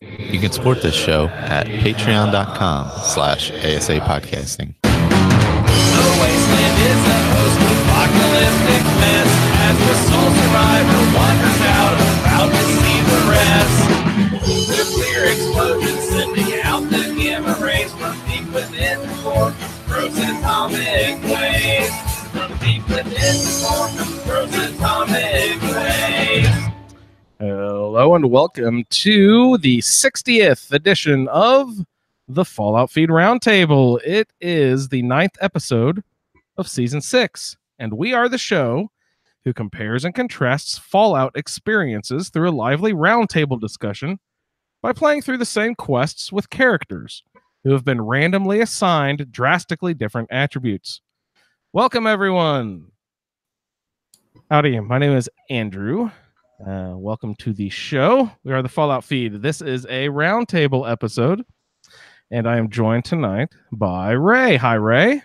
You can support this show at patreon.com/ASA podcasting. The wasteland is a post-apocalyptic mess as the sole survivor wanders out, about to see the rest. Nuclear explosions sending out the gamma rays from deep within the core, frozen atomic waves. From deep within the core, frozen atomic waves. Hello and welcome to the 60th edition of the Fallout Feed Roundtable. It is the 9th episode of Season 6, and we are the show who compares and contrasts Fallout experiences through a lively roundtable discussion by playing through the same quests with characters who have been randomly assigned drastically different attributes. Welcome, everyone. Howdy, my name is Andrew. Welcome to the show. We are the Fallout Feed. This is a roundtable episode, and I am joined tonight by Ray. Hi, Ray.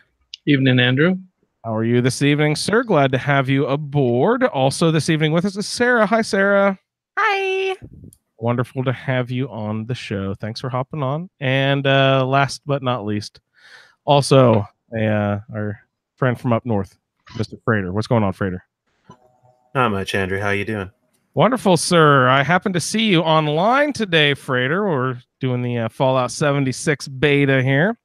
Evening, Andrew. How are you this evening, sir? Glad to have you aboard. Also this evening with us is Sarah. Hi, Sarah. Hi. Wonderful to have you on the show. Thanks for hopping on. And last but not least, also our friend from up north, Mr. Frater. What's going on, Frater? Not much, Andrew. How you doing? Wonderful, sir. I happened to see you online today, Frater. We're doing the Fallout 76 beta here.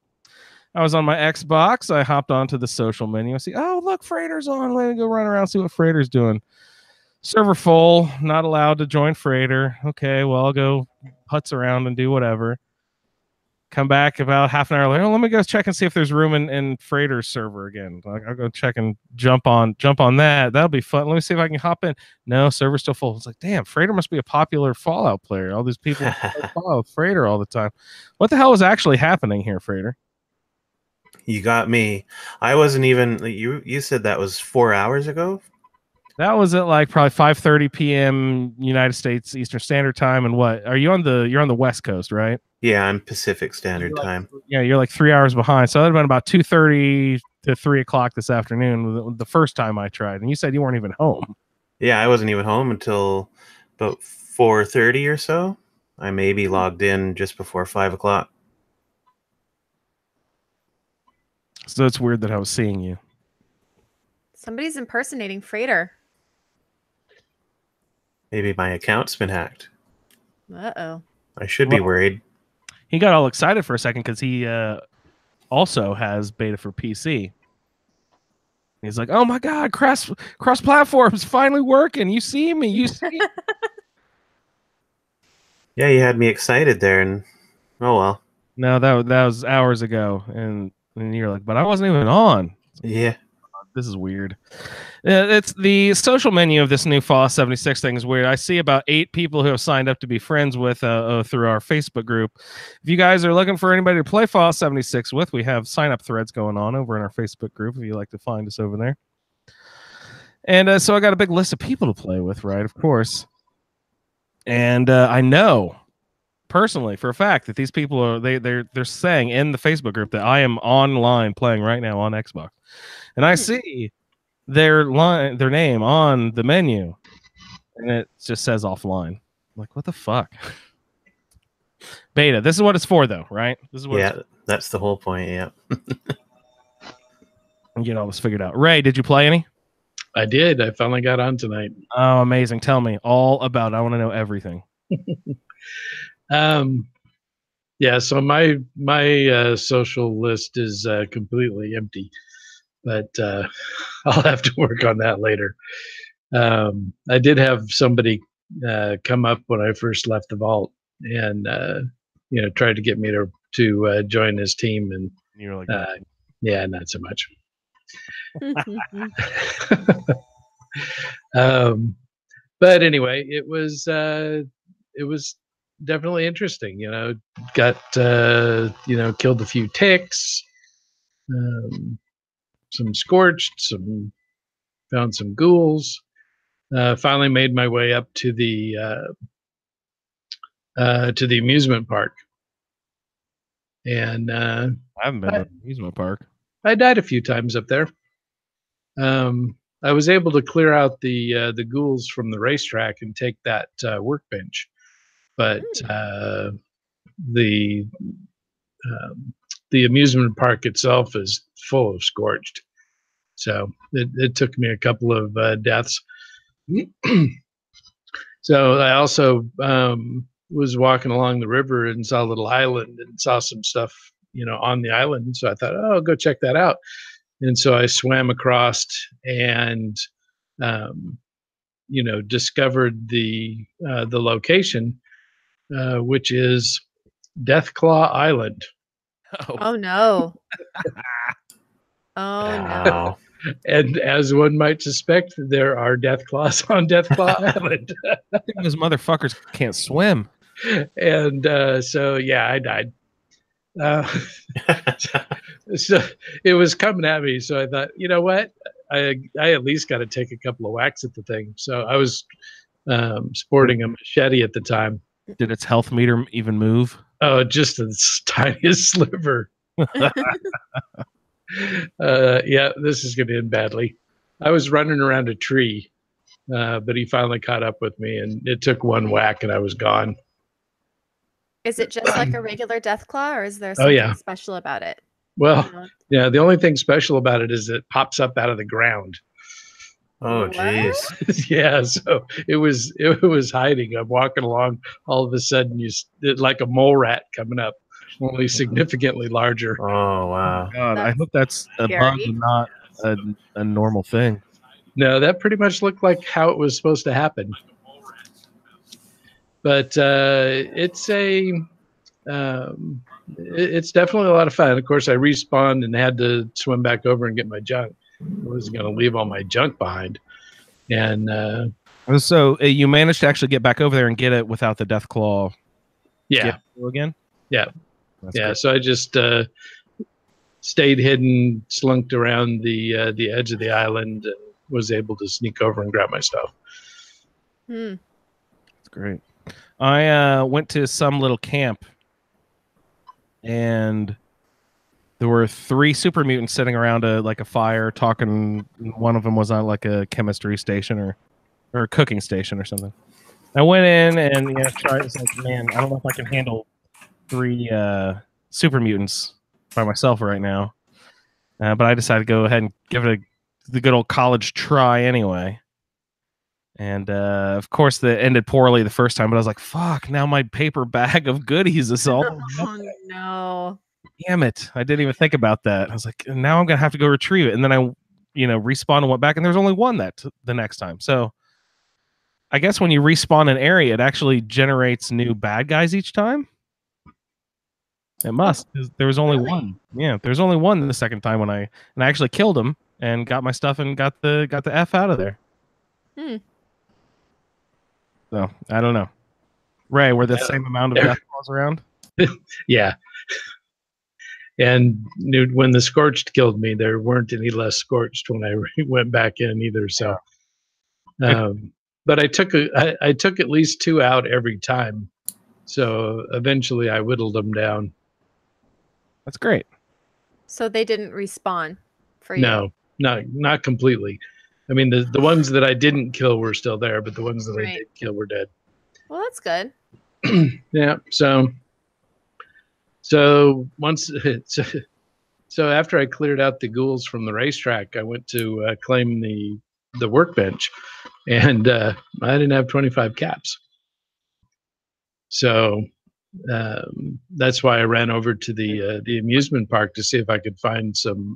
I was on my Xbox. I hopped onto the social menu. I see, oh, look, Frater's on. Let me go run around and see what Frater's doing. Server full. Not allowed to join Frater. Okay, well, I'll go putz around and do whatever. Come back about half an hour later. Oh, let me go check and see if there's room in Frater's server again. I'll go check and jump on that. That'll be fun. Let me see if I can hop in. No, server's still full. It's like, damn, Frater must be a popular Fallout player. All these people follow Frater all the time. What the hell was actually happening here, Frater? You got me. I wasn't even. You said that was 4 hours ago. That was at like probably 5:30 p.m. United States Eastern Standard Time. And what are you on you're on the West Coast, right? Yeah, I'm Pacific Standard Time. Yeah, you're like 3 hours behind. So that'd have been about 2:30 to 3 o'clock this afternoon. The first time I tried, and you said you weren't even home. Yeah, I wasn't even home until about 4:30 or so. I maybe logged in just before 5 o'clock. So it's weird that I was seeing you. Somebody's impersonating Frater. Maybe my account's been hacked. Uh-oh. I should be worried. He got all excited for a second because he also has beta for PC. He's like, "Oh my God, cross platforms finally working! You see me? You see?" Yeah, you had me excited there, and oh well. No, that was hours ago, and you're like, "But I wasn't even on." Yeah. This is weird. It's the social menu of this new Fallout 76 thing is weird. I see about 8 people who have signed up to be friends with through our Facebook group. If you guys are looking for anybody to play Fallout 76 with, we have sign-up threads going on over in our Facebook group if you'd like to find us over there. And so I got a big list of people to play with, right? Of course. And I know personally for a fact that these people are they're saying in the Facebook group that I am online playing right now on Xbox. And I see their name on the menu, and it just says offline. I'm like, what the fuck? Beta. This is what it's for, though, right? This is what that's the whole point. Yeah. And get all this figured out. Ray, did you play any? I did. I finally got on tonight. Oh, amazing! Tell me all about it. I want to know everything. Yeah. So my social list is completely empty. But I'll have to work on that later. I did have somebody come up when I first left the vault and tried to get me to join his team, and you're like, yeah, not so much. But anyway, it was definitely interesting. Got killed a few ticks. Some scorched, found some ghouls. Finally made my way up to the amusement park. And I haven't been to an amusement park. I died a few times up there. I was able to clear out the ghouls from the racetrack and take that workbench. but the the amusement park itself is full of scorched. So it took me a couple of deaths. So I also was walking along the river and saw a little island and saw some stuff, on the island. So I thought, oh, I'll go check that out. And so I swam across and, discovered the location, which is Deathclaw Island. Oh no. Oh no. Wow. And as one might suspect, there are Deathclaws on Deathclaw Island. Those motherfuckers can't swim. And so, yeah, I died. So it was coming at me. So I thought, you know what? I at least got to take a couple of whacks at the thing. So I was sporting a machete at the time. Did its health meter even move? Oh, just the tiniest sliver. Yeah, this is going to end badly. I was running around a tree, but he finally caught up with me, and it took one whack, and I was gone. Is it just like a regular Deathclaw, or is there something special about it? Well, yeah, the only thing special about it is it pops up out of the ground. Oh, jeez. Yeah, so it was hiding. I'm walking along, all of a sudden like a mole rat coming up, only significantly larger. Oh, wow. God, I That's hope that's a scary. bug and not a normal thing. No, that pretty much looked like how it was supposed to happen. But it's definitely a lot of fun. Of course, I respawned and had to swim back over and get my junk. I was going to leave all my junk behind. And So you managed to actually get back over there and get it without the death claw. yeah, Again. Yeah. That's yeah. great. So I just stayed hidden, slunked around the edge of the island, and was able to sneak over and grab my stuff. Hmm. That's great. I went to some little camp, and there were 3 super mutants sitting around a fire talking. One of them was on like a chemistry station or a cooking station or something. I went in and tried. It's like, man, I don't know if I can handle 3 super mutants by myself right now. But I decided to go ahead and give it the good old college try anyway. And of course, it ended poorly the first time. But I was like, "Fuck!" Now my paper bag of goodies is all. Oh no. Damn it! I didn't even think about that. I was like, now I'm gonna have to go retrieve it. And then I, respawned and went back, and there's only one the next time. So I guess when you respawn an area, it actually generates new bad guys each time. It must. 'Cause there was only one. Yeah, there's only one the second time when I actually killed him and got my stuff and got the F out of there. Hmm. So I don't know. Ray, were the same amount of death claws around? Yeah. And when the scorched killed me, there weren't any less scorched when I went back in either. So, but I took at least 2 out every time. So eventually I whittled them down. That's great. So they didn't respawn for you? No, not completely. I mean, the ones that I didn't kill were still there, but the ones that I Right. did kill were dead. Well, that's good. Yeah. So once, so after I cleared out the ghouls from the racetrack, I went to claim the workbench, and I didn't have 25 caps. So that's why I ran over to the amusement park to see if I could find some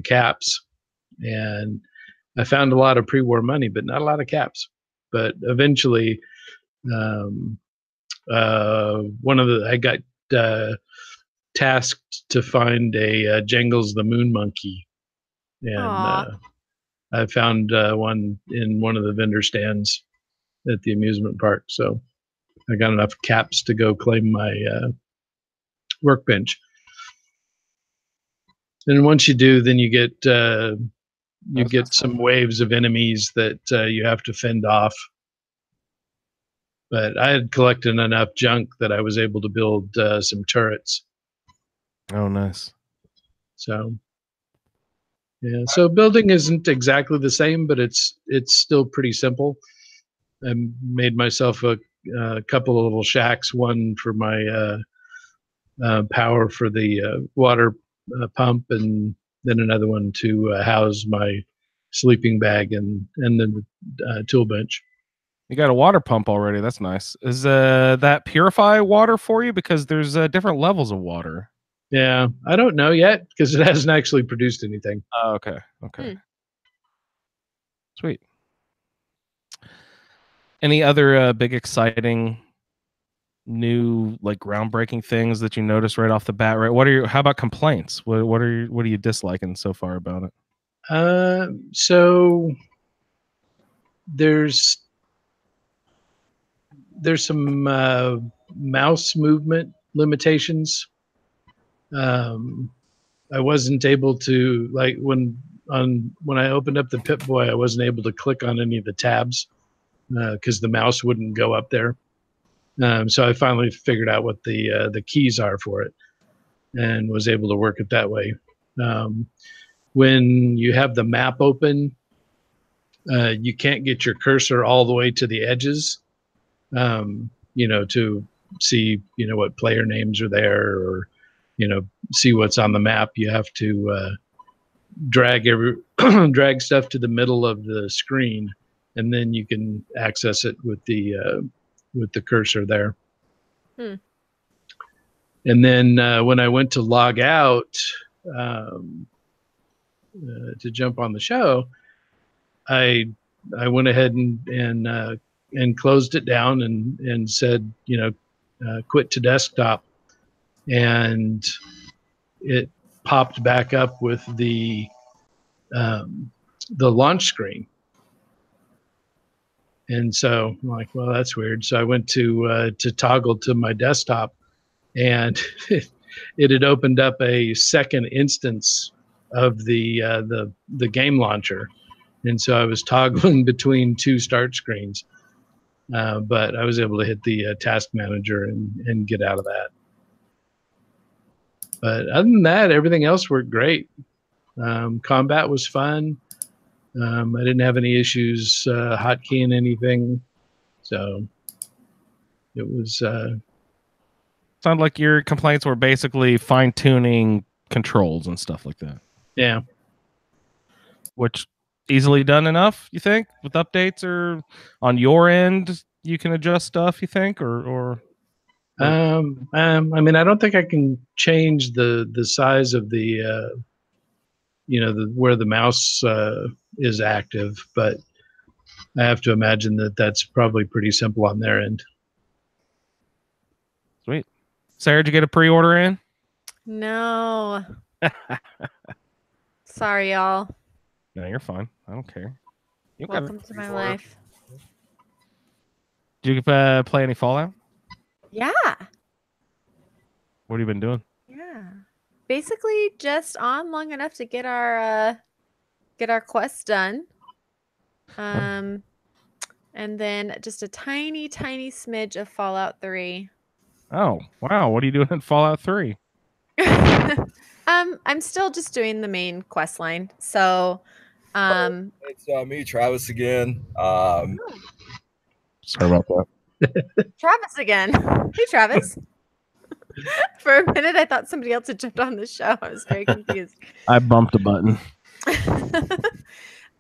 caps, and I found a lot of pre-war money, but not a lot of caps. But eventually, I got tasked to find a Jangles the Moon Monkey, and I found one in one of the vendor stands at the amusement park. So I got enough caps to go claim my workbench. And once you do, then you get some waves of enemies that you have to fend off. But I had collected enough junk that I was able to build some turrets. Oh, nice. So, yeah. So building isn't exactly the same, but it's still pretty simple. I made myself a a couple of little shacks, one for my power for the water pump, and then another one to house my sleeping bag and then the tool bench. You got a water pump already. That's nice. Is that purify water for you? Because there's different levels of water. Yeah, I don't know yet because it hasn't actually produced anything. Oh, okay. Okay. Sweet. Any other big exciting new like groundbreaking things that you noticed right off the bat? Right. How about complaints? What are you disliking so far about it? So there's some mouse movement limitations. I wasn't able to, like, when I opened up the Pip-Boy, I wasn't able to click on any of the tabs because the mouse wouldn't go up there. So I finally figured out what the keys are for it and was able to work it that way. When you have the map open, you can't get your cursor all the way to the edges, to see, what player names are there, or, see what's on the map. You have to drag drag stuff to the middle of the screen, and then you can access it with the cursor there. And then when I went to log out to jump on the show, I went ahead and closed it down and said, quit to desktop, and it popped back up with the launch screen. And so I'm like, well, that's weird. So I went to toggle to my desktop, and it had opened up a second instance of the game launcher. And so I was toggling between two start screens, but I was able to hit the task manager and get out of that. But other than that, everything else worked great. Combat was fun. I didn't have any issues hotkeying anything, so it was. Sounded like your complaints were basically fine tuning controls and stuff like that. Yeah. Which easily done enough, you think, with updates, or on your end you can adjust stuff, you think, or I mean, I don't think I can change the size of the where the mouse is active, but I have to imagine that that's probably pretty simple on their end. Sweet. Sarah, did you get a pre-order in? No. Sorry, y'all. No, you're fine. I don't care. Welcome to my life. Did you play any Fallout? Yeah. What have you been doing? Yeah. Basically just on long enough to get our quest done. And then just a tiny smidge of Fallout 3. Oh, wow. What are you doing in Fallout 3? I'm still just doing the main quest line. So it's me, Travis, again. Sorry about that. Travis again. Hey, Travis. For a minute, I thought somebody else had jumped on the show. I was very confused. I bumped a button.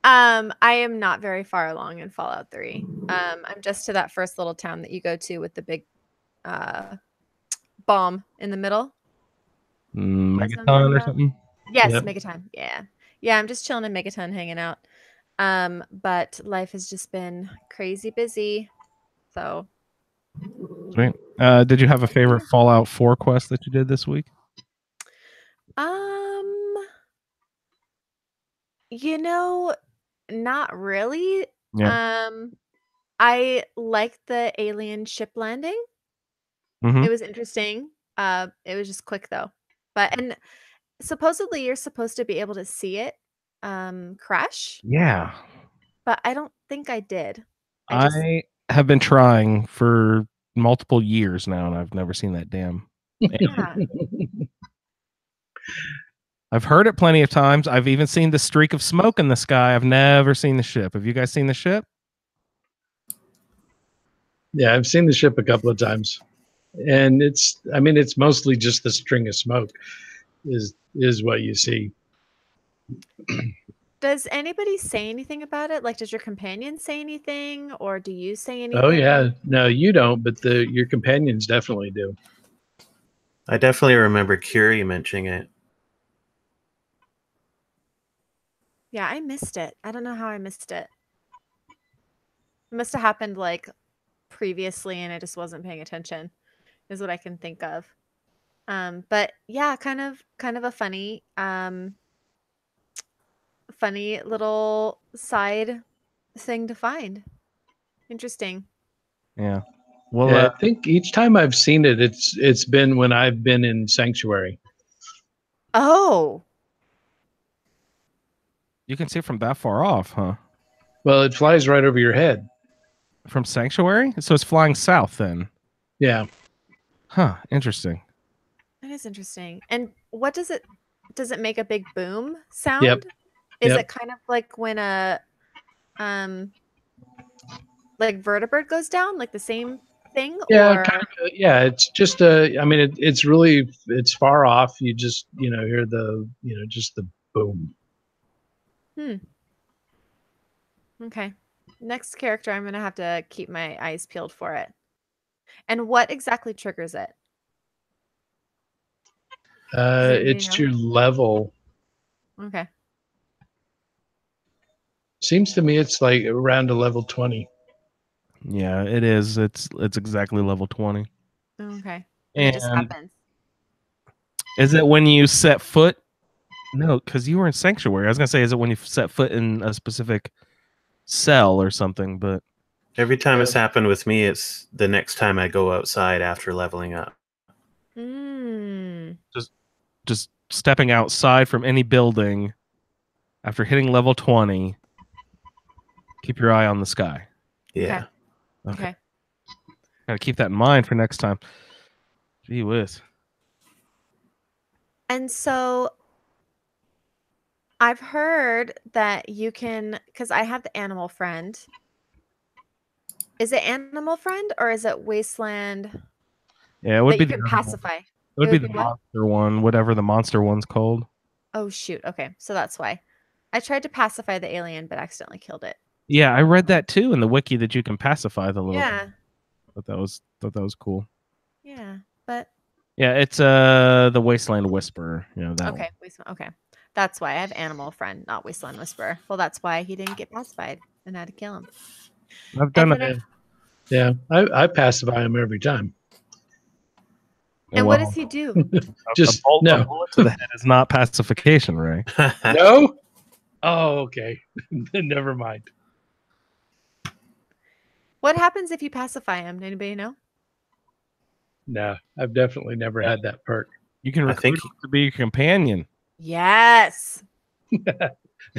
I am not very far along in Fallout 3. I'm just to that first little town that you go to with the big bomb in the middle. Megaton or something? Yes, yep. Megaton. Yeah, I'm just chilling in Megaton, hanging out. But life has just been crazy busy. So Sweet. Did you have a favorite Fallout 4 quest that you did this week? Not really. Yeah. I liked the alien ship landing. Mm-hmm. It was interesting. It was just quick though. And supposedly you're supposed to be able to see it crash. Yeah. But I don't think I did. I have been trying for multiple years now, and I've never seen that damn. Yeah. I've heard it plenty of times. I've even seen the streak of smoke in the sky. I've never seen the ship. Have you guys seen the ship? Yeah, I've seen the ship a couple of times, and it's mostly just the string of smoke is what you see. Does anybody say anything about it? Like, does your companion say anything, or do you say anything? Oh yeah, no, you don't, but your companions definitely do. I definitely remember Curie mentioning it. Yeah, I missed it. I don't know how I missed it. It must have happened like previously, and I just wasn't paying attention. Is what I can think of. But yeah, kind of a funny little side thing to find. Interesting. Yeah. Well, Yeah, I think each time I've seen it, it's been when I've been in Sanctuary. Oh, you can see it from that far off, huh? Well, it flies right over your head. From Sanctuary? So it's flying south then. Yeah. Huh. Interesting. that is interesting. And what does it make a big boom sound? Yep. Is Yep. it kind of like when a like vertebrate goes down, like the same thing? Yeah, Or kind of. Yeah, it's just it's far off. You just hear the just the boom. okay. Next character, I'm gonna have to keep my eyes peeled for it. And what exactly triggers it? anybody It's know? your level. Okay. Seems to me it's like around a level 20. Yeah, it is. It's exactly level 20. Okay. And it just And happens. is it when you set foot? No, because you were in Sanctuary. I was gonna say, is it when you set foot in a specific cell or something? But Every time it's happened with me, it's the next time I go outside after leveling up. Mm. just stepping outside from any building after hitting level 20, keep your eye on the sky. Yeah. Okay. Gotta keep that in mind for next time. Gee whiz. And so I've heard that you can, because I have the animal friend. Is it animal friend or is it wasteland Yeah, it would that be you the can other one. pacify? It would be the what? monster one, whatever the monster one's called. Oh shoot. Okay, so that's why. I tried to pacify the alien, but accidentally killed it. Yeah, I read that too in the wiki that you can pacify the little. Yeah. Thought that was cool. Yeah, but Yeah, it's the Wasteland Whisperer. You know that okay. Okay, that's why I have animal friend, not wasteland whisperer. Well, that's why he didn't get pacified and I had to kill him. one. I've done And it. then I pacify him every time. And what does he do? Just a no. bullet to the head is not pacification, Ray. No? Oh, okay. Then never mind. What happens if you pacify him? Anybody know? No, I've definitely never had that perk. You can I recruit think- him to be your companion. Yes.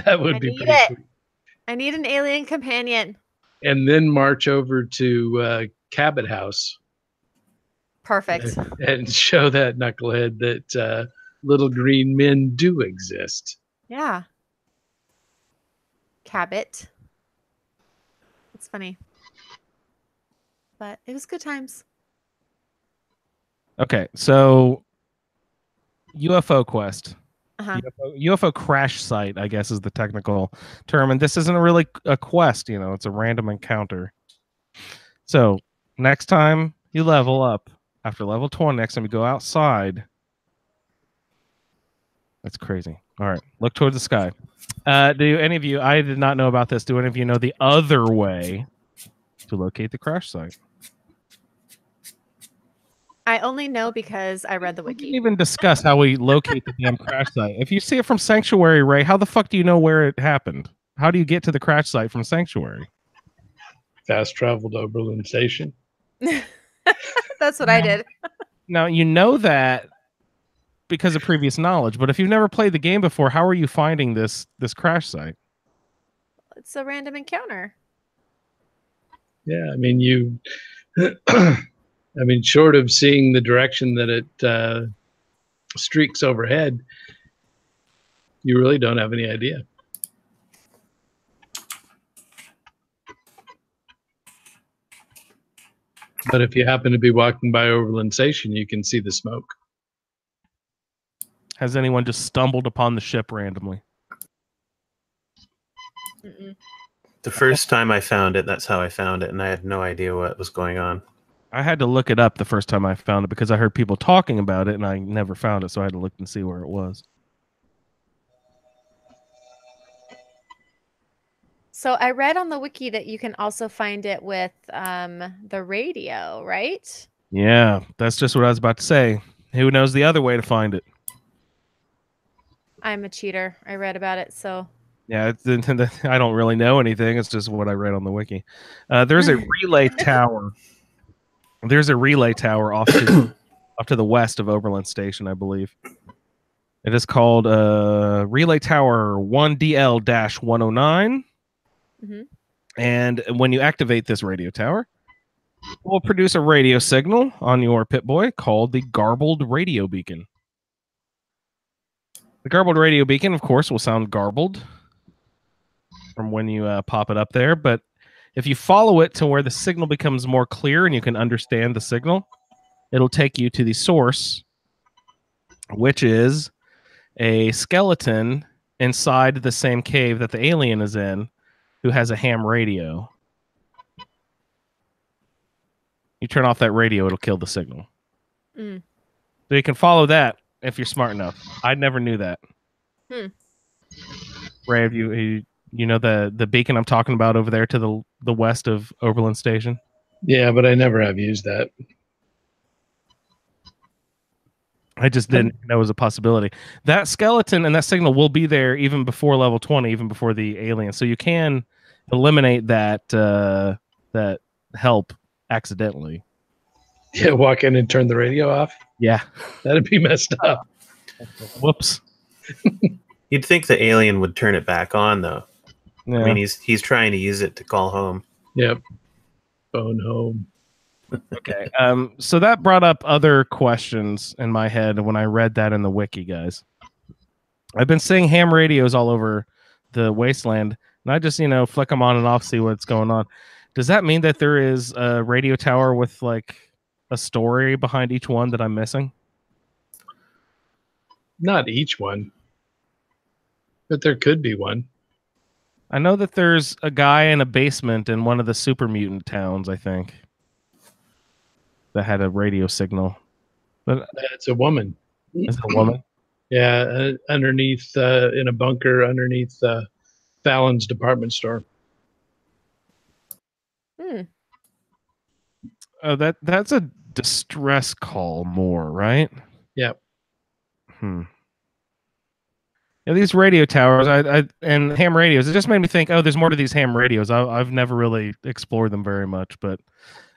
That would I be need pretty it. sweet. I need an alien companion. And then march over to Cabot House Perfect. and show that knucklehead that little green men do exist. Yeah. Cabot. It's funny. But it was good times. Okay, so UFO quest. Uh-huh. UFO crash site, I guess, is the technical term. And this isn't really a quest, it's a random encounter. So next time you level up, after level 20, next time you go outside. That's crazy. All right, look towards the sky. Do any of you, I did not know about this, do any of you know the other way to locate the crash site? I only know because I read the We didn't wiki. even discuss how we locate the damn crash site. If you see it from Sanctuary, Ray, how the fuck do you know where it happened? How do you get to the crash site from Sanctuary? Fast travel to Oberlin Station. That's what I did. Now, you know that because of previous knowledge, but if you've never played the game before, how are you finding this crash site? It's a random encounter. Yeah, I mean, short of seeing the direction that it streaks overhead, you really don't have any idea. But if you happen to be walking by Overland Station, you can see the smoke. Has anyone just stumbled upon the ship randomly? Mm-mm. The first time I found it, that's how I found it, and I had no idea what was going on. I had to look it up the first time I found it because I heard people talking about it and I never found it, so I had to look and see where it was. So I read on the wiki that you can also find it with the radio, right? Yeah, that's just what I was about to say. Who knows the other way to find it? I'm a cheater. I read about it, so Yeah, I don't really know anything. It's just what I read on the wiki. There's a relay tower. There's a relay tower off to the west of Oberlin Station, I believe. It is called Relay Tower 1DL-109. Mhm. And when you activate this radio tower, it will produce a radio signal on your Pip-Boy called the garbled radio beacon. The garbled radio beacon, of course, will sound garbled from when you pop it up there, but if you follow it to where the signal becomes more clear and you can understand the signal, it'll take you to the source, which is a skeleton inside the same cave that the alien is in, who has a ham radio. You turn off that radio, it'll kill the signal. Mm. So you can follow that if you're smart enough. I never knew that. Ray, have you know the beacon I'm talking about over there to the west of Oberlin Station? Yeah, but I never have used that. I just didn't know it was a possibility. That skeleton and that signal will be there even before level 20, even before the alien. So you can eliminate that that help accidentally. Yeah, walk in and turn the radio off. Yeah. That'd be messed up. Whoops. You'd think the alien would turn it back on, though. Yeah. I mean, he's trying to use it to call home. Yep. Phone home. Okay. So that brought up other questions in my head when I read that in the wiki, guys. I've been seeing ham radios all over the wasteland, and I just, flick them on and off, see what's going on. Does that mean that there is a radio tower with like a story behind each one that I'm missing? Not each one, but there could be one. I know that there's a guy in a basement in one of the super mutant towns, I think, that had a radio signal. But It's a woman. is it a woman? Yeah, underneath in a bunker underneath Fallon's department store. Oh, that's a distress call more, right? Yep. Yeah, these radio towers, and ham radios, it just made me think, oh, there's more to these ham radios. I've never really explored them very much, but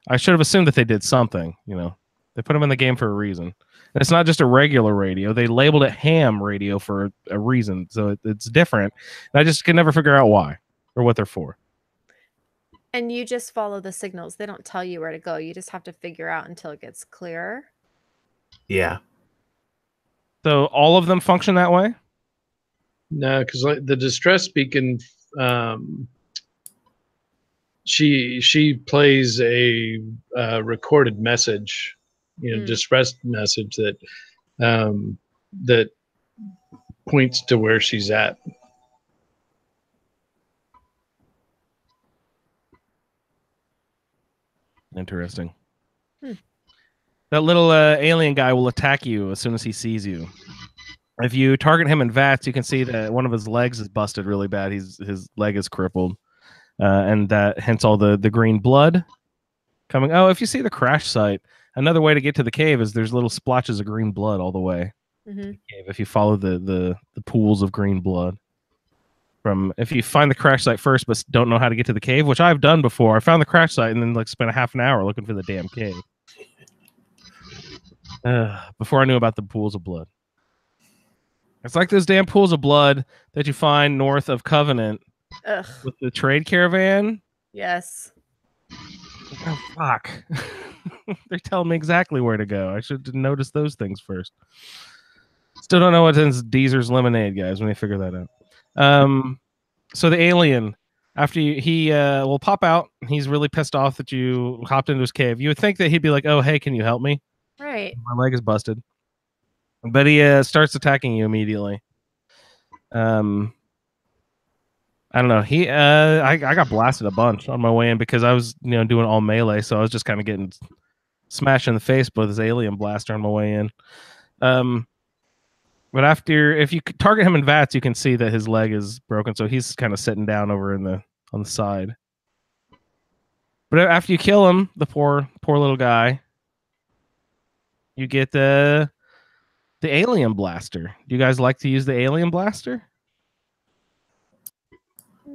I should have assumed that they did something. They put them in the game for a reason. And it's not just a regular radio. They labeled it ham radio for a reason, so it's different. And I just can never figure out why or what they're for. And you just follow the signals. They don't tell you where to go. You just have to figure out until it gets clearer. Yeah. So all of them function that way? No, because like the distress beacon, she plays a recorded message, distress message that that points to where she's at. Interesting. That little alien guy will attack you as soon as he sees you. If you target him in VATS, you can see that one of his legs is busted really bad. His leg is crippled. And that hence all the green blood coming. Oh, if you see the crash site, another way to get to the cave is there's little splotches of green blood all the way to the cave. If you follow the pools of green blood. If you find the crash site first but don't know how to get to the cave, which I've done before, I found the crash site and then spent a half an hour looking for the damn cave. Before I knew about the pools of blood. It's like those damn pools of blood that you find north of Covenant. Ugh. With the trade caravan. Yes. Oh, fuck. They're telling me exactly where to go. I should notice those things first. Still don't know what's in Deezer's lemonade, guys, when they figure that out. So the alien, After he will pop out, he's really pissed off that you hopped into his cave. You would think that he'd be like, "Oh, hey, can you help me? Right. My leg is busted." But he starts attacking you immediately. I don't know. I got blasted a bunch on my way in because I was doing all melee, so I was just kind of getting smashed in the face with his alien blaster on my way in. But if you target him in VATS, you can see that his leg is broken, so he's kind of sitting down over on the side. But after you kill him, the poor little guy, you get the alien blaster. Do you guys like to use the alien blaster?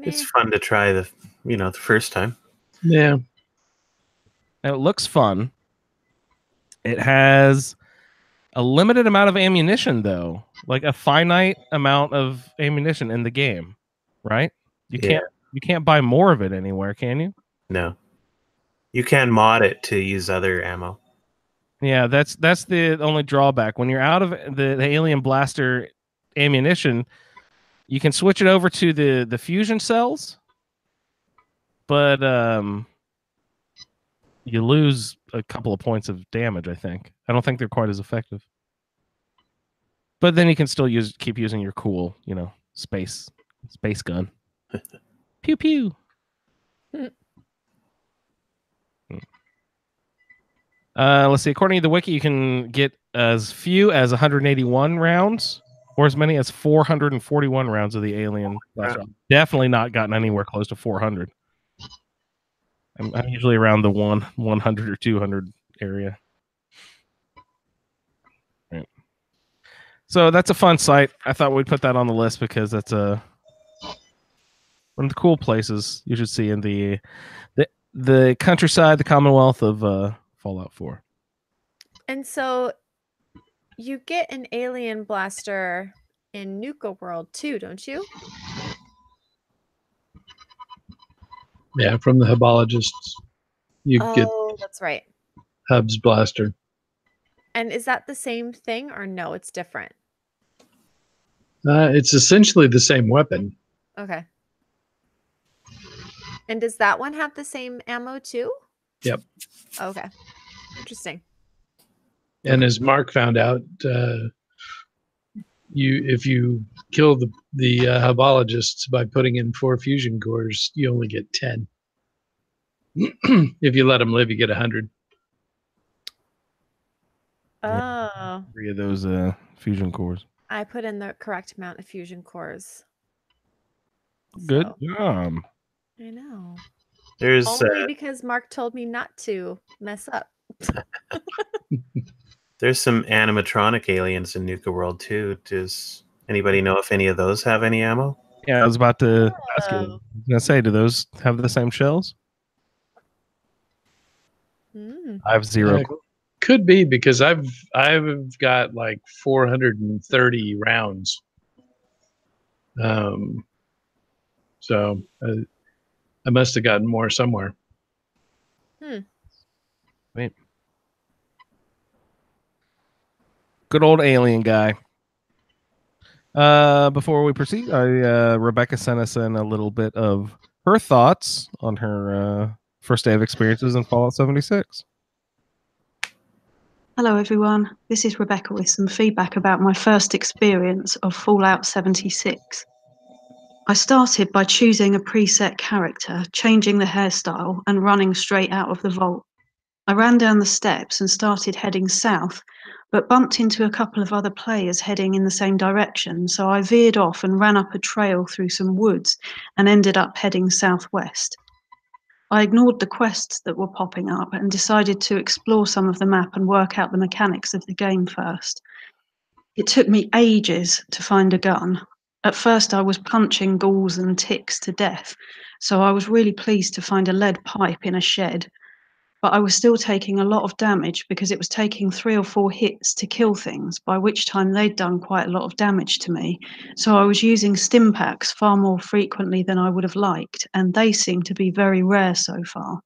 It's fun to try the first time. Yeah. It looks fun. It has a limited amount of ammunition, though, like a finite amount of ammunition in the game, right? You can't buy more of it anywhere, can you? No. You can mod it to use other ammo. Yeah, that's the only drawback. When you're out of the alien blaster ammunition, you can switch it over to the fusion cells, but you lose a couple of points of damage, I think. I don't think they're quite as effective. But then you can still keep using your cool, space gun. Pew pew. Let's see. According to the wiki, you can get as few as 181 rounds, or as many as 441 rounds of the alien blaster. I've definitely not gotten anywhere close to 400. I'm usually around the 100 or 200 area. Right. So that's a fun site. I thought we'd put that on the list because that's one of the cool places you should see in the countryside, the Commonwealth of Fallout 4. And so you get an alien blaster in Nuka World too, don't you? Yeah, from the Hubologists. You get that's right. Hub's blaster. And is that the same thing or no, it's different? It's essentially the same weapon. Okay. And does that one have the same ammo too? Yep. Okay. Interesting. And as Mark found out, if you kill the Hubologists by putting in 4 fusion cores, you only get 10. If you let them live, you get 100. Oh. 3 of those fusion cores. I put in the correct amount of fusion cores. Good So, job. I know. There's Only because Mark told me not to mess up. there's some animatronic aliens in Nuka World too. Does anybody know if any of those have any ammo? Yeah, I was about to ask you. I was gonna say, do those have the same shells? I have 0. Could be because I've got like 430 rounds. So I must have gotten more somewhere. Wait. Good old alien guy. Before we proceed, Rebecca sent us in a little bit of her thoughts on her first day of experiences in Fallout 76. Hello everyone, this is Rebecca with some feedback about my first experience of Fallout 76. I started by choosing a preset character, changing the hairstyle and running straight out of the vault. I ran down the steps and started heading south, but bumped into a couple of other players heading in the same direction, so I veered off and ran up a trail through some woods and ended up heading southwest. I ignored the quests that were popping up and decided to explore some of the map and work out the mechanics of the game first. It took me ages to find a gun. At first I was punching ghouls and ticks to death, so I was really pleased to find a lead pipe in a shed. But I was still taking a lot of damage because it was taking 3 or 4 hits to kill things, by which time they'd done quite a lot of damage to me. So I was using stim packs far more frequently than I would have liked, and they seemed to be very rare so far.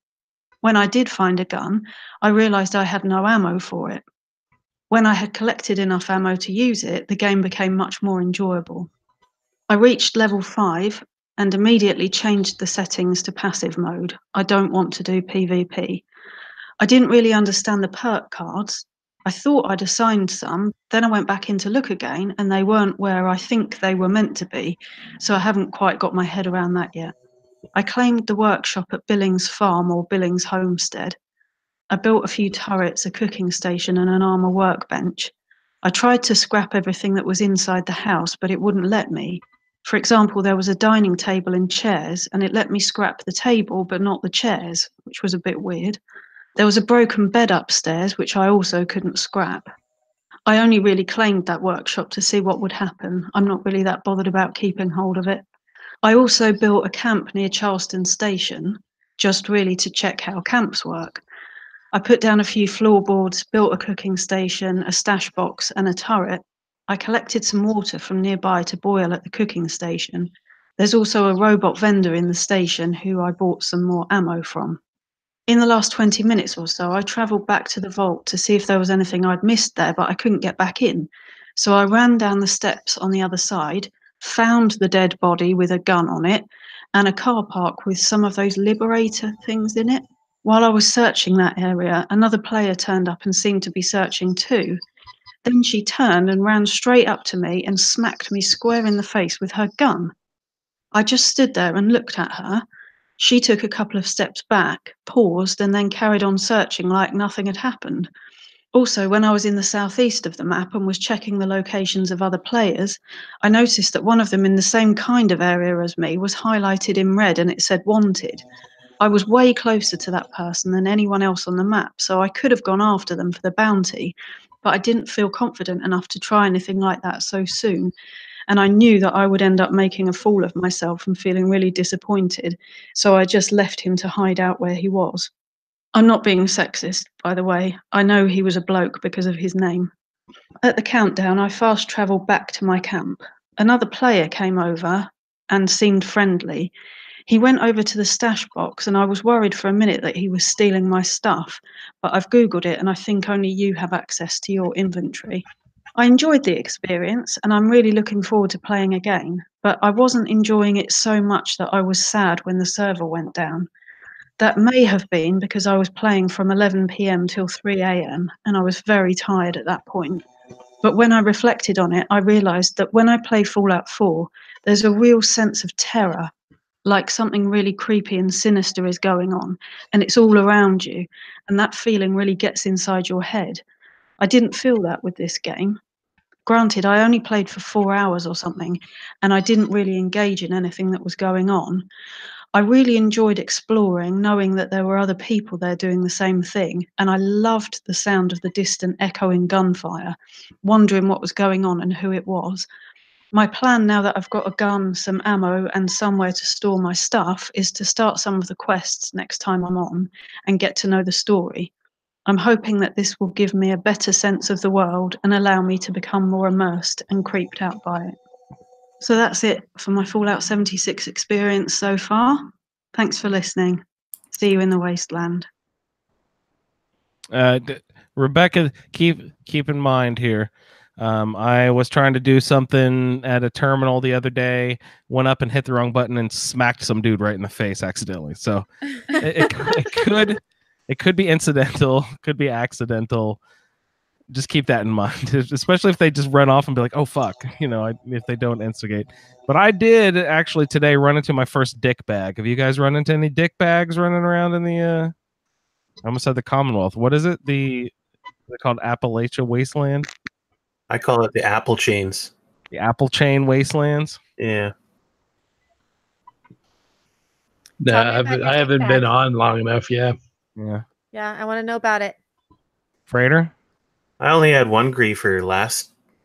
When I did find a gun, I realised I had no ammo for it. When I had collected enough ammo to use it, the game became much more enjoyable. I reached level 5 and immediately changed the settings to passive mode. I don't want to do PvP. I didn't really understand the perk cards. I thought I'd assigned some, then I went back in to look again and they weren't where I think they were meant to be, so I haven't quite got my head around that yet. I claimed the workshop at Billings Farm or Billings Homestead. I built a few turrets, a cooking station and an armor workbench. I tried to scrap everything that was inside the house, but it wouldn't let me. For example, there was a dining table and chairs, and it let me scrap the table, but not the chairs, which was a bit weird. There was a broken bed upstairs, which I also couldn't scrap. I only really claimed that workshop to see what would happen. I'm not really that bothered about keeping hold of it. I also built a camp near Charleston Station, just really to check how camps work. I put down a few floorboards, built a cooking station, a stash box and a turret. I collected some water from nearby to boil at the cooking station. There's also a robot vendor in the station who I bought some more ammo from. In the last 20 minutes or so, I travelled back to the vault to see if there was anything I'd missed there, but I couldn't get back in. So I ran down the steps on the other side, found the dead body with a gun on it, and a car park with some of those Liberator things in it. While I was searching that area, another player turned up and seemed to be searching too. Then she turned and ran straight up to me and smacked me square in the face with her gun. I just stood there and looked at her. She took a couple of steps back, paused, and then carried on searching like nothing had happened. Also, when I was in the southeast of the map and was checking the locations of other players, I noticed that one of them in the same kind of area as me was highlighted in red and it said wanted. I was way closer to that person than anyone else on the map, so I could have gone after them for the bounty, but I didn't feel confident enough to try anything like that so soon. And I knew that I would end up making a fool of myself and feeling really disappointed, so I just left him to hide out where he was. I'm not being sexist, by the way. I know he was a bloke because of his name. At the countdown, I fast travelled back to my camp. Another player came over and seemed friendly. He went over to the stash box and I was worried for a minute that he was stealing my stuff, but I've Googled it and I think only you have access to your inventory. I enjoyed the experience and I'm really looking forward to playing again, but I wasn't enjoying it so much that I was sad when the server went down. That may have been because I was playing from 11 p.m. till 3 a.m. and I was very tired at that point. But when I reflected on it, I realised that when I play Fallout 4, there's a real sense of terror, like something really creepy and sinister is going on, and it's all around you, and that feeling really gets inside your head. I didn't feel that with this game. Granted, I only played for 4 hours or something, and I didn't really engage in anything that was going on. I really enjoyed exploring, knowing that there were other people there doing the same thing, and I loved the sound of the distant echoing gunfire, wondering what was going on and who it was. My plan now that I've got a gun, some ammo, and somewhere to store my stuff is to start some of the quests next time I'm on and get to know the story. I'm hoping that this will give me a better sense of the world and allow me to become more immersed and creeped out by it. So that's it for my Fallout 76 experience so far. Thanks for listening. See you in the wasteland. Rebecca, keep in mind here. I was trying to do something at a terminal the other day, went up and hit the wrong button and smacked some dude right in the face accidentally. So it could be incidental, could be accidental. Just keep that in mind, especially if they just run off and be like, oh, fuck, if they don't instigate. But I did actually today run into my first dick bag. Have you guys run into any dick bags running around in the, I almost said the Commonwealth. What is it? They're called Appalachia Wasteland? I call it the apple chains. The apple chain wastelands? Yeah. No, I haven't been on long enough. Yeah. Yeah. Yeah, I want to know about it. Freighter? I only had one griefer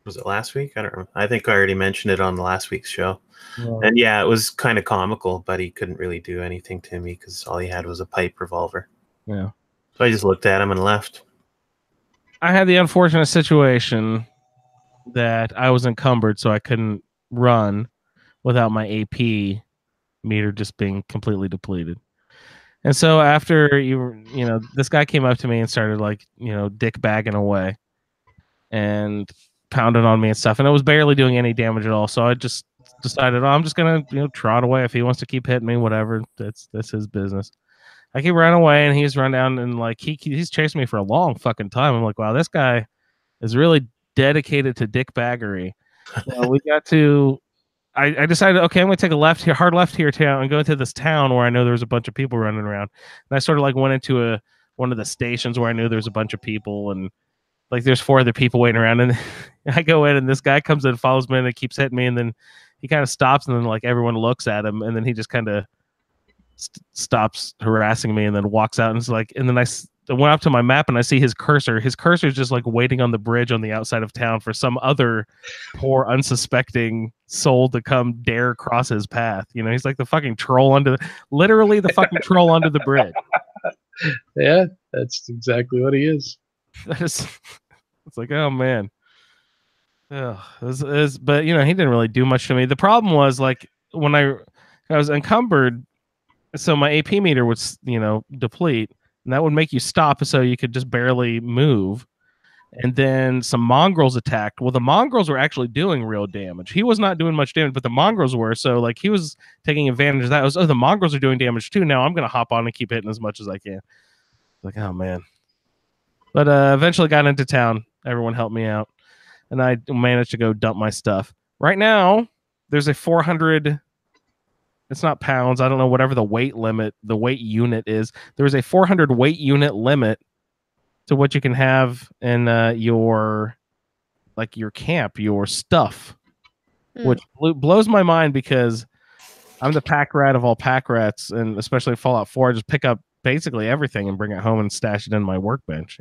was it last week? I don't remember. I think I already mentioned it on the last week's show. Yeah. And yeah, it was kind of comical, but he couldn't really do anything to me because all he had was a pipe revolver. Yeah. So I just looked at him and left. I had the unfortunate situation that I was encumbered, so I couldn't run without my AP meter just being completely depleted. And so after this guy came up to me and started dick bagging away and pounding on me and stuff, and it was barely doing any damage at all. So I just decided, oh, I'm just gonna trot away. If he wants to keep hitting me, whatever, that's his business. I keep running away, and he's run down, and like he's chasing me for a long fucking time. I'm like, wow, this guy is really dedicated to dickbaggery. So we got to. I decided, okay, I'm gonna take a hard left here town, and go into this town where I know there's a bunch of people running around. And I sort of like went into one of the stations where I knew there's a bunch of people, and like there's 4 other people waiting around, and I go in, and this guy comes in, follows me, and it keeps hitting me, and then he kind of stops, and then like everyone looks at him, and then he just kind of stops harassing me, and then walks out, and it's like, and then I went up to my map, and I see his cursor. His cursor is just like waiting on the bridge on the outside of town for some other poor, unsuspecting soul to come dare cross his path. He's like the fucking troll literally the fucking troll under the bridge. Yeah, that's exactly what he is. It's like, oh man. But he didn't really do much to me. The problem was like when I was encumbered, so my AP meter would deplete, and that would make you stop, so you could just barely move. And then some mongrels attacked. Well, the mongrels were actually doing real damage. He was not doing much damage, but the mongrels were. So like he was taking advantage of that. It was, the mongrels are doing damage too. Now I'm gonna hop on and keep hitting as much as I can. Like, oh man. But eventually got into town. Everyone helped me out, and I managed to go dump my stuff. Right now, there's a 400. It's not pounds. I don't know, whatever the weight unit is. There's a 400 weight unit limit to what you can have in your camp, your stuff, which blows my mind because I'm the pack rat of all pack rats, and especially Fallout 4, I just pick up basically everything and bring it home and stash it in my workbench.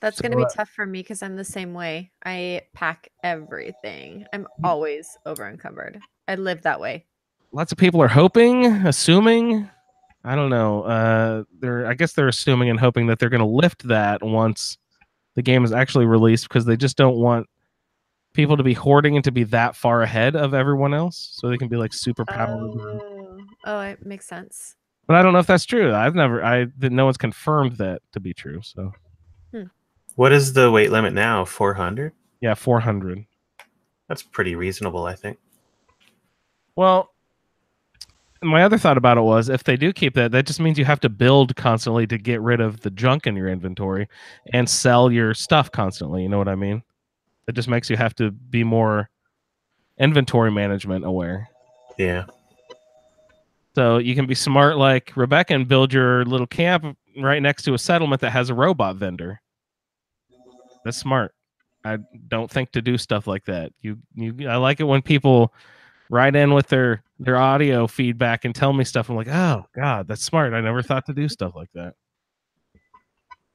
That's going to be tough for me because I'm the same way. I pack everything. I'm always over encumbered. I live that way. Lots of people are assuming. I don't know. I guess they're assuming and hoping that they're going to lift that once the game is actually released, because they just don't want people to be hoarding and to be that far ahead of everyone else, so they can be like super powered. Oh, it makes sense. But I don't know if that's true. No one's confirmed that to be true. So. What is the weight limit now? 400? Yeah, 400. That's pretty reasonable, I think. Well, my other thought about it was, if they do keep that just means you have to build constantly to get rid of the junk in your inventory and sell your stuff constantly. You know what I mean? It just makes you have to be more inventory management aware. Yeah. So you can be smart like Rebecca and build your little camp right next to a settlement that has a robot vendor. That's smart. I don't think to do stuff like that. I like it when people write in with their audio feedback and tell me stuff. I'm like, oh God, that's smart. I never thought to do stuff like that.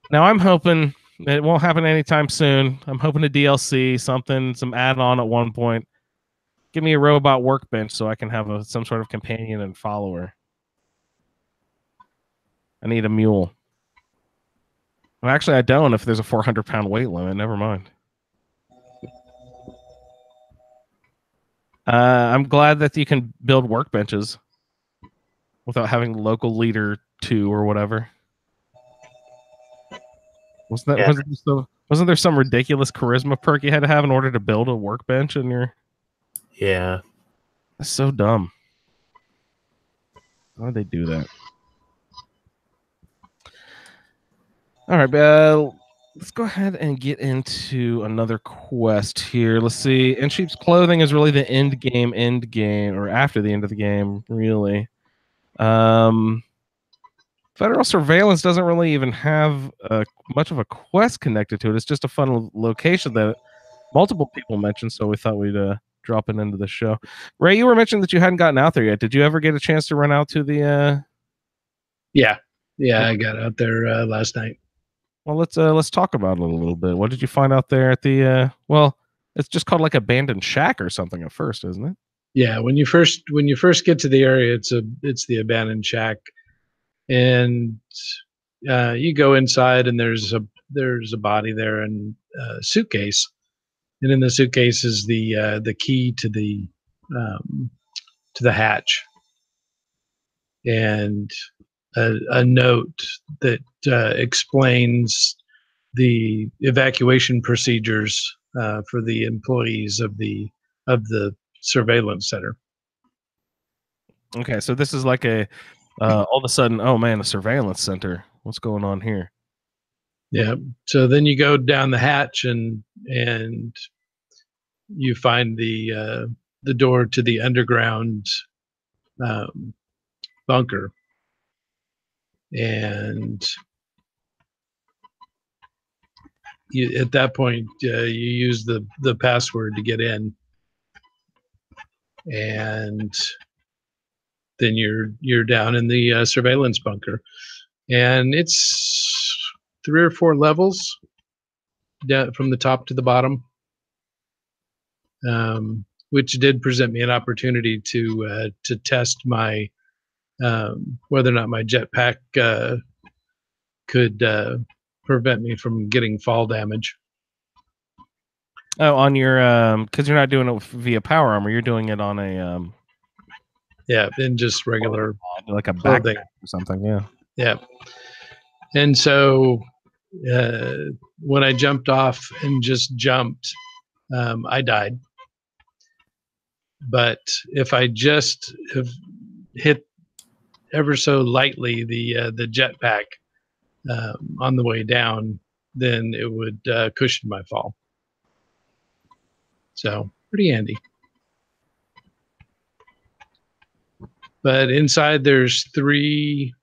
Now I'm hoping it won't happen anytime soon. I'm hoping a DLC, some add-on at one point. Give me a robot workbench so I can have some sort of companion and follower. I need a mule. Well, actually, I don't if there's a 400-pound weight limit. Never mind. I'm glad that you can build workbenches without having local leader 2 or whatever. Wasn't there some ridiculous charisma perk you had to have in order to build a workbench in your... Yeah. That's so dumb. Why would they do that? All right, let's go ahead and get into another quest here. Let's see. In Sheep's Clothing is really the end game, or after the end of the game, really. Federal Surveillance doesn't really even have much of a quest connected to it. It's just a fun location that multiple people mentioned, so we thought we'd drop it into the show. Ray, you were mentioning that you hadn't gotten out there yet. Did you ever get a chance to run out to the... Yeah, I got out there last night. Well, let's talk about it a little bit. What did you find out there at the well, it's just called like Abandoned Shack or something at first, isn't it? Yeah, when you first get to the area, it's the Abandoned Shack, and you go inside, and there's a body there and a suitcase, and in the suitcase is the key to the hatch, and a note that explains the evacuation procedures for the employees of the surveillance center. Okay, so this is like a all of a sudden, oh man, a surveillance center. What's going on here? Yeah. So then you go down the hatch and you find the door to the underground bunker, and at that point you use the password to get in, and then you're down in the surveillance bunker, and it's 3 or 4 levels down from the top to the bottom, which did present me an opportunity to test my whether or not my jetpack could prevent me from getting fall damage. Oh, on your because you're not doing it via power armor, you're doing it on a Yeah, in just regular like a clothing backpack or something. Yeah. Yeah. And so when I jumped off and just jumped, I died. But if I just have hit ever so lightly the jetpack on the way down, then it would cushion my fall. So pretty handy. But inside there's 3,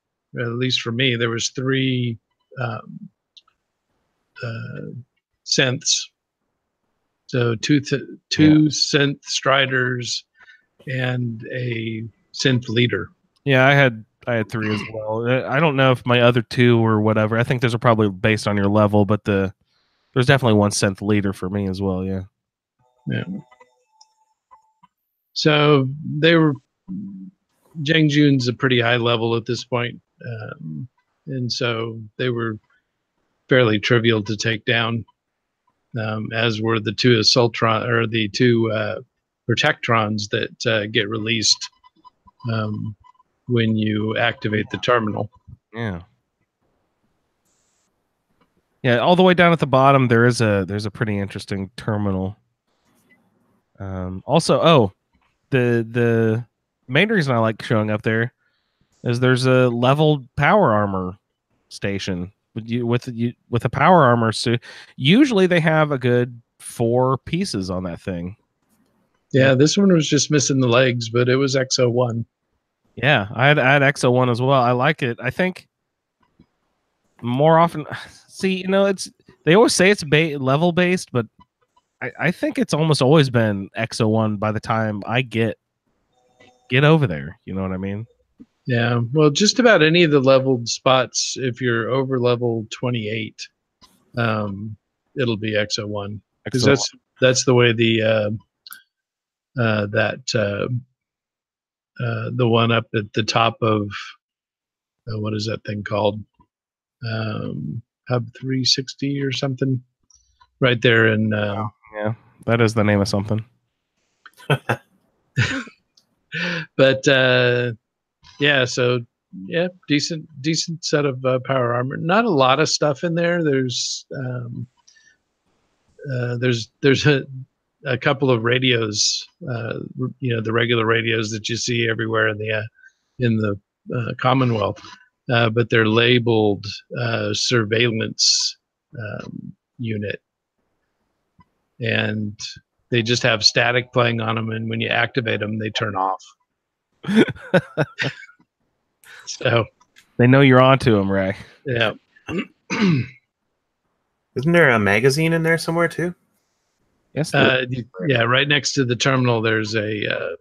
at least for me, there was 3 synths. So two synth striders and a synth leader. Yeah, I had 3 as well. I don't know if my other 2 or whatever. I think those are probably based on your level, but there's definitely one synth leader for me as well. Yeah. Yeah. So they were. Zhang a pretty high level at this point, and so they were fairly trivial to take down, as were the 2 assaultron or the 2 protectrons that get released when you activate the terminal. Yeah. Yeah, all the way down at the bottom there's a pretty interesting terminal. Also, the main reason I like showing up there is there's a leveled power armor station with a power armor suit. Usually they have a good 4 pieces on that thing. Yeah, this one was just missing the legs, but it was XO1. Yeah, I had XO1 as well. I like it. I think more often, see, they always say it's level based, but I think it's almost always been XO1 by the time I get over there. You know what I mean? Yeah. Well, just about any of the leveled spots, if you're over level 28, it'll be XO1, because that's the way the one up at the top of what is that thing called? Hub 360 or something, right there in yeah, that is the name of something. But yeah, so yeah, decent set of power armor. Not a lot of stuff in there. There's a couple of radios, the regular radios that you see everywhere in the Commonwealth, but they're labeled surveillance unit, and they just have static playing on them, and when you activate them, they turn off. So they know you're onto them, Ray. Yeah. Isn't there a magazine in there somewhere too? Yes. Yeah, right next to the terminal, there's a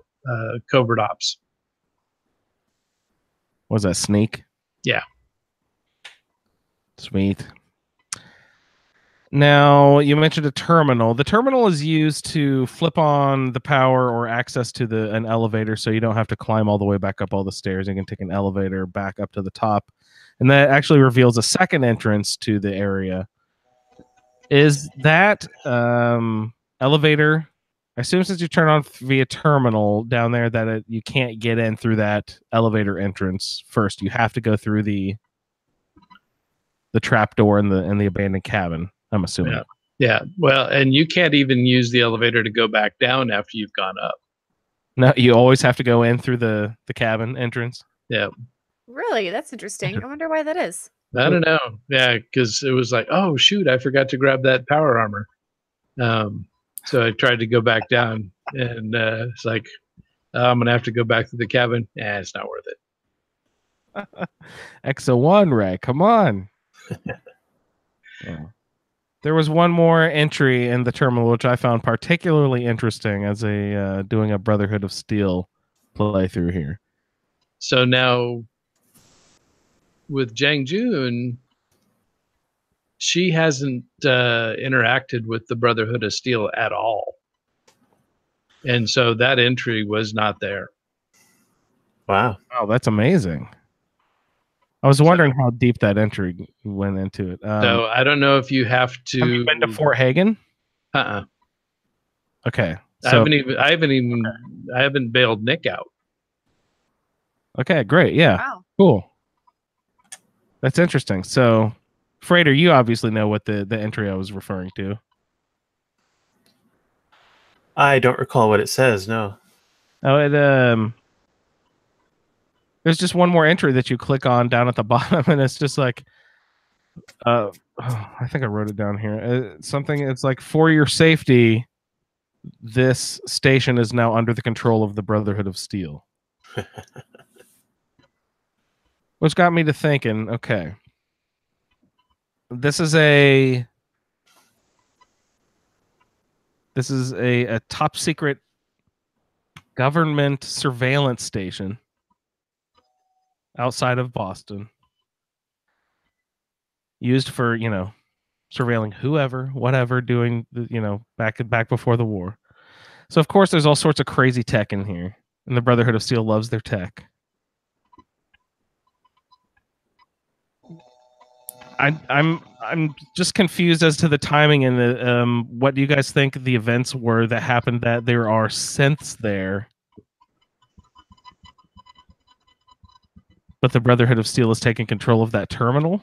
covert ops. Was that sneak? Yeah. Sweet. Now, you mentioned a terminal. The terminal is used to flip on the power or access to an elevator, so you don't have to climb all the way back up all the stairs. You can take an elevator back up to the top, and that actually reveals a second entrance to the area. Is that elevator? I assume since you turn on via terminal down there that you can't get in through that elevator entrance first. You have to go through the trap door in the abandoned cabin, I'm assuming. Yeah. Well, and you can't even use the elevator to go back down after you've gone up. No, you always have to go in through the cabin entrance. Yeah. Really? That's interesting. I wonder why that is. I don't know. Yeah, because it was like, oh shoot, I forgot to grab that power armor. So I tried to go back down, and it's like, I'm gonna have to go back to the cabin. It's not worth it. XO1, Ray, come on. Yeah. There was one more entry in the terminal which I found particularly interesting as a doing a Brotherhood of Steel playthrough here. So now with Jang Jun, she hasn't interacted with the Brotherhood of Steel at all. And so that entry was not there. Wow. Oh, that's amazing. I was wondering how deep that entry went into it. So I don't know if you have to. Have you been to Fort Hagen? Okay. So, I haven't bailed Nick out. Okay, great. Yeah. Wow. Cool. That's interesting. So, Freighter, you obviously know what the entry I was referring to. I don't recall what it says. No. Oh, it there's just one more entry that you click on down at the bottom, and it's just like, I think I wrote it down here. Something. It's like, for your safety, this station is now under the control of the Brotherhood of Steel. Which got me to thinking, okay, this is a top secret government surveillance station outside of Boston, used for, surveilling whoever, whatever, doing, back before the war. So of course there's all sorts of crazy tech in here, and the Brotherhood of Steel loves their tech. I'm just confused as to the timing and the what do you guys think the events were that happened that there are synths there, but the Brotherhood of Steel is taking control of that terminal?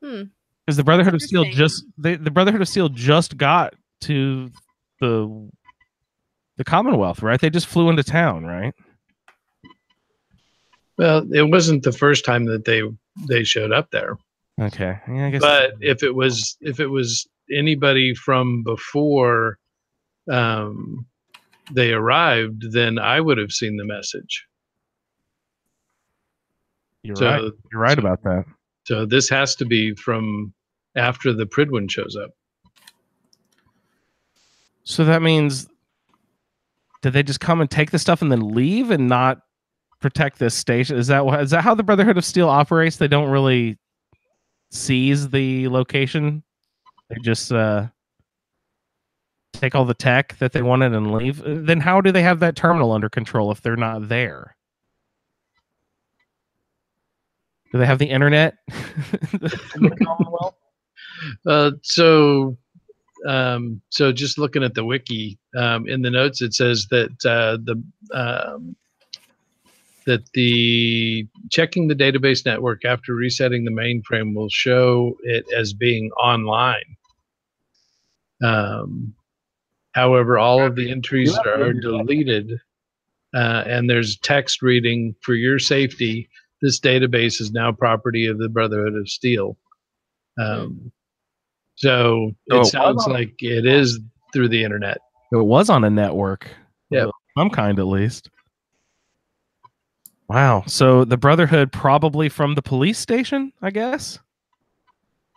Because the Brotherhood of Steel the Brotherhood of Steel just got to the Commonwealth, right? They just flew into town, right? Well, it wasn't the first time that they showed up there. Okay, yeah, I guess. But if it was anybody from before they arrived, then I would have seen the message. You're right. You're right about that. So this has to be from after the Pridwin shows up. So that means, did they just come and take the stuff and then leave and not protect this station? Is that how the Brotherhood of Steel operates? They don't really seize the location. They just take all the tech that they wanted and leave. Then how do they have that terminal under control if they're not there? Do they have the internet in the Commonwealth? So just looking at the wiki, in the notes it says that the checking the database network after resetting the mainframe will show it as being online. However, all of the entries are deleted, and there's text reading, for your safety, this database is now property of the Brotherhood of Steel. So it sounds like it is through the internet. It was on a network. Yeah, some kind at least. Wow. So the Brotherhood probably from the police station, I guess.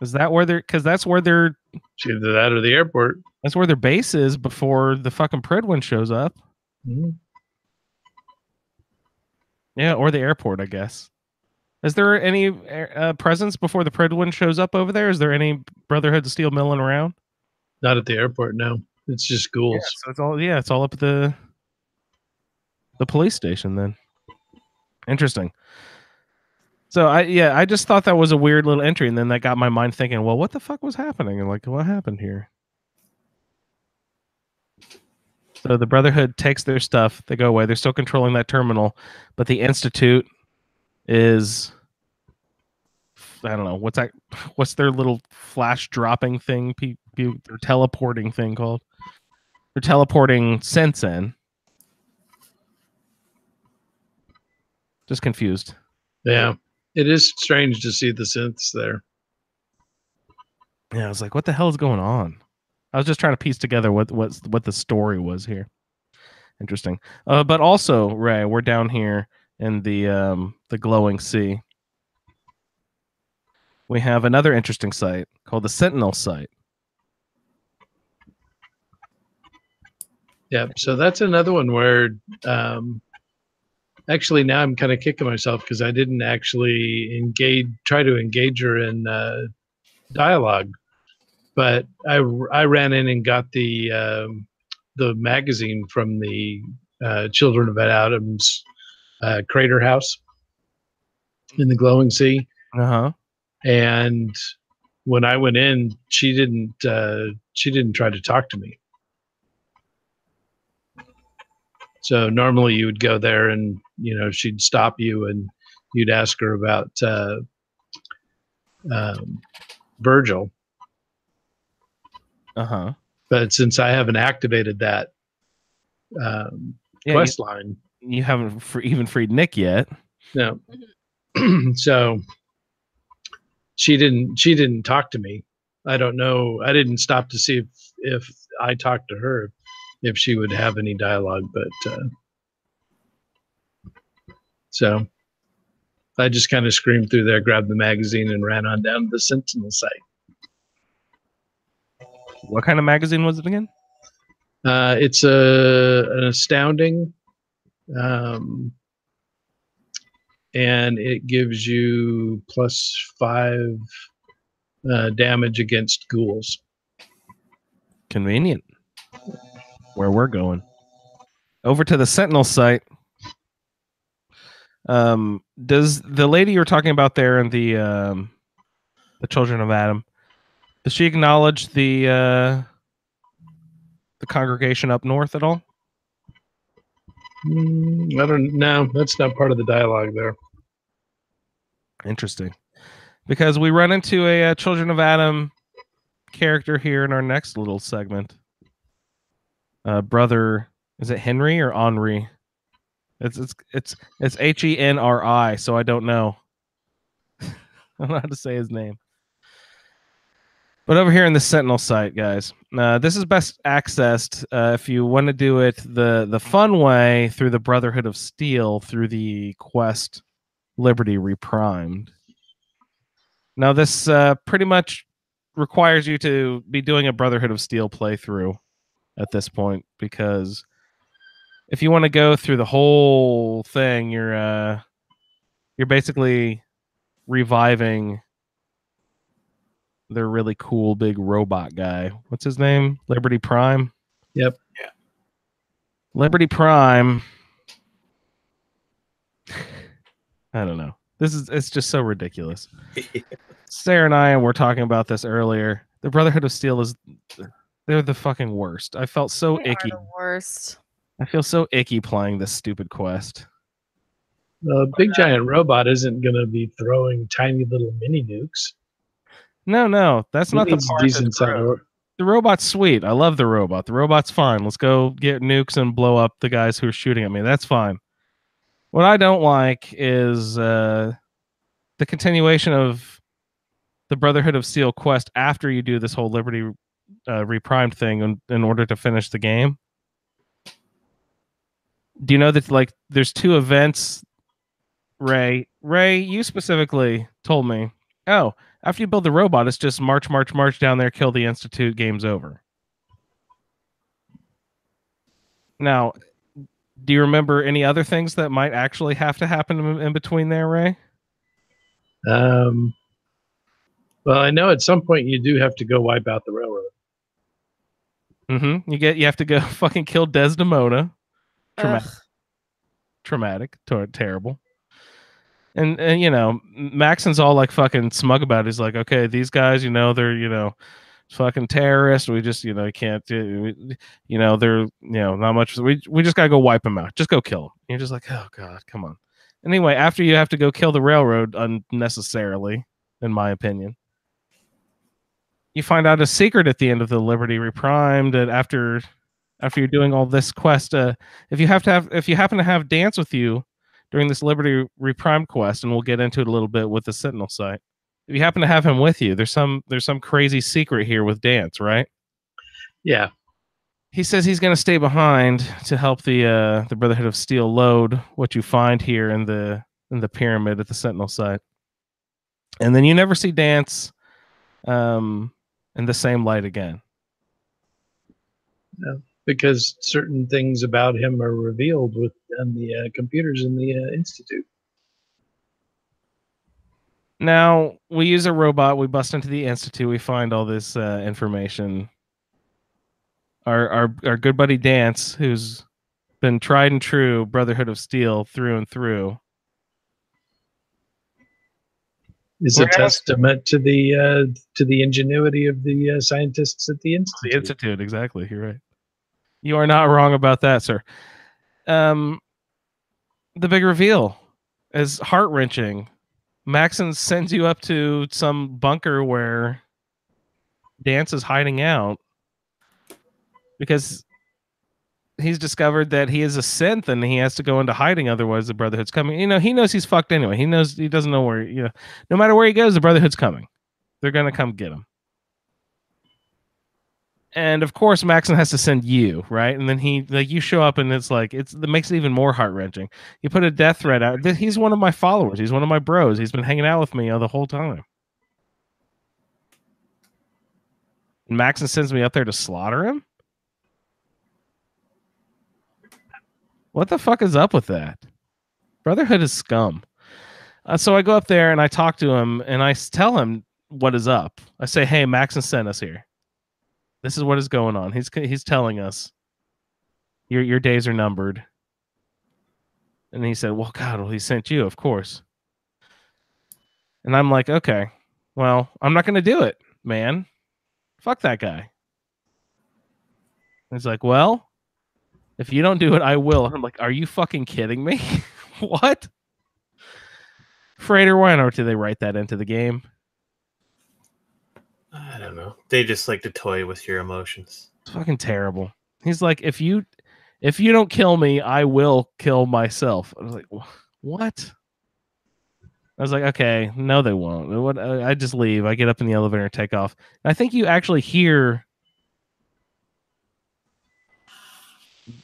Is that where they're? Because that's where they're. Either that or the airport. That's where their base is before the fucking Pridwin shows up. Mm-hmm. Yeah, or the airport, I guess. Is there any presence before the Pridwin shows up over there? Is there any Brotherhood of Steel milling around? Not at the airport, no. It's just ghouls. Yeah, so it's all up at the police station then. Interesting. So I just thought that was a weird little entry, and then that got my mind thinking, well, what the fuck was happening? And like, what happened here? So the Brotherhood takes their stuff, they go away, they're still controlling that terminal, but the Institute is I don't know what's that. What's their little flash dropping thing? Their teleporting thing called. They're teleporting sense in. Just confused. Yeah, it is strange to see the synths there. Yeah, I was like, what the hell is going on? I was just trying to piece together what the story was here. Interesting. But also, Ray, we're down here in the glowing sea. We have another interesting site called the Sentinel site. Yeah, so that's another one where actually now I'm kind of kicking myself because I didn't actually try to engage her in dialogue, but I ran in and got the magazine from the Children of Adam's crater house in the glowing sea. Uh-huh. And when I went in, she didn't try to talk to me. So normally you would go there and, she'd stop you and you'd ask her about Virgil. Uh-huh. But since I haven't activated that quest line, you haven't even freed Nick yet. No. So she didn't talk to me. I don't know. I didn't stop to see if I talked to her, if she would have any dialogue, but so I just kind of screamed through there, grabbed the magazine, and ran on down to the Sentinel site. What kind of magazine was it again? It's an astounding, and it gives you +5 damage against ghouls. Convenient. Where we're going. Over to the Sentinel site. Does the lady you were talking about there in the Children of Adam, does she acknowledge the congregation up north at all? I don't know. That's not part of the dialogue there. Interesting. Because we run into a Children of Adam character here in our next little segment. Brother, is it Henry or Henri? It's Henri, so I don't know. I don't know how to say his name. But over here in the Sentinel site, guys, this is best accessed if you want to do it the fun way through the Brotherhood of Steel through the quest Liberty Reprimed. Now, this pretty much requires you to be doing a Brotherhood of Steel playthrough at this point, because if you want to go through the whole thing, you're basically reviving their really cool big robot guy. What's his name? Liberty Prime? Yep. Yeah. Liberty Prime. I don't know. It's just so ridiculous. Sarah and I were talking about this earlier. The Brotherhood of Steel they're the fucking worst. I felt so icky. Are the worst. I feel so icky playing this stupid quest. The big giant robot isn't going to be throwing tiny little mini nukes. No, that's not the part. The robot's sweet. I love the robot. The robot's fine. Let's go get nukes and blow up the guys who are shooting at me. That's fine. What I don't like is the continuation of the Brotherhood of Steel quest after you do this whole Liberty Reprimed thing in order to finish the game. Do you know that there's 2 events? Ray, you specifically told me, after you build the robot, it's just march down there, kill the Institute, game's over. Now, do you remember any other things that might actually have to happen in between there, Ray? Well, I know at some point you do have to go wipe out the railroad. Mm-hmm. You have to go fucking kill Desdemona. Traumatic, terrible. And Maxon's all like fucking smug about it. He's like, okay, these guys, they're fucking terrorists. We just can't do, they're not much. We just gotta go wipe them out. Just go kill them. You're just like, oh god, come on. Anyway, after you have to go kill the railroad unnecessarily, in my opinion. You find out a secret at the end of the Liberty Reprimed that after you're doing all this quest, if you happen to have Dance with you during this Liberty Reprimed quest, and we'll get into it a little bit with the Sentinel site. If you happen to have him with you, there's some crazy secret here with Dance, right? Yeah. He says he's going to stay behind to help the Brotherhood of Steel load what you find here in the pyramid at the Sentinel site, and then you never see Dance in the same light again. No, because certain things about him are revealed on the computers in the Institute. Now, we use a robot, we bust into the Institute, we find all this information. Our good buddy Dance, who's been tried and true Brotherhood of Steel through and through, is a testament to the ingenuity of the scientists at the Institute. The Institute, exactly. You're right. You are not wrong about that, sir. The big reveal is heart-wrenching. Maxon sends you up to some bunker where Dance is hiding out because he's discovered that he is a synth and he has to go into hiding, otherwise the Brotherhood's coming. You know, he knows he's fucked anyway. He doesn't know where, you know, no matter where he goes, the Brotherhood's coming. They're going to come get him. And of course, Maxon has to send you, right? And then you show up and it makes it even more heart-wrenching. You put a death threat out. He's one of my followers. He's one of my bros. He's been hanging out with me the whole time. And Maxon sends me up there to slaughter him? What the fuck is up with that? Brotherhood is scum. So I go up there and I talk to him and I tell him what is up. I say, hey, Maxon sent us here. This is what is going on. He's telling us your days are numbered. And he said, well, God, he sent you, of course. And I'm like, okay, well, I'm not going to do it, man. Fuck that guy. And he's like, well, if you don't do it, I will. I'm like, are you fucking kidding me? What? Freighter, why not did they write that into the game? I don't know. They just like to toy with your emotions. It's fucking terrible. He's like, if you don't kill me, I will kill myself. I was like, what? I was like, okay, no, they won't. I just leave. I get up in the elevator and take off. And I think you actually hear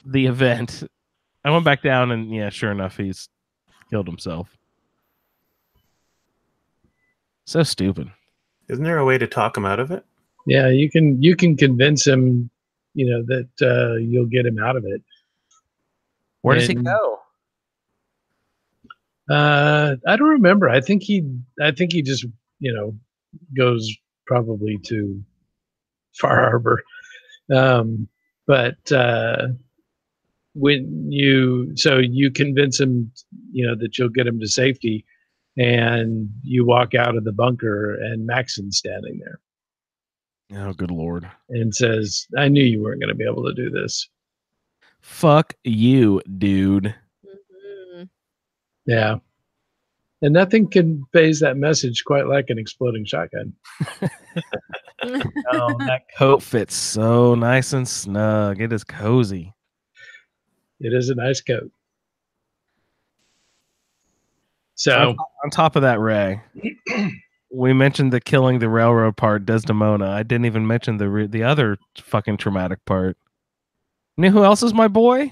the event. I went back down and yeah, sure enough, he's killed himself. So stupid. Isn't there a way to talk him out of it? Yeah, you can convince him, you know, that you'll get him out of it. Where does he go? I don't remember. I think he just, you know, goes probably to Far Harbor. But when you convince him, you know, that you'll get him to safety, and you walk out of the bunker and Maxon's standing there. Oh, good Lord. And says, I knew you weren't going to be able to do this. Fuck you, dude. Mm-hmm. Yeah. And nothing conveys that message quite like an exploding shotgun. Oh, that coat fits so nice and snug. It is cozy. It is a nice coat. So on top of that, Ray, we mentioned the killing the railroad part, Desdemona. I didn't even mention the other fucking traumatic part. You know who else is my boy?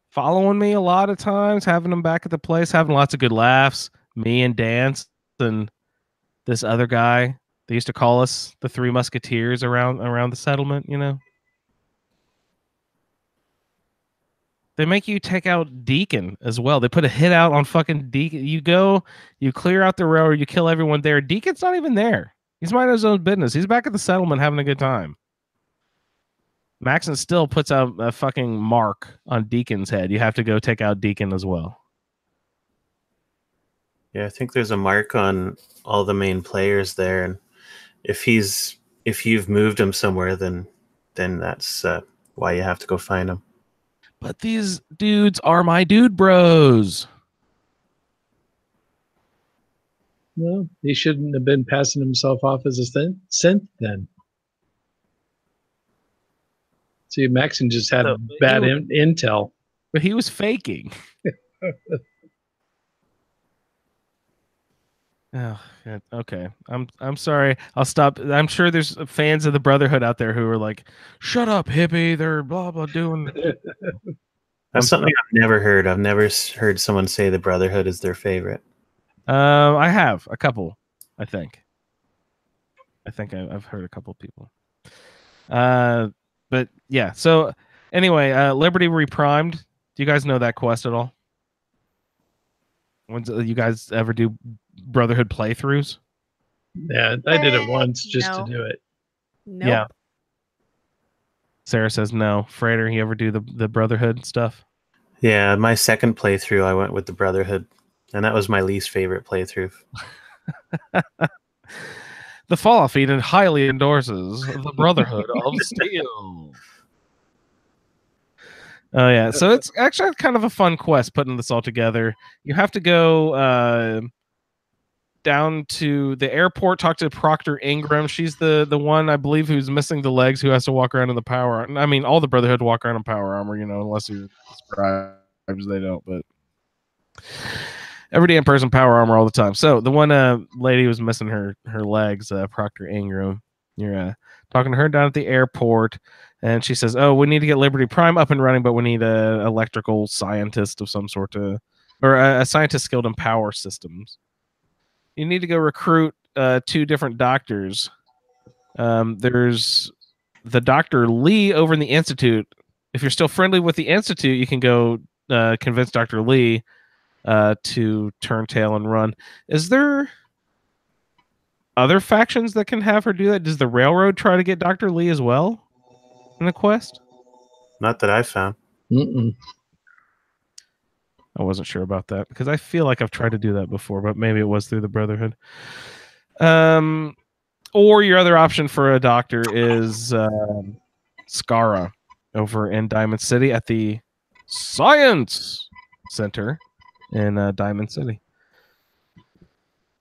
Following me a lot of times, having him back at the place, having lots of good laughs. Me and Dance and this other guy. They used to call us the Three Musketeers around the settlement, you know? They make you take out Deacon as well. They put a hit out on fucking Deacon. You go, you clear out the railroad, you kill everyone there. Deacon's not even there. He's minding his own business. He's back at the settlement having a good time. Maxon still puts out a fucking mark on Deacon's head. You have to go take out Deacon as well. Yeah, I think there's a mark on all the main players there, and if you've moved him somewhere, then that's why you have to go find him. But these dudes are my dude bros. Well, he shouldn't have been passing himself off as a synth then. See, Maxon just had So, bad intel. But he was faking. Oh, God. Okay. I'm sorry. I'll stop. I'm sure there's fans of the Brotherhood out there who are like, "Shut up, hippie! They're blah blah doing." That's something I've never heard. I've never heard someone say the Brotherhood is their favorite. I have a couple. I think I've heard a couple people. But yeah. So anyway, Liberty Reprimed. Do you guys know that quest at all? You guys ever do Brotherhood playthroughs? Yeah, I did it once just to do it. Nope. Yeah. Sarah says no. Frater, you ever do the Brotherhood stuff? Yeah, my second playthrough, I went with the Brotherhood, and that was my least favorite playthrough. The Fallout feed highly endorses the Brotherhood of Steel. Oh yeah, so it's actually kind of a fun quest putting this all together. You have to go down to the airport, talk to Proctor Ingram. She's the one I believe who's missing the legs, who has to walk around in the power. I mean, all the Brotherhood walk around in power armor, unless you describes they don't. But every damn person power armor all the time. So the one lady was missing her legs, Proctor Ingram. You're talking to her down at the airport, and she says, "Oh, we need to get Liberty Prime up and running, but we need a electrical scientist of some sort or a scientist skilled in power systems. You need to go recruit 2 different doctors. There's the Dr. Lee over in the Institute. If you're still friendly with the Institute, you can go convince Dr. Lee to turn tail and run. Is there other factions that can have her do that? Does the Railroad try to get Dr. Lee as well in the quest? Not that I've found. I wasn't sure about that because I feel like I've tried to do that before, but maybe it was through the Brotherhood. Or your other option for a doctor is Skara over in Diamond City at the Science Center in Diamond City.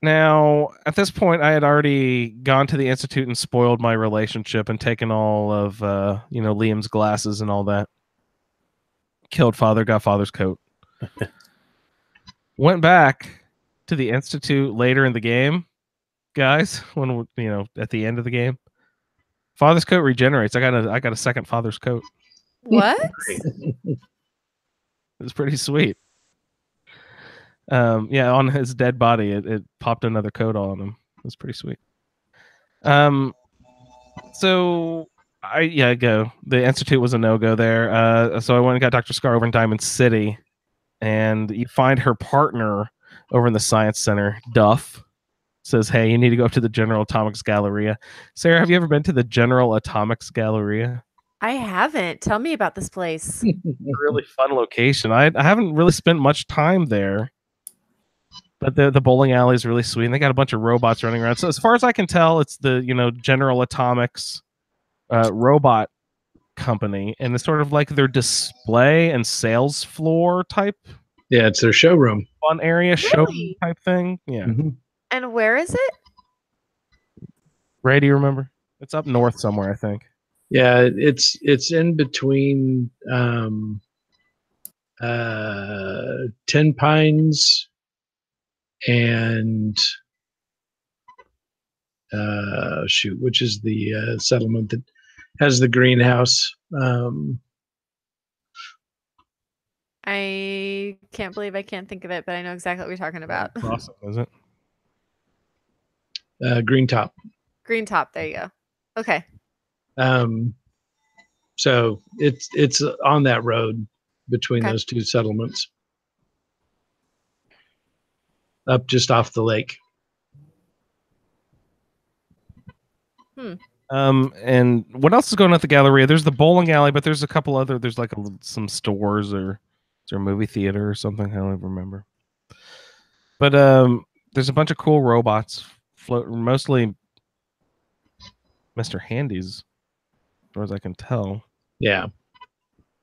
Now, at this point, I had already gone to the Institute and spoiled my relationship and taken all of Liam's glasses and all that. Killed father, got father's coat. Went back to the Institute later in the game, guys. When at the end of the game, father's coat regenerates. I got a second father's coat. What? It's pretty sweet. On his dead body, it popped another coat on him. It was pretty sweet. So I go. The Institute was a no-go there. So I went and got Dr. Scar over in Diamond City, and you find her partner over in the Science Center. Duff says, "Hey, you need to go up to the General Atomics Galleria." Sarah, have you ever been to the General Atomics Galleria? I haven't. Tell me about this place. Really fun location. I haven't really spent much time there, but the bowling alley is really sweet, and they got a bunch of robots running around. So as far as I can tell, it's the General Atomics robot company, and it's sort of like their display and sales floor type. Yeah, it's their showroom. Fun area, showroom type thing. Yeah. Mm-hmm. And where is it? Ray, do you remember? It's up north somewhere, I think. Yeah, it's in between 10 Pines and which is the settlement that has the greenhouse. I can't believe I can't think of it, but I know exactly what you're talking about. Awesome, is it? Green Top. Green Top. There you go. Okay. So it's on that road between those 2 settlements, up just off the lake. And what else is going on at the Galleria? There's the bowling alley, but there's a couple other. There's like some stores or is there a movie theater or something? I don't even remember. But there's a bunch of cool robots floating, mostly Mr. Handy's, as far as I can tell. Yeah.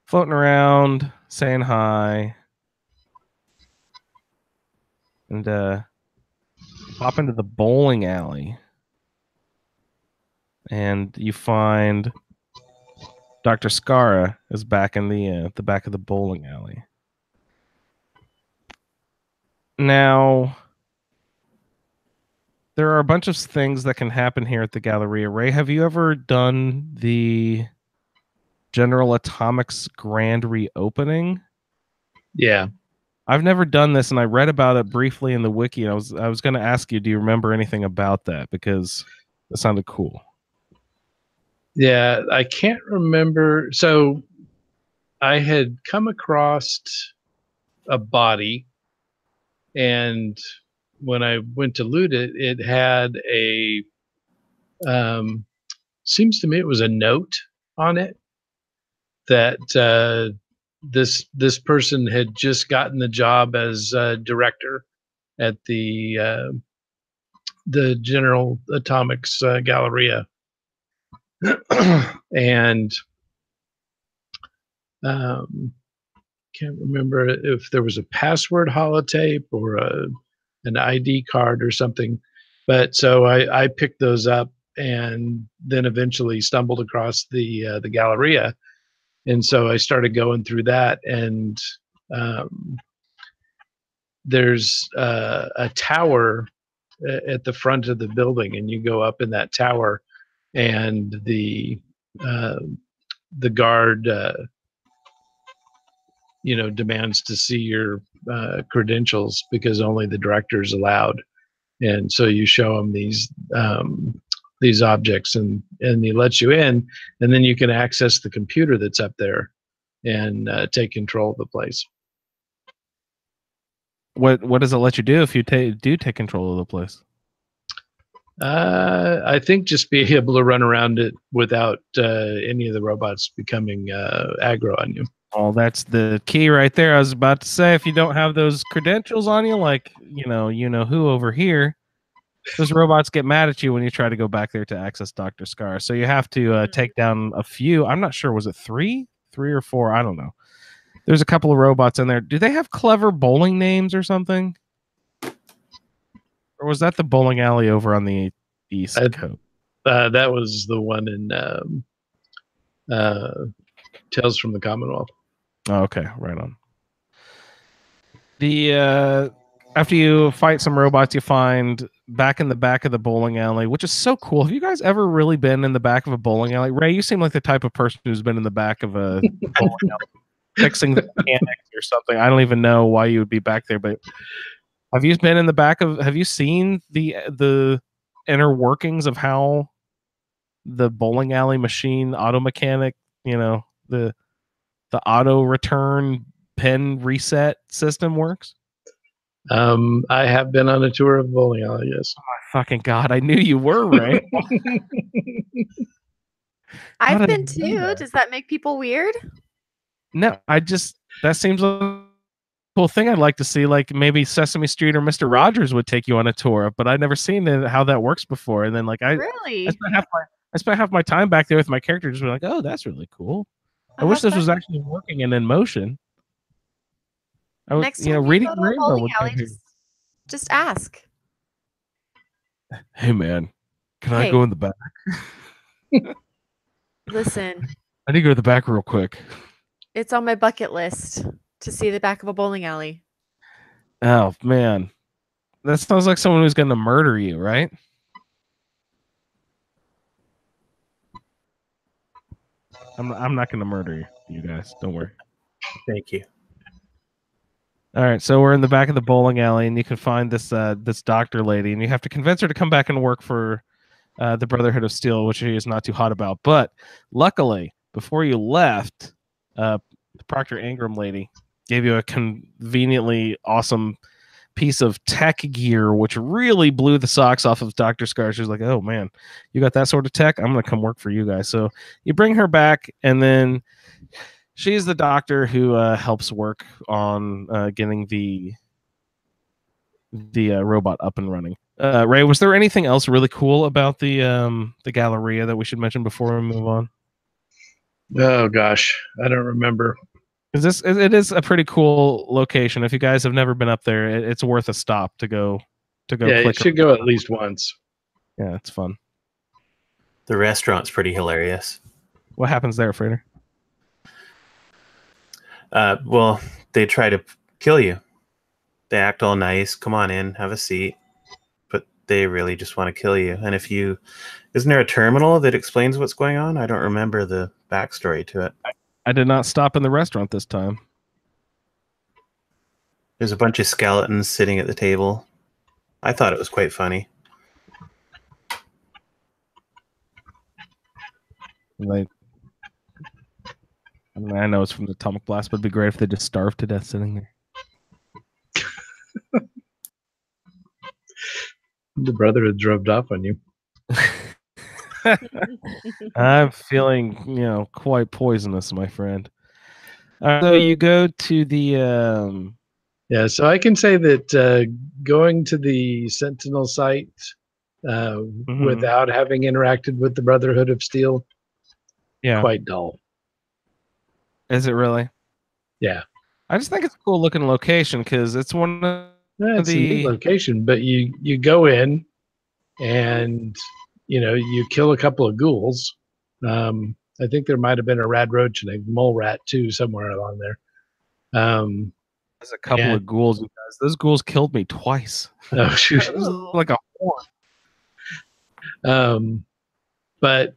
Floating around, saying hi. And pop into the bowling alley, and you find Dr. Scara is back in the back of the bowling alley. Now, there are a bunch of things that can happen here at the Galleria. Ray, have you ever done the General Atomics grand reopening? Yeah. I've never done this, and I read about it briefly in the wiki. I was going to ask you, do you remember anything about that? Because it sounded cool. Yeah, I can't remember. So I had come across a body, and when I went to loot it, it had a seems to me it was a note on it that this person had just gotten the job as director at the General Atomics Galleria, and can't remember if there was a password holotape or an ID card or something. But so I picked those up and then eventually stumbled across the Galleria. And so I started going through that, and there's a tower at the front of the building, and you go up in that tower, and the guard demands to see your credentials because only the director is allowed. And so you show him these objects, and he lets you in, and then you can access the computer that's up there and take control of the place. What does it let you do if you do take control of the place? I think just be able to run around it without any of the robots becoming aggro on you. Oh, that's the key right there. I was about to say, if you don't have those credentials on you, like you know who over here, those robots get mad at you when you try to go back there to access Dr. Scar. So you have to take down a few. I'm not sure. Was it three or four? I don't know. There's a couple of robots in there. Do they have clever bowling names or something? Or was that the bowling alley over on the East Coast? That was the one in Tales from the Commonwealth. Oh, okay, right on. The after you fight some robots, you find back in the back of the bowling alley, which is so cool. Have you guys ever really been in the back of a bowling alley? Ray, you seem like the type of person who's been in the back of a bowling alley fixing the mechanics or something. I don't even know why you would be back there, but have you been in the back of? Have you seen the inner workings of how the bowling alley machine auto mechanic, the auto return pen reset system works? I have been on a tour of bowling alley, yes. Oh my fucking God, I knew you were, Ray. I've been too. Does that make people weird? No, that seems like a cool thing I'd like to see. Like maybe Sesame Street or Mr. Rogers would take you on a tour, but I'd never seen how that works before. And then really? I spent half my time back there with my character just being like, oh, that's really cool. I wish this was actually working and in motion. Next time reading Rainbow alley, just ask. Hey man, can I go in the back? Listen, I need to go to the back real quick. It's on my bucket list to see the back of a bowling alley. Oh man, that sounds like someone who's going to murder you, right? I'm not going to murder you guys. Don't worry. Thank you. All right, so we're in the back of the bowling alley, and you can find this this doctor lady, and you have to convince her to come back and work for the Brotherhood of Steel, which she is not too hot about. But luckily, before you left, the Procter Ingram lady gave you a conveniently awesome piece of tech gear, which really blew the socks off of Dr. Scar. She was like, oh man, you got that sort of tech? I'm going to come work for you guys. So you bring her back, and then she's the doctor who helps work on getting the robot up and running. Ray, was there anything else really cool about the Galleria that we should mention before we move on? Oh gosh, I don't remember. It is a pretty cool location. If you guys have never been up there, it's worth a stop to go to go. Yeah, you click should go at least once. Yeah, it's fun. The restaurant's pretty hilarious. What happens there, Frater? Well, they try to kill you. They act all nice. Come on in, have a seat. But they really just want to kill you. And if you... Isn't there a terminal that explains what's going on? I don't remember the backstory to it. I did not stop in the restaurant this time. There's a bunch of skeletons sitting at the table. I thought it was quite funny. Like, I know it's from the atomic blast, but it'd be great if they just starved to death sitting there. The Brotherhood drubbed off on you. I'm feeling, quite poisonous, my friend. So you go to the... Yeah, so I can say that going to the Sentinel site without having interacted with the Brotherhood of Steel, quite dull. Is it really? Yeah. I just think it's a cool looking location because it's one of it's a neat location, but you go in and you kill a couple of ghouls. I think there might have been a rad roach and a mole rat too somewhere along there. There's a couple of ghouls, you guys. Those ghouls killed me twice. Oh shoot! It was like a horn. But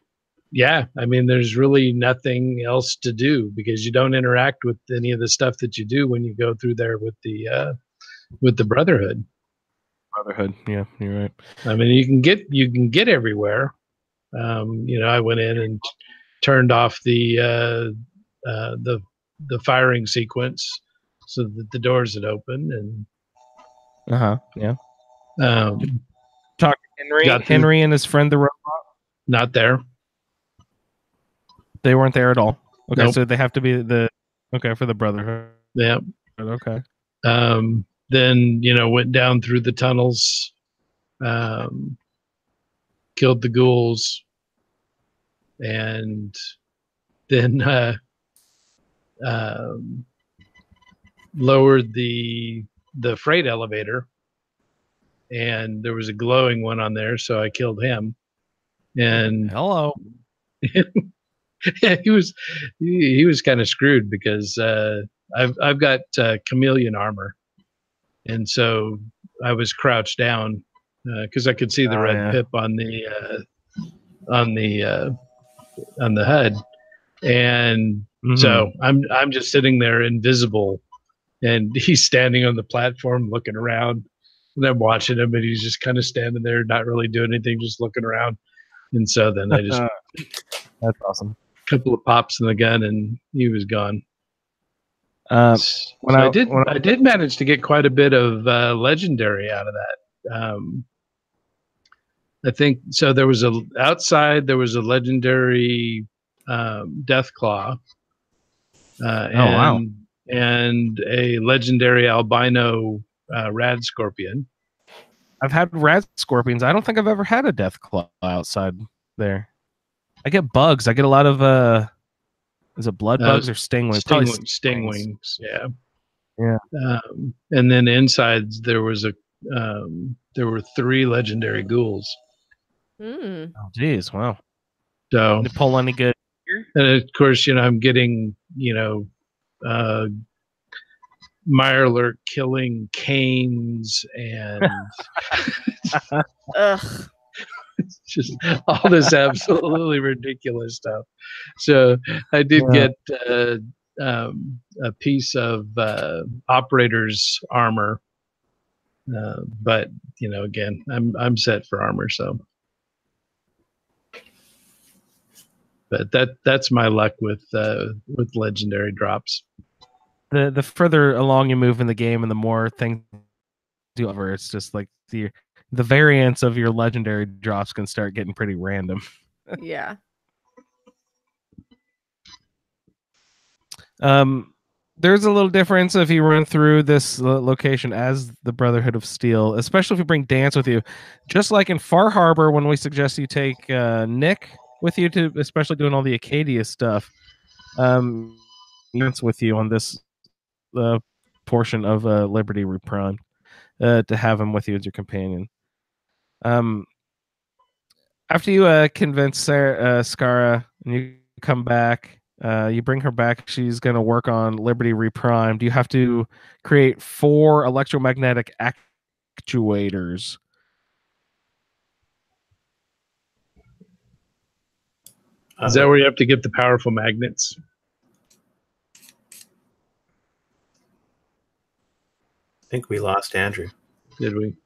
yeah, I mean, there's really nothing else to do because you don't interact with any of the stuff that you do when you go through there with the Brotherhood. Brotherhood, yeah, you're right. I mean, you can get everywhere. I went in and turned off the firing sequence so that the doors would open and yeah. Talk Henry and his friend the robot. Not there. They weren't there at all. Okay, Nope. so they have to be for the Brotherhood. Yeah. Okay. Then went down through the tunnels, killed the ghouls, and then lowered the freight elevator, and there was a glowing one on there, so I killed him. And hello. he was kind of screwed because I've got chameleon armor, and so I was crouched down because I could see the red pip on the HUD, and so I'm just sitting there invisible, and he's standing on the platform looking around, and I'm watching him, and he's just kind of standing there, not really doing anything, just looking around. And so then I just that's awesome. Couple of pops in the gun, and he was gone. I did manage to get quite a bit of legendary out of that. I think so. There was a legendary Deathclaw, and a legendary albino rad scorpion. I've had rad scorpions. I don't think I've ever had a Deathclaw outside there. I get bugs. I get a lot of is it blood bugs or stingwings? Stingwings. Yeah. Yeah. And then inside there were 3 legendary ghouls. Mm. Oh geez, wow. So did it pull any good? And of course, I'm getting Mirelurk killing canes and Ugh. It's just all this absolutely ridiculous stuff. So I did get a piece of operator's armor, but again, I'm set for armor. So, but that's my luck with legendary drops. The further along you move in the game, and the more things do over, it's just like the variants of your legendary drops can start getting pretty random. Yeah. There's a little difference if you run through this location as the Brotherhood of Steel, especially if you bring Dance with you. Just like in Far Harbor, when we suggest you take Nick with you to, especially doing all the Acadia stuff, Dance with you on this portion of Liberty Reprimed. to have him with you as your companion. After you convince Skara and you come back, you bring her back. She's going to work on Liberty Reprimed. You have to create 4 electromagnetic actuators. Is that where you have to get the powerful magnets? I think we lost Andrew. Did we?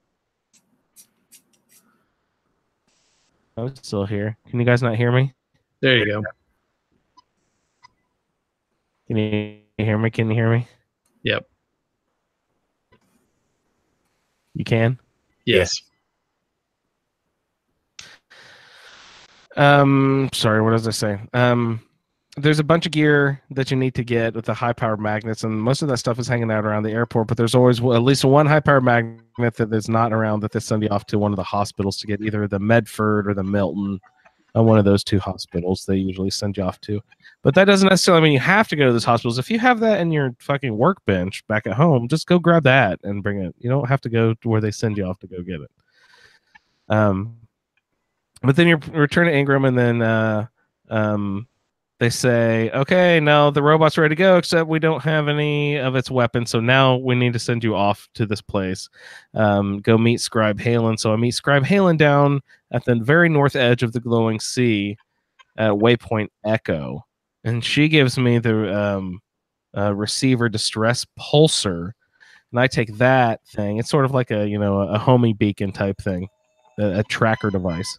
I'm still here. Can you guys not hear me? There you go. Can you hear me? Can you hear me? Yep. You can? Yes. Sorry, what was I saying? There's a bunch of gear that you need to get with the high-powered magnets, and most of that stuff is hanging out around the airport, but there's always at least one high-powered magnet that is not around that they send you off to one of the hospitals to get, either the Medford or the Milton. One of those 2 hospitals they usually send you off to. But that doesn't necessarily mean you have to go to those hospitals. If you have that in your fucking workbench back at home, just go grab that and bring it. You don't have to go to where they send you off to go get it. But then you return to Ingram, and then they say, okay, now the robot's ready to go, except we don't have any of its weapons, so now we need to send you off to this place. Go meet Scribe Halen. So I meet Scribe Halen down at the very north edge of the glowing sea at Waypoint Echo, and she gives me the receiver distress pulsar, and I take that thing. It's sort of like a homing beacon type thing, a tracker device.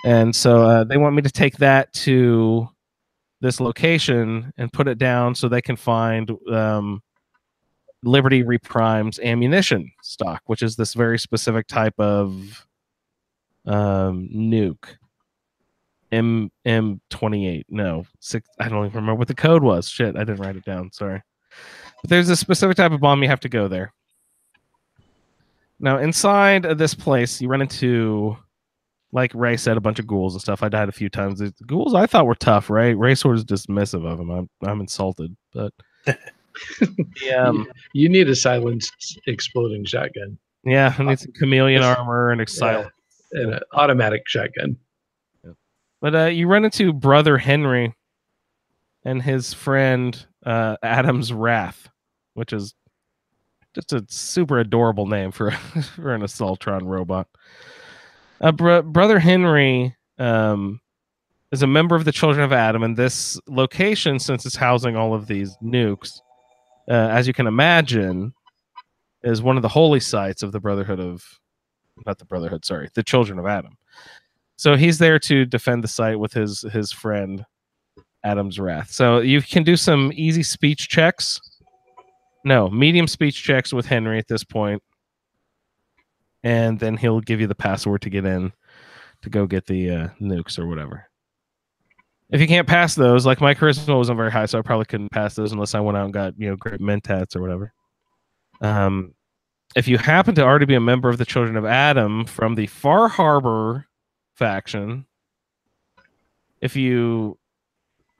And so they want me to take that to this location and put it down so they can find Liberty Reprimed's ammunition stock, which is this very specific type of nuke. M28. No, 6. I don't even remember what the code was. Shit, I didn't write it down. Sorry. But there's a specific type of bomb. You have to go there. Now, inside of this place, you run into, like Ray said, a bunch of ghouls and stuff. I died a few times. The ghouls I thought were tough, right? Ray sort of dismissive of them. I'm insulted, but you need a silenced exploding shotgun. Yeah, I need some chameleon armor and silence. And an automatic shotgun. But you run into Brother Henry and his friend Adam's Wrath, which is just a super adorable name for an Assaultron robot. Brother Henry is a member of the Children of Adam, and this location, since it's housing all of these nukes, as you can imagine, is one of the holy sites of the the Children of Adam. So he's there to defend the site with his friend Adam's Wrath. So you can do some easy speech checks. No, medium speech checks with Henry at this point. And then he'll give you the password to get in to go get the nukes or whatever. If you can't pass those, like my charisma wasn't very high, so I probably couldn't pass those unless I went out and got great mentats or whatever. If you happen to already be a member of the Children of Adam from the Far Harbor faction, if you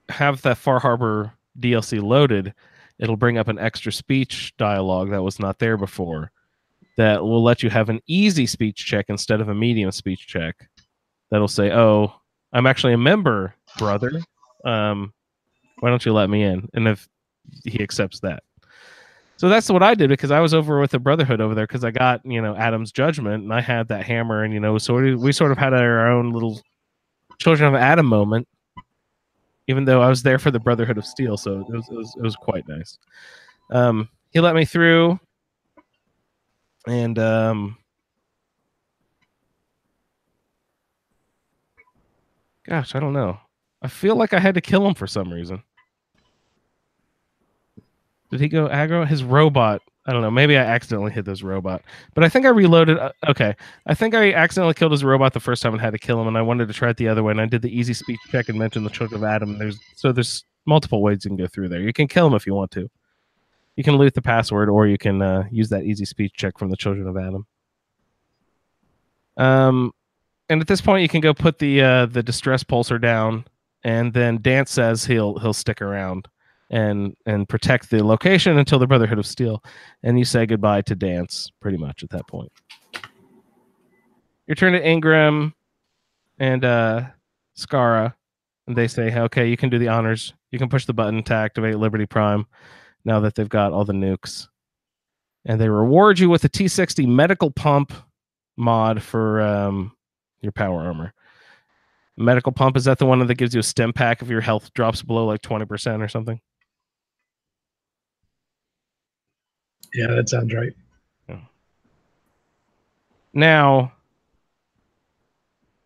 have that Far Harbor DLC loaded, it'll bring up an extra speech dialogue that was not there before that will let you have an easy speech check instead of a medium speech check. That'll say, oh, I'm actually a member, brother. Why don't you let me in? And if he accepts that. So that's what I did, because I was over with the Brotherhood over there, because I got, Adam's Judgment, and I had that hammer, and, so we sort of had our own little Children of Adam moment, even though I was there for the Brotherhood of Steel, so it was quite nice. He let me through, and gosh, I don't know. I feel like I had to kill him for some reason. Did he go aggro? His robot. I don't know. Maybe I accidentally hit this robot. But I think I reloaded. Okay. I think I accidentally killed his robot the first time and had to kill him, and I wanted to try it the other way, and I did the easy speech check and mentioned the Children of Adam. There's multiple ways you can go through there. You can kill him if you want to. You can loot the password, or you can use that easy speech check from the Children of Adam. And at this point, you can go put the distress pulsar down, and then Dance says he'll stick around. and protect the location until the Brotherhood of Steel, and you say goodbye to Dance pretty much at that point. Your turn to Ingram and Skara, and they say, okay, you can do the honors. You can push the button to activate Liberty Prime now that they've got all the nukes. And they reward you with a T60 medical pump mod for your power armor. Medical pump, is that the one that gives you a stim pack if your health drops below like 20% or something? Yeah, that sounds right. Yeah. Now,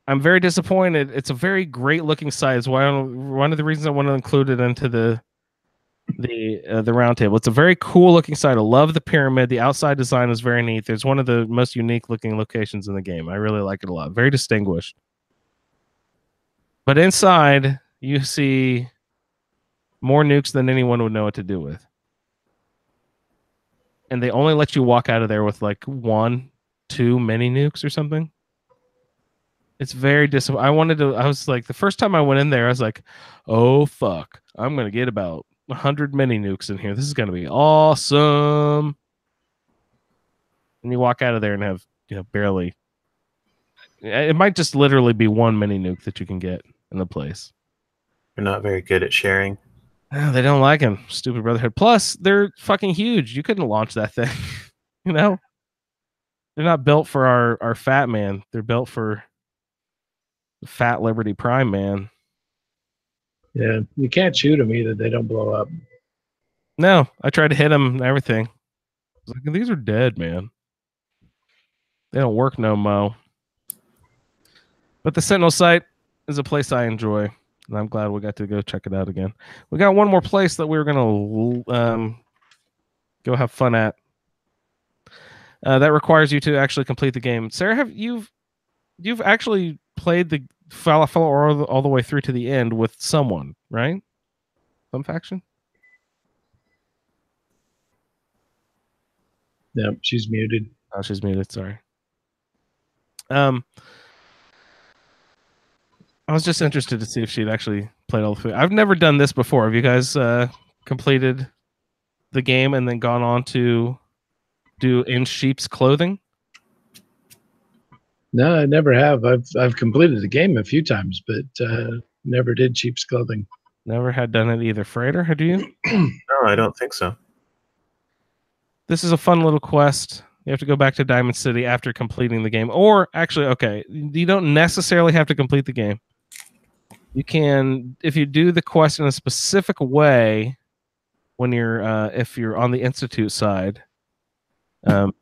I'm very disappointed. It's a very great looking site. It's one of the reasons I want to include it into the roundtable. It's a very cool looking site. I love the pyramid. The outside design is very neat. There's one of the most unique looking locations in the game. I really like it a lot. Very distinguished. But inside, you see more nukes than anyone would know what to do with. And they only let you walk out of there with like 1, 2 mini nukes or something. It's very disappointing. I was like, the first time I went in there, I was like, oh, fuck. I'm going to get about 100 mini nukes in here. This is going to be awesome. And you walk out of there and have, barely. It might just literally be 1 mini nuke that you can get in the place. They're not very good at sharing. Oh, they don't like him. Stupid Brotherhood. Plus, they're fucking huge. You couldn't launch that thing. They're not built for our fat man. They're built for the fat Liberty Prime man. Yeah, you can't shoot them either. They don't blow up. No, I tried to hit them and everything. I was like, these are dead, man. They don't work no mo. But the Sentinel site is a place I enjoy. And I'm glad we got to go check it out again. We got one more place that we were going to go have fun at. That requires you to actually complete the game. Sarah, you've actually played the Fallout all the way through to the end with someone, right? Some faction? No, she's muted. Oh, she's muted. Sorry. I was just interested to see if she'd actually played all the way. I've never done this before. Have you guys completed the game and then gone on to do In Sheep's Clothing? No, I never have. I've completed the game a few times, but never did Sheep's Clothing. Never had done it either. Freighter, do you? No, I don't think so. This is a fun little quest. You have to go back to Diamond City after completing the game. Or actually, okay, you don't necessarily have to complete the game. You can, if you do the quest in a specific way, when you're if you're on the Institute side, you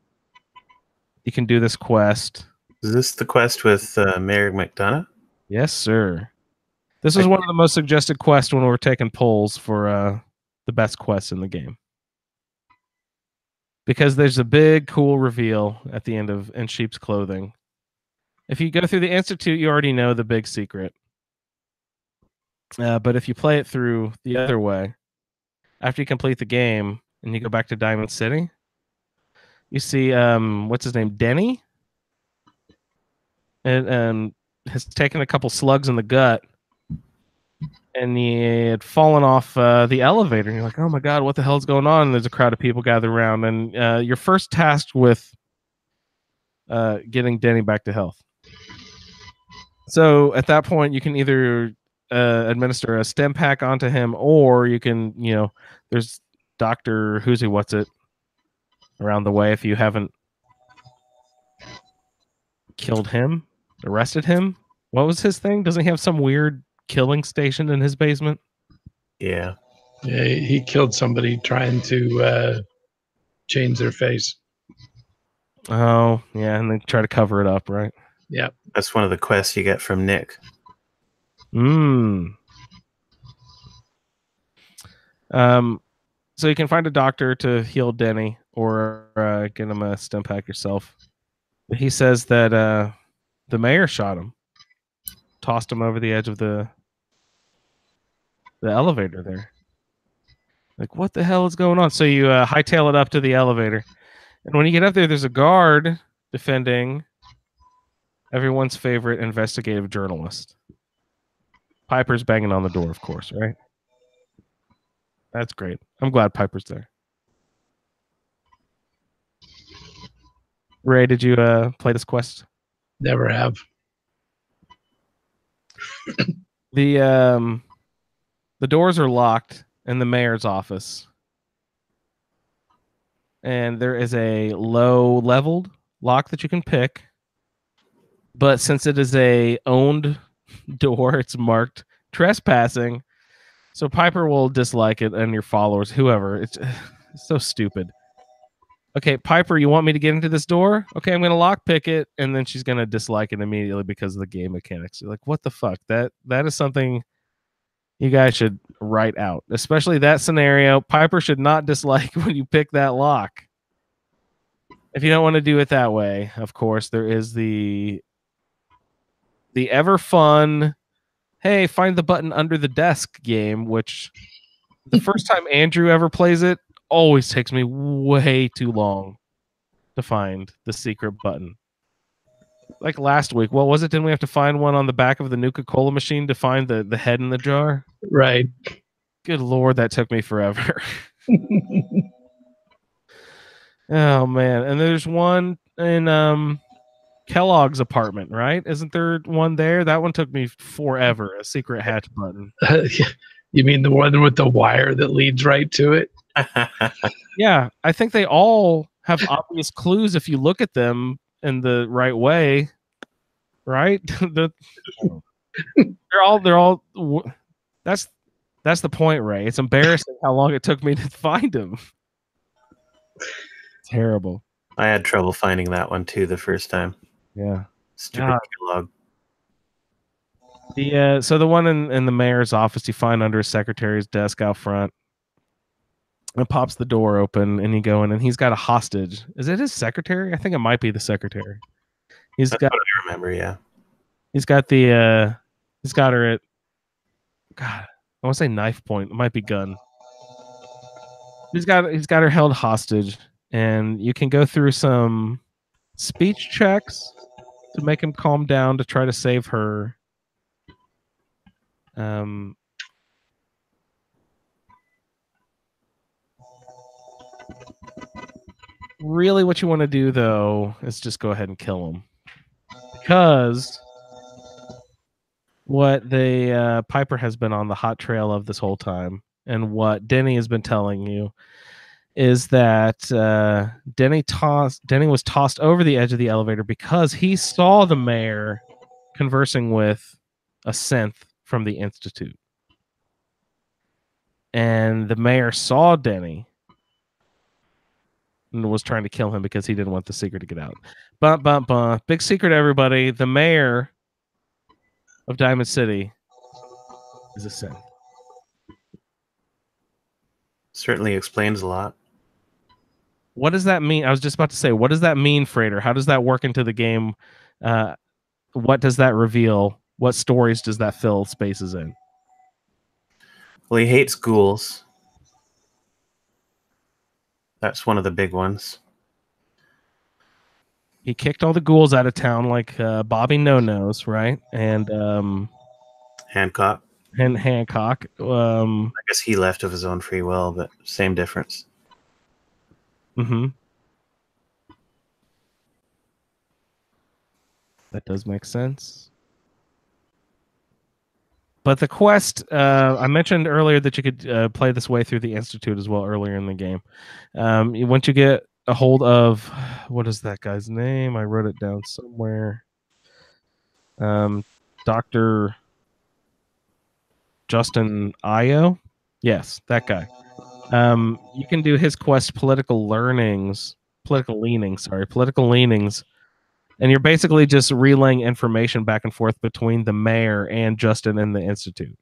can do this quest. Is this the quest with Mayor McDonough? Yes, sir. This was one of the most suggested quests when we were taking polls for the best quests in the game. Because there's a big, cool reveal at the end of In Sheep's Clothing. If you go through the Institute, you already know the big secret. But if you play it through the other way, after you complete the game and you go back to Diamond City, you see, what's his name, Denny? And has taken a couple slugs in the gut. And he had fallen off the elevator. And you're like, oh my God, what the hell's going on? And there's a crowd of people gathered around. And you're first tasked with getting Denny back to health. So at that point, you can either administer a stem pack onto him, or you can, there's Dr. Who's What's It around the way if you haven't killed him, arrested him. What was his thing? Doesn't he have some weird killing station in his basement? Yeah. Yeah, he killed somebody trying to change their face. Oh, yeah, and they try to cover it up, right? Yeah. That's one of the quests you get from Nick. So you can find a doctor to heal Denny, or get him a stem pack yourself. But he says that the mayor shot him, tossed him over the edge of the elevator there. Like, what the hell is going on? So you hightail it up to the elevator, and when you get up there, there's a guard defending everyone's favorite investigative journalist. Piper's banging on the door, of course, right? That's great. I'm glad Piper's there. Ray, did you play this quest? Never have. The doors are locked in the mayor's office. And there is a low leveled lock that you can pick. But since it is a owned door, it's marked trespassing. So Piper will dislike it, and your followers, whoever. It's so stupid. Okay, Piper, you want me to get into this door? Okay, I'm going to lockpick it, and then she's going to dislike it immediately because of the game mechanics. You're like, what the fuck? That is something you guys should write out, especially that scenario. Piper should not dislike when you pick that lock. If you don't want to do it that way, of course, there is the ever fun, hey, find the button under the desk game, which the first time Andrew ever plays it always takes me way too long to find the secret button. Like last week, what was it? Didn't we have to find one on the back of the Nuka-Cola machine to find the head in the jar? Right. Good Lord, that took me forever. Oh, man. And there's one in Kellogg's apartment, right? Isn't there one there? That one took me forever, a secret hatch button. You mean the one with the wire that leads right to it? Yeah, I think they all have obvious clues if you look at them in the right way, right? They're all. That's the point, Ray. It's embarrassing how long it took me to find them. Terrible. I had trouble finding that one too the first time. Yeah. Stupid Kellogg. So the one in the mayor's office you find under his secretary's desk out front. It pops the door open and you go in and he's got a hostage. Is it his secretary? I think it might be the secretary. That's what I remember, yeah. He's got her at, God, I want to say knife point. It might be gun. He's got her held hostage, and you can go through some speech checks to make him calm down to try to save her. Really, what you want to do though is just go ahead and kill him, because what the Piper has been on the hot trail of this whole time, and what Denny has been telling you, is that Denny was tossed over the edge of the elevator because he saw the mayor conversing with a synth from the Institute. And the mayor saw Denny and was trying to kill him because he didn't want the secret to get out. Bum, bum, bum. Big secret, everybody. The mayor of Diamond City is a synth. Certainly explains a lot. What does that mean? I was just about to say, what does that mean, Frater? How does that work into the game? What does that reveal? What stories does that fill spaces in? Well, he hates ghouls. That's one of the big ones. He kicked all the ghouls out of town like Bobby No-Nos, right? And Hancock. And Hancock. I guess he left of his own free will, but same difference. Mm-hmm. That does make sense. But the quest, I mentioned earlier that you could play this way through the Institute as well earlier in the game. Once you get a hold of, what is that guy's name? I wrote it down somewhere. Dr. Justin Io? Yes, that guy. You can do his quest political leanings, and you're basically just relaying information back and forth between the mayor and Justin and the Institute.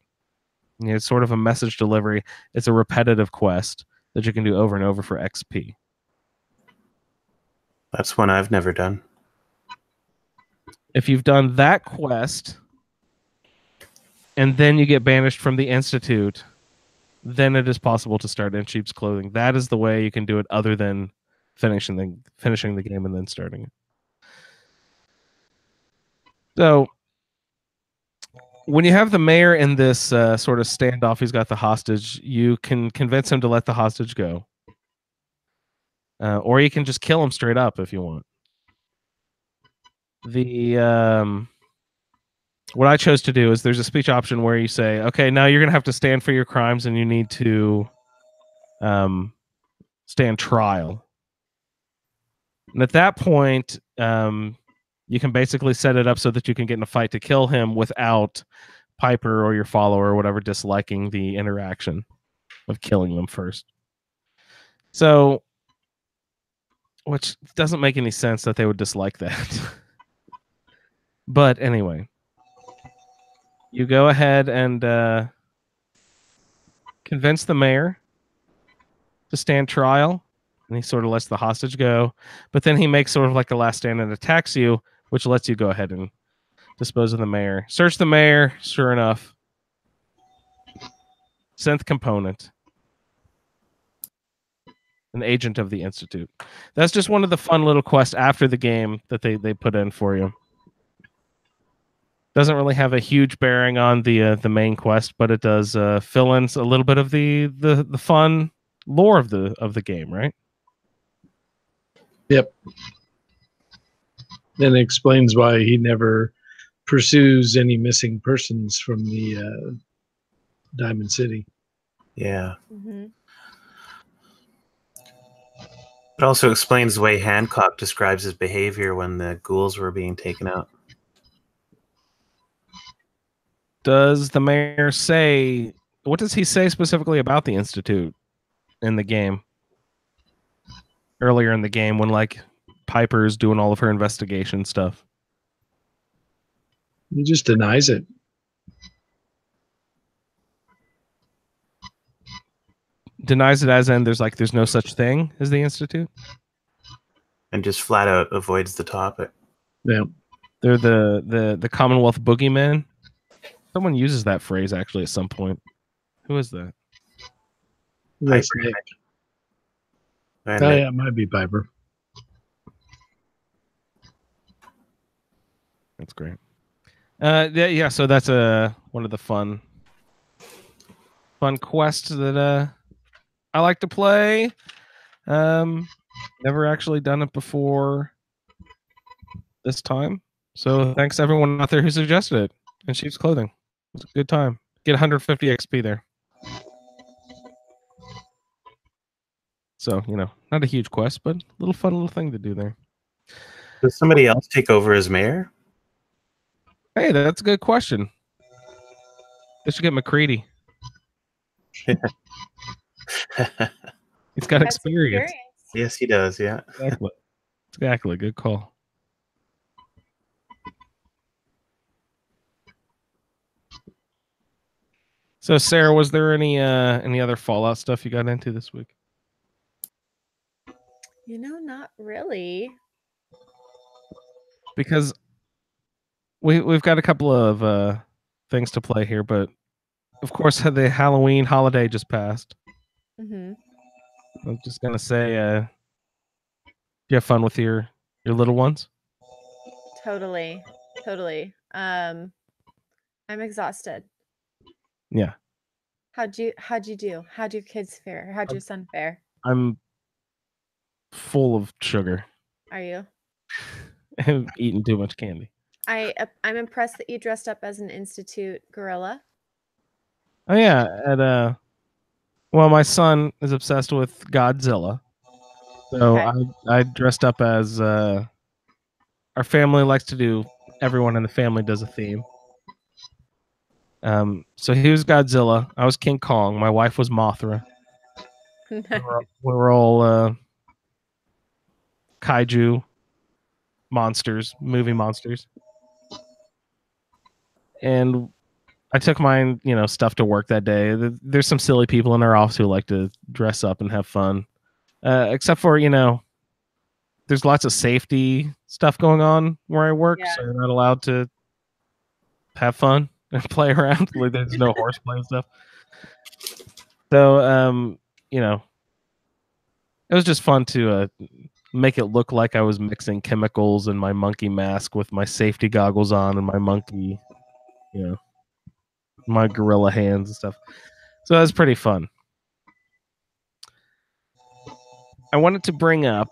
It's sort of a message delivery. It's a repetitive quest that you can do over and over for XP. That's one I've never done. If you've done that quest and then you get banished from the Institute, then it is possible to start In Sheep's Clothing. That is the way you can do it, other than finishing the game and then starting it. So when you have the mayor in this sort of standoff, he's got the hostage. You can convince him to let the hostage go, or you can just kill him straight up if you want. What I chose to do is there's a speech option where you say, okay, now you're gonna have to stand for your crimes and you need to stand trial. And at that point, you can basically set it up so that you can get in a fight to kill him without Piper or your follower or whatever disliking the interaction of killing them first. So, which doesn't make any sense that they would dislike that. But anyway, you go ahead and convince the mayor to stand trial, and he sort of lets the hostage go. But then he makes sort of like a last stand and attacks you, which lets you go ahead and dispose of the mayor. Search the mayor, sure enough. Synth component. An agent of the Institute. That's just one of the fun little quests after the game that they put in for you. Doesn't really have a huge bearing on the main quest, but it does fill in a little bit of the fun lore of the game, right? Yep. And it explains why he never pursues any missing persons from the Diamond City. Yeah. Mm-hmm. It also explains the way Hancock describes his behavior when the ghouls were being taken out. Does the mayor say, what does he say specifically about the Institute in the game? Earlier in the game when like Piper's doing all of her investigation stuff. He just denies it. Denies it as in there's no such thing as the Institute? And just flat out avoids the topic. Yeah. They're the Commonwealth boogeyman. Someone uses that phrase actually at some point. Who is that? That's Piper. Nick. And Oh, yeah, it might be Piper. That's great. Yeah. So that's one of the fun quests that I like to play. Never actually done it before this time. So thanks to everyone out there who suggested it. In Sheep's Clothing. It was a good time. Get 150 XP there. So, not a huge quest, but a little fun little thing to do there. Does somebody else take over as mayor? Hey, that's a good question. They should get McCready. He's got experience. Yes, he does, yeah. Exactly. Good call. So, Sarah, was there any other Fallout stuff you got into this week? Not really. Because we've got a couple of things to play here, but of course the Halloween holiday just passed. Mm-hmm. I'm just gonna say, you have fun with your little ones? Totally. I'm exhausted. Yeah. How'd you do? How'd your kids fare? How'd your son fare? I'm full of sugar. Are you? I'm eating too much candy. I'm impressed that you dressed up as an Institute gorilla. Oh yeah, well, my son is obsessed with Godzilla, so Okay. I dressed up as our family likes to do. Everyone in the family does a theme. So he was Godzilla. I was King Kong. My wife was Mothra. We were all kaiju monsters, movie monsters. And I took mine, stuff to work that day. There's some silly people in our office who like to dress up and have fun. Except for, there's lots of safety stuff going on where I work, so you're not allowed to have fun and play around. Like, there's no horseplay and stuff. So, it was just fun to make it look like I was mixing chemicals in my monkey mask with my safety goggles on and my monkey, my gorilla hands and stuff. So that's pretty fun. I wanted to bring up,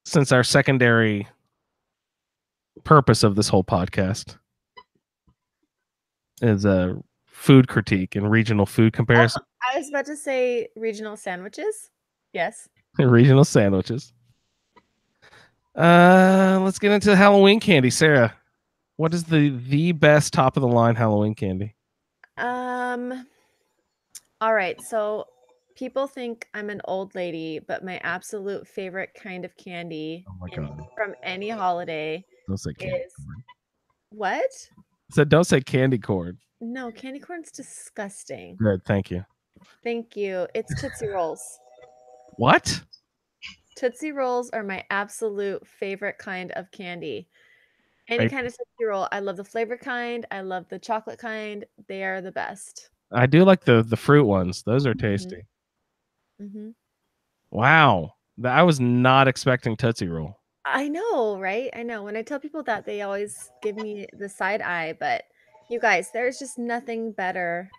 since our secondary purpose of this whole podcast is a food critique and regional food comparison. I was about to say regional sandwiches. Yes. Regional sandwiches. Let's get into Halloween candy. Sarah, what is the best top of the line Halloween candy? All right. So people think I'm an old lady, but my absolute favorite kind of candy from any holiday Don't say candy is corn. what? So don't say candy corn. No, candy corn's disgusting. Good, thank you. Thank you. It's Tootsie Rolls. What? Tootsie Rolls are my absolute favorite kind of candy. Any kind of Tootsie Roll. I love the flavor kind. I love the chocolate kind. They are the best. I do like the fruit ones. Those are tasty. Mm-hmm. Wow. I was not expecting Tootsie Roll. I know, right? I know. When I tell people that, they always give me the side eye. But you guys, there's just nothing better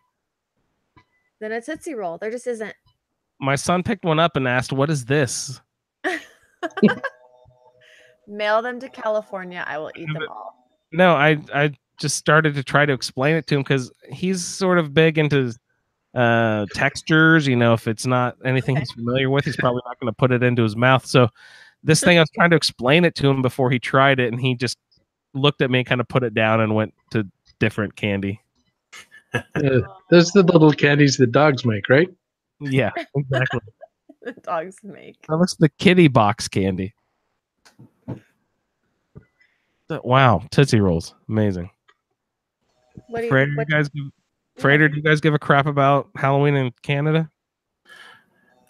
than a Tootsie Roll. There just isn't. My son picked one up and asked, "What is this?" Mail them to California. I will eat them all. No, I just started to try to explain it to him because he's sort of big into textures. You know, if it's not anything he's familiar with, he's probably not going to put it into his mouth. So this thing, I was trying to explain it to him before he tried it, and he just looked at me and kind of put it down and went to different candy. Those are the little candies that dogs make, right? Yeah, exactly. The dogs make. That looks the kitty box candy. Wow, Tootsie Rolls, amazing. What do Frater, do you guys give a crap about Halloween in Canada?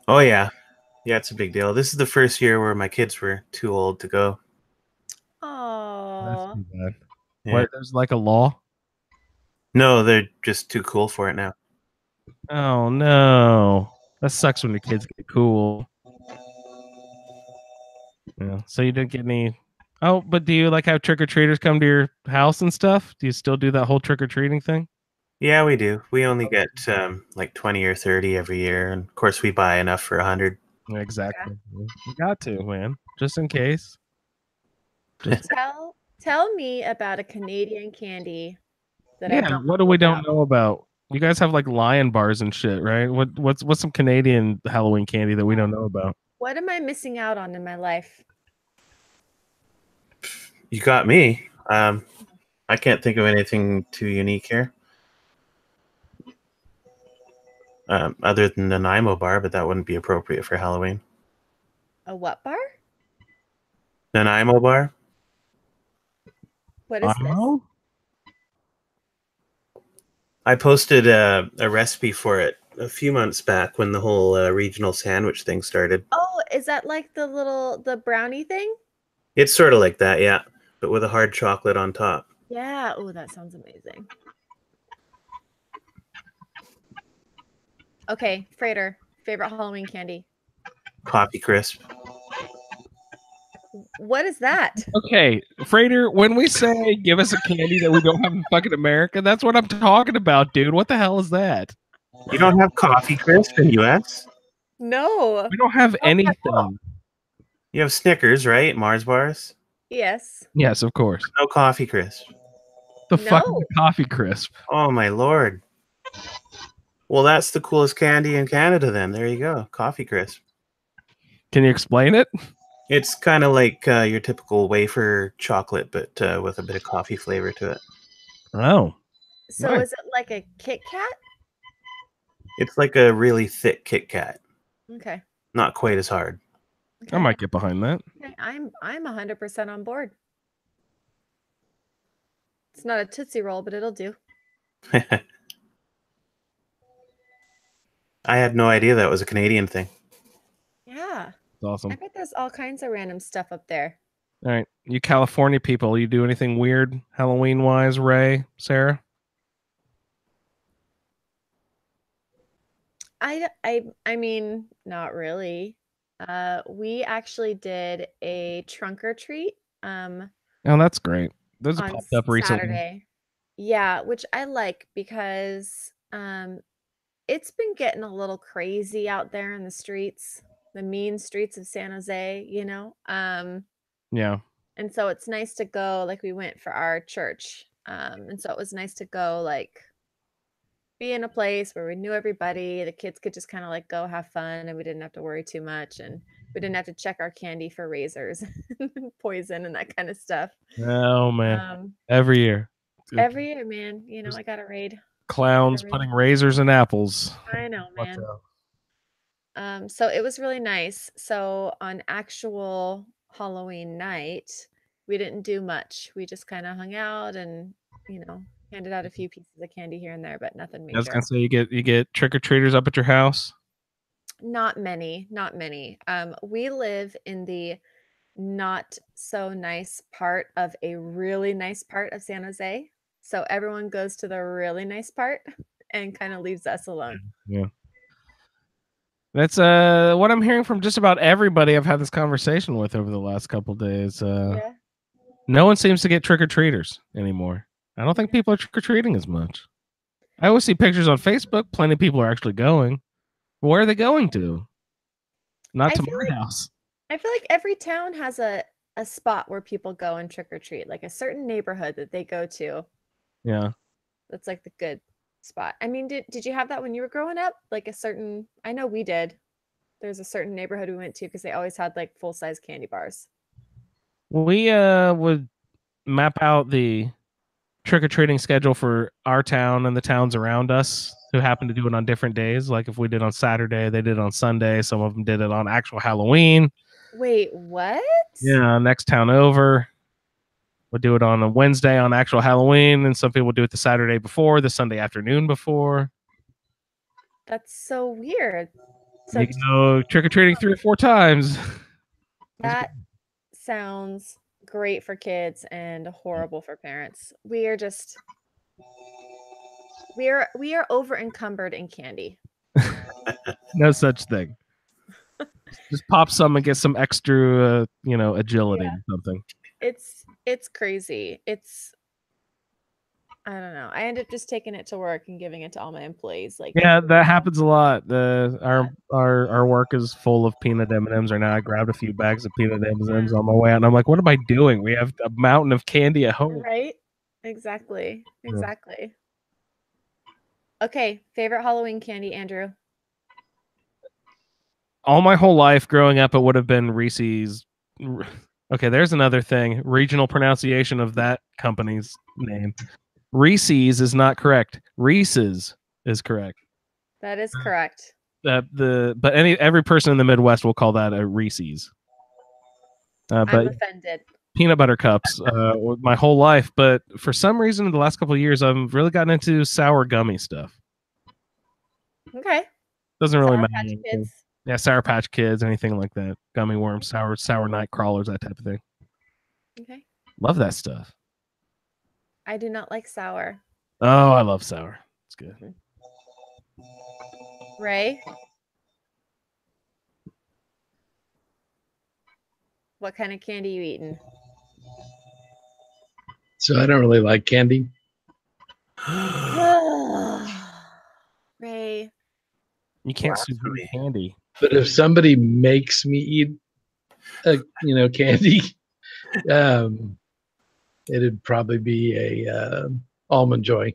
Oh yeah, it's a big deal. This is the first year where my kids were too old to go. Oh, that's too bad. Yeah. What, there's like a law? No, they're just too cool for it now. Oh no, that sucks when the kids get cool. Yeah. So you didn't get any. Oh, but do you like have trick or treaters come to your house and stuff? Do you still do that whole trick or treating thing? Yeah, we do. We only get like 20 or 30 every year, and of course we buy enough for 100. Exactly. You got to, man, just in case. Tell me about a Canadian candy that I Yeah, don't what do we don't know about? You guys have like lion bars and shit, right? What's some Canadian Halloween candy that we don't know about? What am I missing out on in my life? You got me. I can't think of anything too unique here. Other than the Nanaimo bar, but that wouldn't be appropriate for Halloween. A what bar? Nanaimo bar? What is this? I posted a recipe for it a few months back when the whole regional sandwich thing started. Oh, is that like the brownie thing? It's sort of like that, yeah, but with a hard chocolate on top. Yeah. Oh, that sounds amazing. Okay, Frater, favorite Halloween candy? Coffee Crisp. What is that? Okay, Frater, when we say give us a candy that we don't have in fucking America, that's what I'm talking about, dude. What the hell is that? You don't have Coffee Crisp in US? No. We don't have anything. You have Snickers, right? Mars bars? Yes. Yes, of course. No Coffee Crisp. The fuck is a Coffee Crisp? Oh my lord. Well, that's the coolest candy in Canada then. There you go. Coffee Crisp. Can you explain it? It's kind of like your typical wafer chocolate, but with a bit of coffee flavor to it. Oh. So nice. is it like a Kit Kat? It's like a really thick Kit Kat. Okay. Not quite as hard. I might get behind that. Okay, I'm 100% on board. It's not a Tootsie Roll, but it'll do. I had no idea that was a Canadian thing. Yeah. It's awesome. I bet there's all kinds of random stuff up there. All right, you California people, you do anything weird Halloween wise, Ray, Sarah? I mean, not really. We actually did a trunk or treat. Oh, that's great. Those have On popped up recently. Saturday. Yeah, which I like because it's been getting a little crazy out there in the streets, the mean streets of San Jose, you know. Yeah. And so it's nice to go, like we went for our church. And so it was nice to go like be in a place where we knew everybody. The kids could just kind of like go have fun and we didn't have to worry too much and we didn't have to check our candy for razors and poison and that kind of stuff. Oh man. Um Every year. every year, man, you know, I got a raid. Clowns putting razors in apples. I know, Watch man. out. So it was really nice. So on actual Halloween night, we didn't do much. We just kind of hung out and, you know, handed out a few pieces of candy here and there, but nothing I was gonna major. say you get trick or treaters up at your house. Not many, not many. We live in the not so nice part of a really nice part of San Jose. So everyone goes to the really nice part and kind of leaves us alone. Yeah. That's what I'm hearing from just about everybody I've had this conversation with over the last couple days. Yeah. No one seems to get trick or treaters anymore. I don't think people are trick or treating as much. I always see pictures on Facebook. Plenty of people are actually going. Where are they going to? Not I to feel my like house. I feel like every town has a spot where people go and trick or treat, like a certain neighborhood that they go to. Yeah. That's like the good spot. I mean, did you have that when you were growing up? Like a certain, I know we did. There's a certain neighborhood we went to because they always had like full-size candy bars. We would map out the trick-or-treating schedule for our town and the towns around us who happen to do it on different days. Like if we did on Saturday, they did it on Sunday. Some of them did it on actual Halloween. Wait, what? Yeah, next town over would do it on a Wednesday on actual Halloween, and some people do it the Saturday before, the Sunday afternoon before. That's so weird. So You can go trick-or-treating 3 or 4 times. that sounds great for kids and horrible for parents. We are over encumbered in candy. No such thing. Just pop some and get some extra, agility or something. It's crazy. I don't know. I ended up just taking it to work and giving it to all my employees. Like, Yeah, that happens a lot. Our work is full of peanut M&Ms right now. I grabbed a few bags of peanut M&Ms on my way out, and I'm like, what am I doing? We have a mountain of candy at home. right? Exactly. Okay, favorite Halloween candy, Andrew? All my whole life growing up, it would have been Reese's. Okay, there's another thing. Regional pronunciation of that company's name. Reese's is not correct. Reese's is correct. That is correct. But every person in the Midwest will call that a Reese's. I'm But offended. peanut butter cups my whole life, but for some reason in the last couple of years I've really gotten into sour gummy stuff. Okay. Doesn't really Sour matter. Patch Kids. Yeah, Sour Patch Kids, anything like that. Gummy worms, sour night crawlers, that type of thing. Okay. Love that stuff. I do not like sour. Oh, I love sour. It's good. Ray? What kind of candy you eating? So I don't really like candy. Ray. You can't eat candy. But if somebody makes me eat candy, it'd probably be a Almond Joy.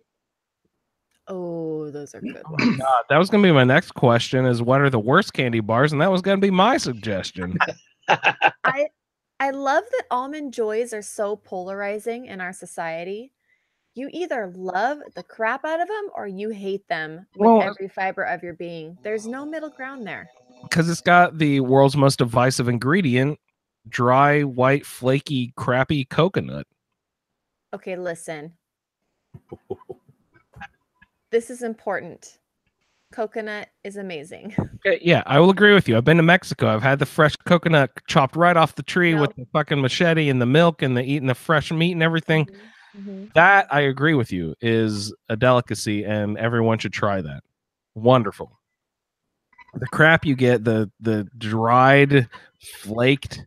Oh, those are good ones. God, that was going to be my next question is what are the worst candy bars? And that was going to be my suggestion. I love that Almond Joys are so polarizing in our society. You either love the crap out of them or you hate them with every fiber of your being. There's no middle ground there. Because it's got the world's most divisive ingredient, dry, white, flaky, crappy coconut. Okay, listen. This is important. Coconut is amazing. Okay, yeah, I will agree with you. I've been to Mexico. I've had the fresh coconut chopped right off the tree with the fucking machete and the milk and eating the fresh meat and everything. Mm-hmm. That, I agree with you, is a delicacy and everyone should try that. Wonderful. The crap you get, the dried, flaked,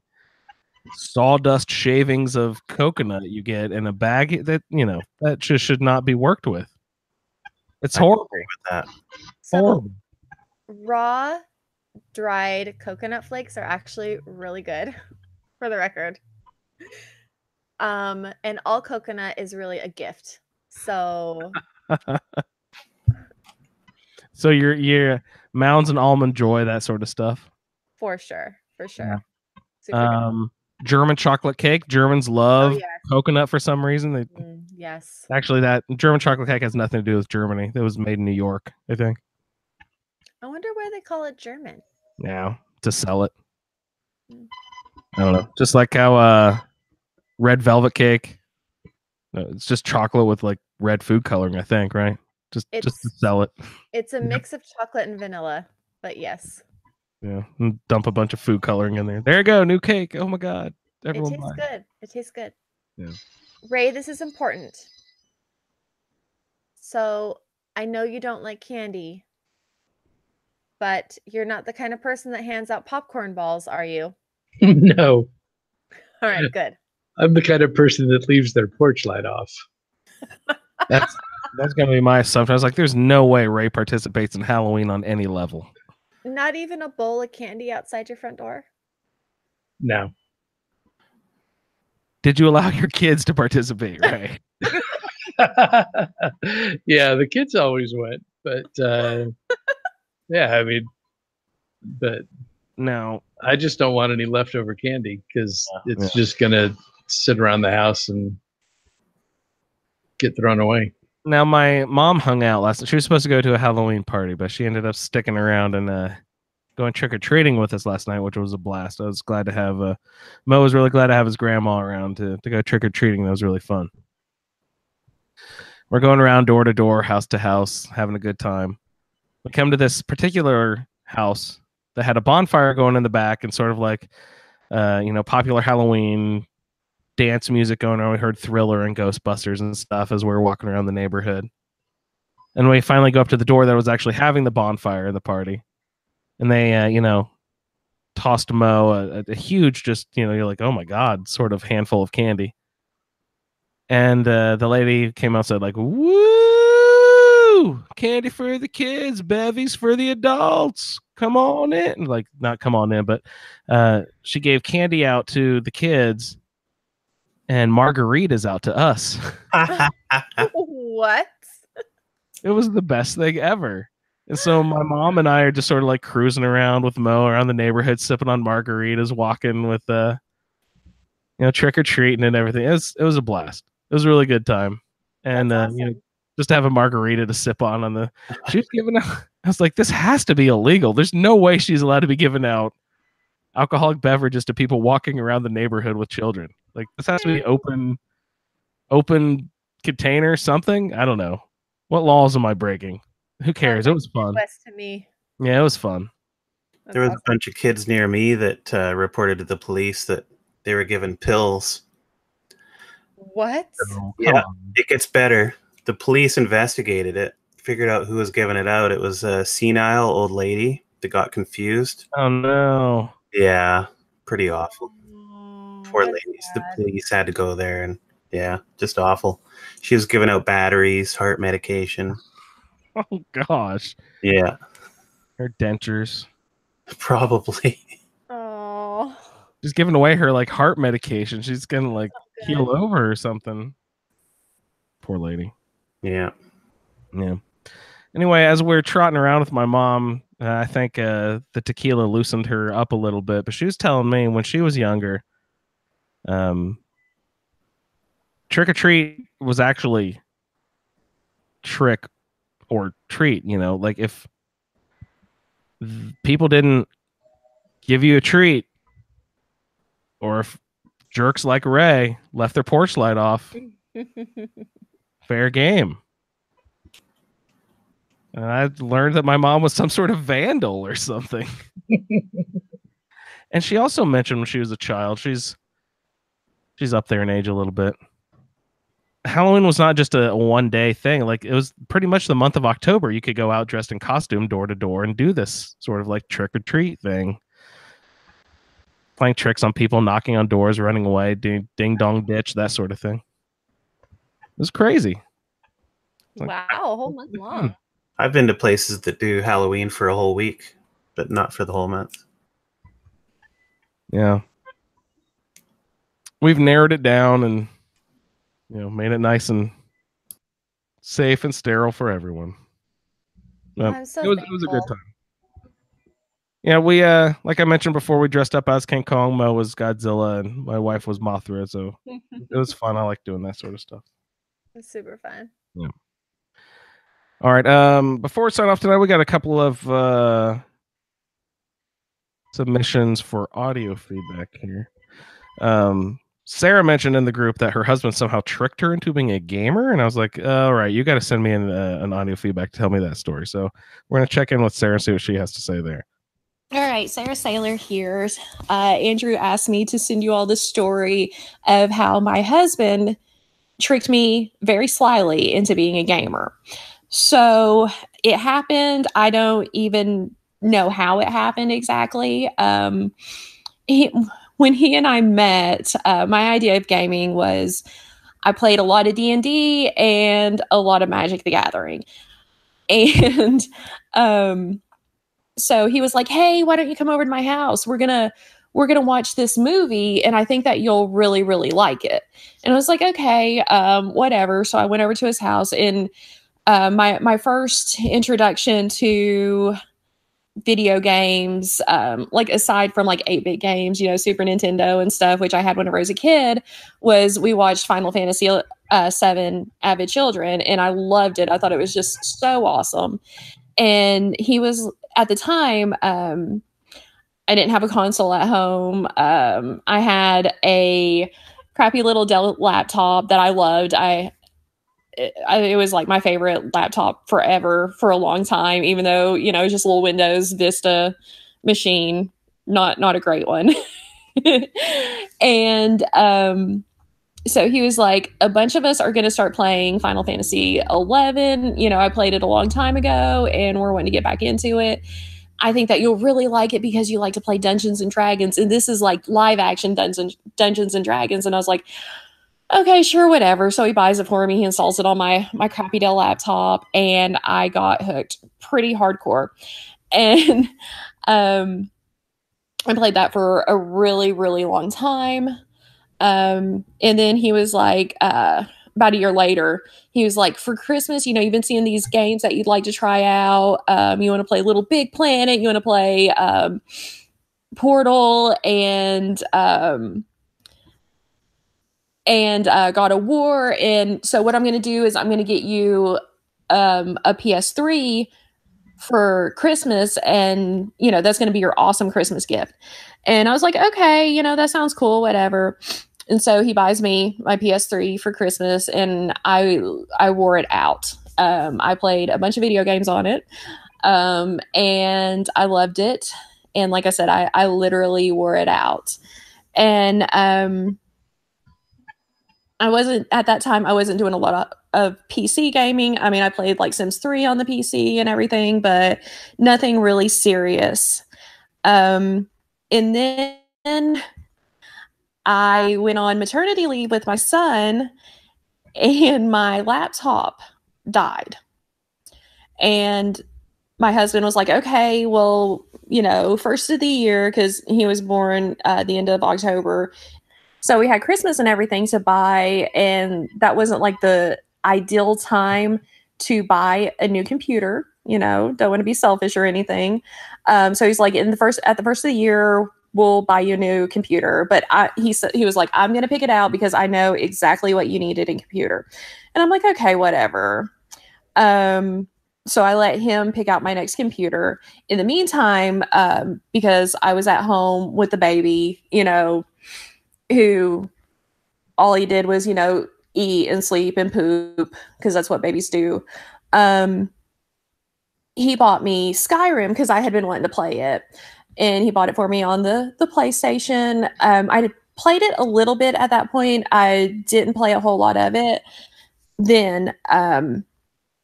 sawdust shavings of coconut you get in a bag that that just should not be worked with. It's horrible. With that. So Horrible. raw dried coconut flakes are actually really good, for the record. And all coconut is really a gift. So So your Mounds and Almond Joy, that sort of stuff. for sure. Yeah. Super good. German chocolate cake. Germans love coconut for some reason. Yes. Actually, that German chocolate cake has nothing to do with Germany. It was made in New York, I think. I wonder why they call it German. Yeah, to sell it. I don't know. Just like how red velvet cake. It's just chocolate with like red food coloring, I think, right? Just to sell it. It's a mix of chocolate and vanilla, but yes. Yeah, and dump a bunch of food coloring in there. There you go, new cake. Oh my god, everyone It tastes good. It tastes good. Yeah. Ray, this is important. So I know you don't like candy, but you're not the kind of person that hands out popcorn balls, are you? No. All right, good. I'm the kind of person that leaves their porch light off. That's gonna be my assumption. I was like, there's no way Ray participates in Halloween on any level. Not even a bowl of candy outside your front door? No. Did you allow your kids to participate, Ray? Yeah, the kids always went, but yeah, I mean, but no, I just don't want any leftover candy because it's just gonna sit around the house and get thrown away. Now, my mom hung out last night. She was supposed to go to a Halloween party, but she ended up sticking around and going trick-or-treating with us last night, which was a blast. I was glad to have Mo was really glad to have his grandma around to go trick-or-treating. That was really fun. We're going around door to door, house to house, having a good time. We come to this particular house that had a bonfire going in the back and sort of like popular Halloween dance music going on. We heard Thriller and Ghostbusters and stuff as we were walking around the neighborhood. And we finally go up to the door that was actually having the bonfire in the party. And they, tossed Mo a huge, just, you're like, oh my God, sort of handful of candy. And the lady came out and said, like, woo! Candy for the kids, bevies for the adults. Come on in. Like, not come on in, but she gave candy out to the kids and margaritas out to us. What? It was the best thing ever. And so my mom and I are just sort of like cruising around with Mo around the neighborhood, sipping on margaritas, walking with trick or treating and everything. It was a blast. It was a really good time. And awesome. just to have a margarita to sip on the she was giving out. I was like, this has to be illegal. There's no way she's allowed to be giving out alcoholic beverages to people walking around the neighborhood with children. Like, this has to be open container, something. I don't know. What laws am I breaking? Who cares? It was fun. West to me. Yeah, it was fun. There was a bunch of kids near me that reported to the police that they were given pills. What? Yeah, it gets better. The police investigated it, figured out who was giving it out. It was a senile old lady that got confused. Oh no. Yeah, pretty awful. Poor that's ladies. sad. The police had to go there, and yeah, just awful. She was giving out batteries, heart medication. Oh gosh. Yeah. Her dentures. Probably. Oh. She's giving away her like heart medication. She's gonna like keel over or something. Poor lady. Yeah. Yeah. Anyway, as we're trotting around with my mom, I think the tequila loosened her up a little bit, but she was telling me when she was younger, trick or treat was actually trick or treat, like if people didn't give you a treat, or if jerks like Ray left their porch light off, fair game. And I learned that my mom was some sort of vandal or something. And she also mentioned when she was a child, she's up there in age a little bit. Halloween was not just a one-day thing. Like, it was pretty much the month of October. You could go out dressed in costume door to door and do this sort of like trick or treat thing. playing tricks on people, knocking on doors, running away, doing ding dong ditch, that sort of thing. It was crazy. Wow, a whole month long. I've been to places that do Halloween for a whole week, but not for the whole month. Yeah. We've narrowed it down and made it nice and safe and sterile for everyone. I'm so it was a good time. Yeah, we like I mentioned before, we dressed up as King Kong, Mo was Godzilla, and my wife was Mothra, so it was fun. I like doing that sort of stuff. It's super fun. Yeah. All right. Before we sign off tonight, we got a couple of submissions for audio feedback here. Sarah mentioned in the group that her husband somehow tricked her into being a gamer, and I was like, all right, you got to send me an audio feedback to tell me that story. So we're going to check in with Sarah and see what she has to say there. All right, Sarah Saylor here. Andrew asked me to send you all the story of how my husband tricked me very slyly into being a gamer. So it happened. I don't even know how it happened exactly. When he and I met, my idea of gaming was I played a lot of D&D and a lot of Magic the Gathering. And so he was like, hey, why don't you come over to my house? We're gonna watch this movie, and I think that you'll really, really like it. And I was like, okay, whatever. So I went over to his house, and my first introduction to video games, like aside from like 8-bit games, Super Nintendo and stuff, which I had whenever I was a kid, was we watched Final Fantasy VII Avid Children, and I loved it. I thought it was just so awesome. And he was, at the time, I didn't have a console at home. I had a crappy little Dell laptop that I loved. It was like my favorite laptop forever for a long time, even though, it was just a little Windows Vista machine, not a great one. And so he was like, a bunch of us are going to start playing Final Fantasy 11. I played it a long time ago and we're wanting to get back into it. I think that you'll really like it because you like to play Dungeons and Dragons. And this is like live action Dungeons and Dragons. And I was like, okay, sure, whatever. So he buys it for me. He installs it on my crappy Dell laptop, and I got hooked pretty hardcore. And I played that for a really, really long time. And then he was like, about a year later, he was like, for Christmas, you've been seeing these games that you'd like to try out. You want to play Little Big Planet, you want to play Portal and God of War. And so what I'm going to do is I'm going to get you a PS3 for Christmas, and that's going to be your awesome Christmas gift. And I was like, okay, that sounds cool, whatever. And so he buys me my PS3 for Christmas, and I wore it out. I played a bunch of video games on it, and I loved it. And like I said, I literally wore it out. And I wasn't, at that time, I wasn't doing a lot of PC gaming. I mean, I played like Sims 3 on the PC and everything, but nothing really serious. And then I went on maternity leave with my son, and my laptop died. And my husband was like, okay, well, first of the year, because he was born the end of October. So we had Christmas and everything to buy, and that wasn't like the ideal time to buy a new computer. Don't want to be selfish or anything. So he's like, at the first of the year, we'll buy you a new computer. But he was like, I'm going to pick it out because I know exactly what you needed in computer. And I'm like, okay, whatever. So I let him pick out my next computer. In the meantime, because I was at home with the baby, who all he did was, eat and sleep and poop, because that's what babies do. He bought me Skyrim because I had been wanting to play it, and he bought it for me on the PlayStation. I played it a little bit at that point. I didn't play a whole lot of it then. And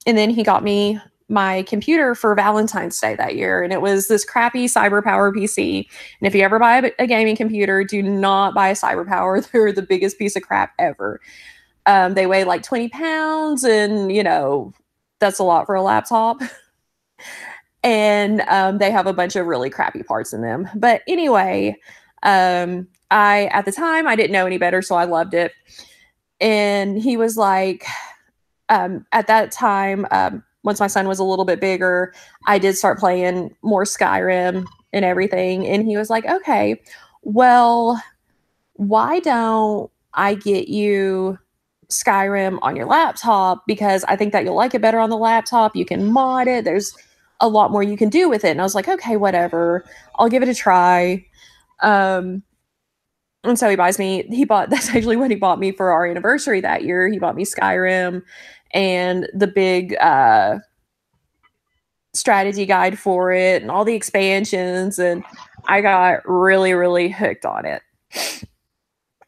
then he got me my computer for Valentine's Day that year, and it was this crappy CyberPower PC. And if you ever buy a gaming computer, do not buy a CyberPower. They're the biggest piece of crap ever. They weigh like 20 pounds, and that's a lot for a laptop. And they have a bunch of really crappy parts in them. But anyway, at the time I didn't know any better, so I loved it. And he was like, at that time, once my son was a little bit bigger, I did start playing more Skyrim and everything. And he was like, okay, well, why don't I get you Skyrim on your laptop? Because I think that you'll like it better on the laptop. You can mod it. There's a lot more you can do with it. And I was like, okay, whatever. I'll give it a try. And so that's actually what he bought me for our anniversary that year. He bought me Skyrim and the big strategy guide for it and all the expansions. And I got really, really hooked on it.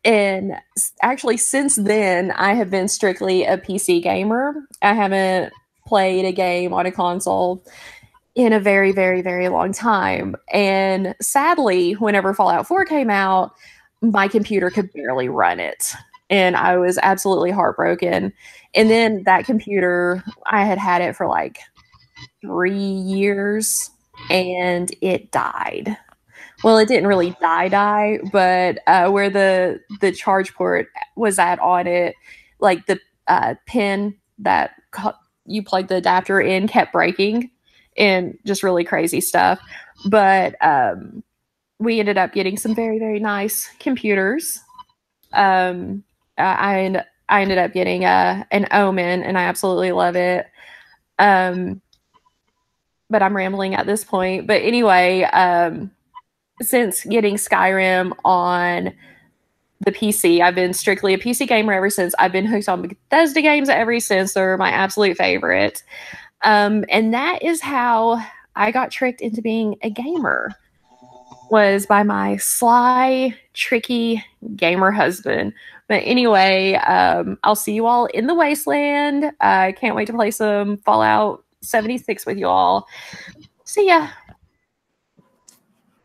And actually, since then, I have been strictly a PC gamer. I haven't played a game on a console in a very, very, very long time. And sadly, whenever Fallout 4 came out, my computer could barely run it. And I was absolutely heartbroken. And then that computer, I had it for like 3 years, and it died. Well, it didn't really die, but where the charge port was at on it, like the pin that you plug the adapter in kept breaking, and just really crazy stuff. But we ended up getting some very, very nice computers. I ended up getting an Omen, and I absolutely love it. But I'm rambling at this point. But anyway, since getting Skyrim on the PC, I've been strictly a PC gamer ever since. I've been hooked on Bethesda games ever since. They're my absolute favorite. And that is how I got tricked into being a gamer, was by my sly, tricky gamer husband. But anyway, I'll see you all in the wasteland. I can't wait to play some Fallout 76 with you all. See ya.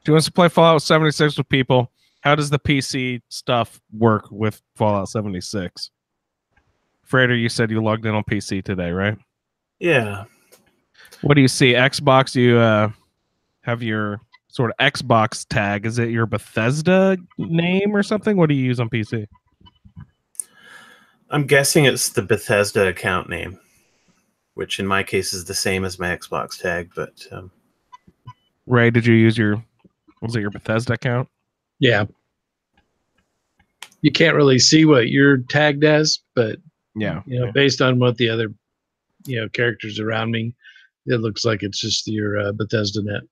Do you want us to play Fallout 76 with people? How does the PC stuff work with Fallout 76? Frater, you said you logged in on PC today, right? Yeah. What do you see? Xbox, you have your sort of Xbox tag. Is it your Bethesda name or something? What do you use on PC? I'm guessing it's the Bethesda account name, which in my case is the same as my Xbox tag. But Ray, did you use was it your Bethesda account? Yeah. You can't really see what you're tagged as, but based on what the other characters around me, it looks like it's just your Bethesda net.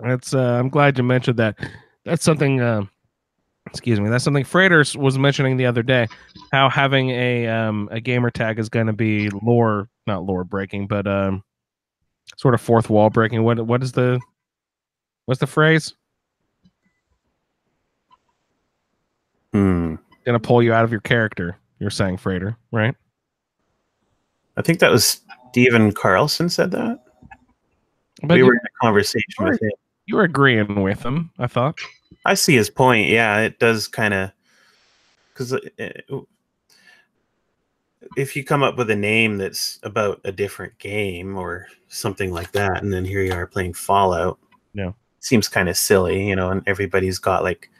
That's I'm glad you mentioned that. That's something excuse me, that's something Frater was mentioning the other day, how having a gamer tag is going to be not lore breaking, but sort of fourth wall breaking. What's the phrase? Going to pull you out of your character, you're saying, Frater, right? I think that was Steven Carlson said that. But we were in a conversation with him. You were agreeing with him, I thought. I see his point. Yeah, it does kind of, because if you come up with a name that's about a different game or something like that, and then here you are playing Fallout, it seems kind of silly, and everybody's got like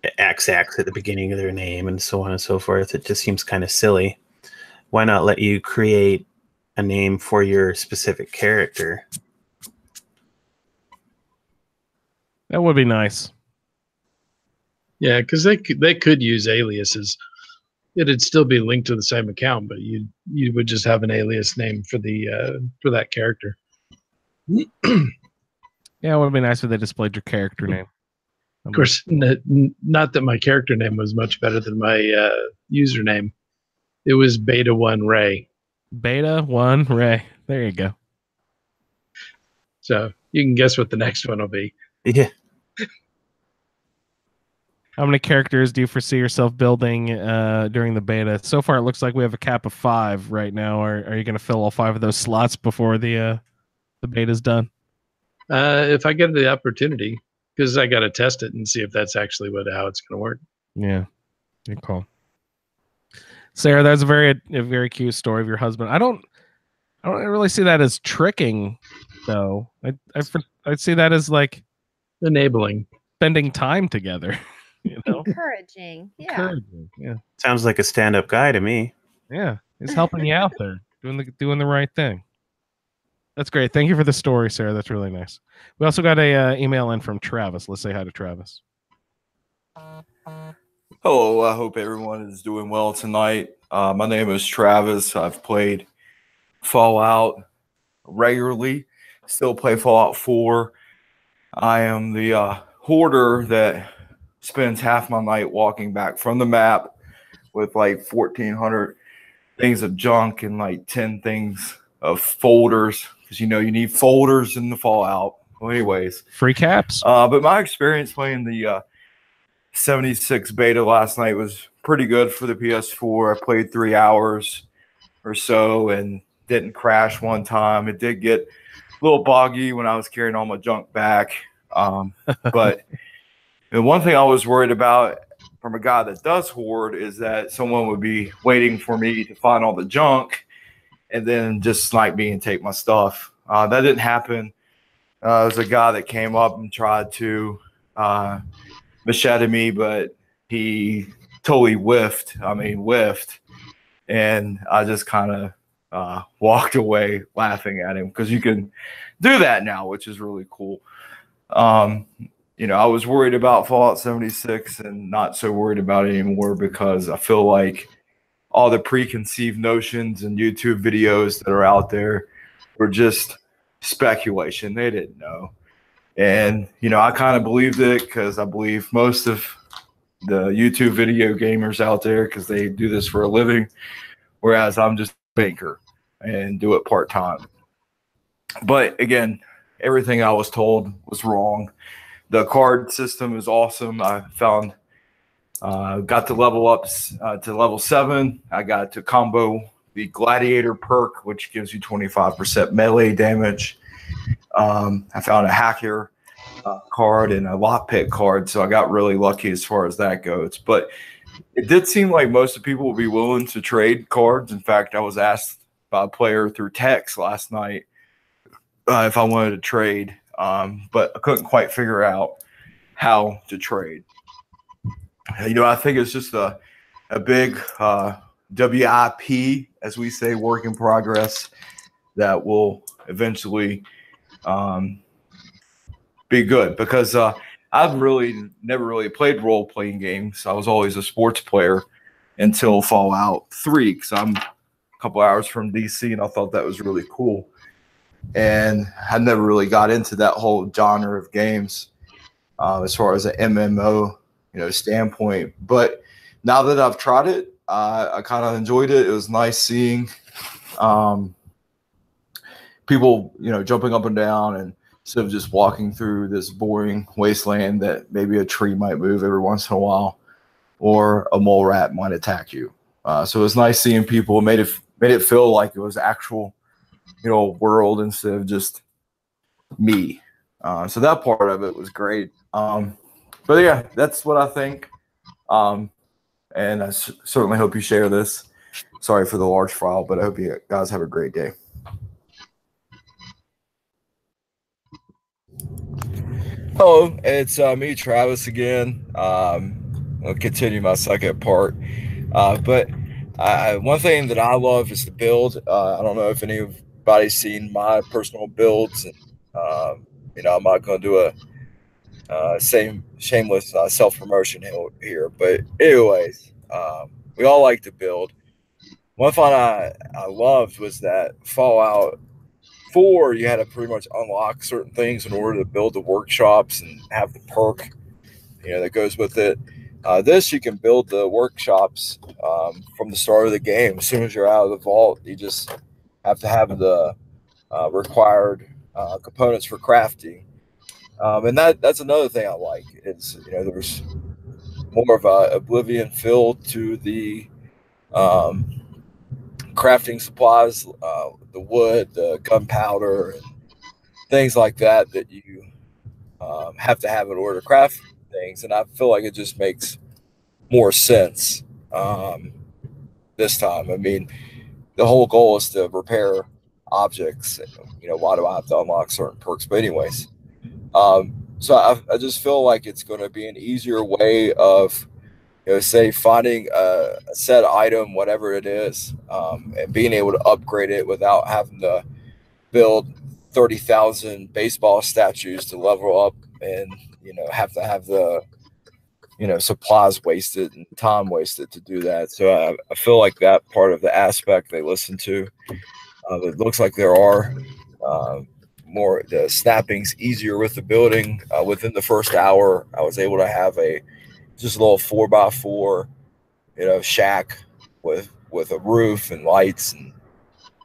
XX at the beginning of their name and so on and so forth. It just seems kind of silly. Why not let you create a name for your specific character? That would be nice. Yeah, because they could use aliases. It'd still be linked to the same account, but you would just have an alias name for that character. Yeah, it would be nice if they displayed your character name. Of course, not that my character name was much better than my username. It was Beta 1 Ray. Beta 1 Ray. There you go. So you can guess what the next one will be. Yeah. How many characters do you foresee yourself building during the beta? So far, it looks like we have a cap of 5 right now. Are you going to fill all 5 of those slots before the beta's done? If I get the opportunity, because I got to test it and see if that's actually how it's going to work. Yeah, good call. Sarah, that's a very cute story of your husband. I don't really see that as tricking, though. I'd see that as like enabling, spending time together. You know, encouraging. Yeah. Encouraging. Yeah. Sounds like a stand-up guy to me. Yeah, he's helping you out there, doing the right thing. That's great. Thank you for the story, Sarah. That's really nice. We also got a email in from Travis. Let's say hi to Travis. Hello, I hope everyone is doing well tonight. My name is Travis. I've played Fallout regularly, still play Fallout 4. I am the hoarder that spends half my night walking back from the map with like 1,400 things of junk and like 10 things of folders, because you need folders in the Fallout. Well, anyways, free caps. But my experience playing the 76 beta last night was pretty good for the PS4. I played 3 hours or so and didn't crash one time. It did get a little boggy when I was carrying all my junk back. But one thing I was worried about from a guy that does hoard is that someone would be waiting for me to find all the junk and then just snipe me and take my stuff. That didn't happen. There was a guy that came up and tried to machete me, but he totally whiffed. And I just kind of walked away laughing at him, because you can do that now, which is really cool. I was worried about Fallout 76 and not so worried about it anymore, because I feel like all the preconceived notions and YouTube videos that are out there were just speculation. They didn't know. And, I kind of believed it, because I believe most of the YouTube video gamers out there, because they do this for a living, whereas I'm just a banker and do it part-time. But again, everything I was told was wrong. The card system is awesome. I found, got to level up to level 7. I got to combo the Gladiator perk, which gives you 25% melee damage. I found a hacker card and a lockpick card, so I got really lucky as far as that goes. But it did seem like most of the people would be willing to trade cards. In fact, I was asked by a player through text last night if I wanted to trade, but I couldn't quite figure out how to trade. I think it's just a big WIP, as we say, work in progress, that will eventually be good, because I've never really played role-playing games. I was always a sports player until Fallout 3, because I'm a couple hours from DC, and I thought that was really cool. And I never really got into that whole genre of games as far as an MMO, standpoint. But now that I've tried it, I kind of enjoyed it. It was nice seeing people, jumping up and down, and instead of just walking through this boring wasteland that maybe a tree might move every once in a while, or a mole rat might attack you. So it was nice seeing people. Made it feel like it was actual, world instead of just me. So that part of it was great. But yeah, that's what I think. And I certainly hope you share this. Sorry for the large file, but I hope you guys have a great day. Hello, it's me, Travis, again. I'll continue my second part. But one thing that I love is the build. I don't know if anybody's seen my personal builds. And, I'm not going to do a shameless self-promotion here. But anyways, we all like to build. One thing I loved was that Fallout 4, you had to pretty much unlock certain things in order to build the workshops and have the perk, that goes with it. This, you can build the workshops from the start of the game. As soon as you're out of the vault, you just have to have the required components for crafting. And that's another thing I like. It's, there's more of a Oblivion feel to the crafting supplies, the wood, the gunpowder, and things like that you have to have in order to craft things. And I feel like it just makes more sense this time. I mean, the whole goal is to repair objects. Why do I have to unlock certain perks? But anyways, so I just feel like it's going to be an easier way of, say finding a set item, whatever it is, and being able to upgrade it without having to build 30,000 baseball statues to level up, and have to have the supplies wasted and time wasted to do that. So I feel like that part of the aspect they listen to. It looks like there are more the snapping's easier with the building. Within the first hour, I was able to have just a little 4x4, shack with a roof and lights, and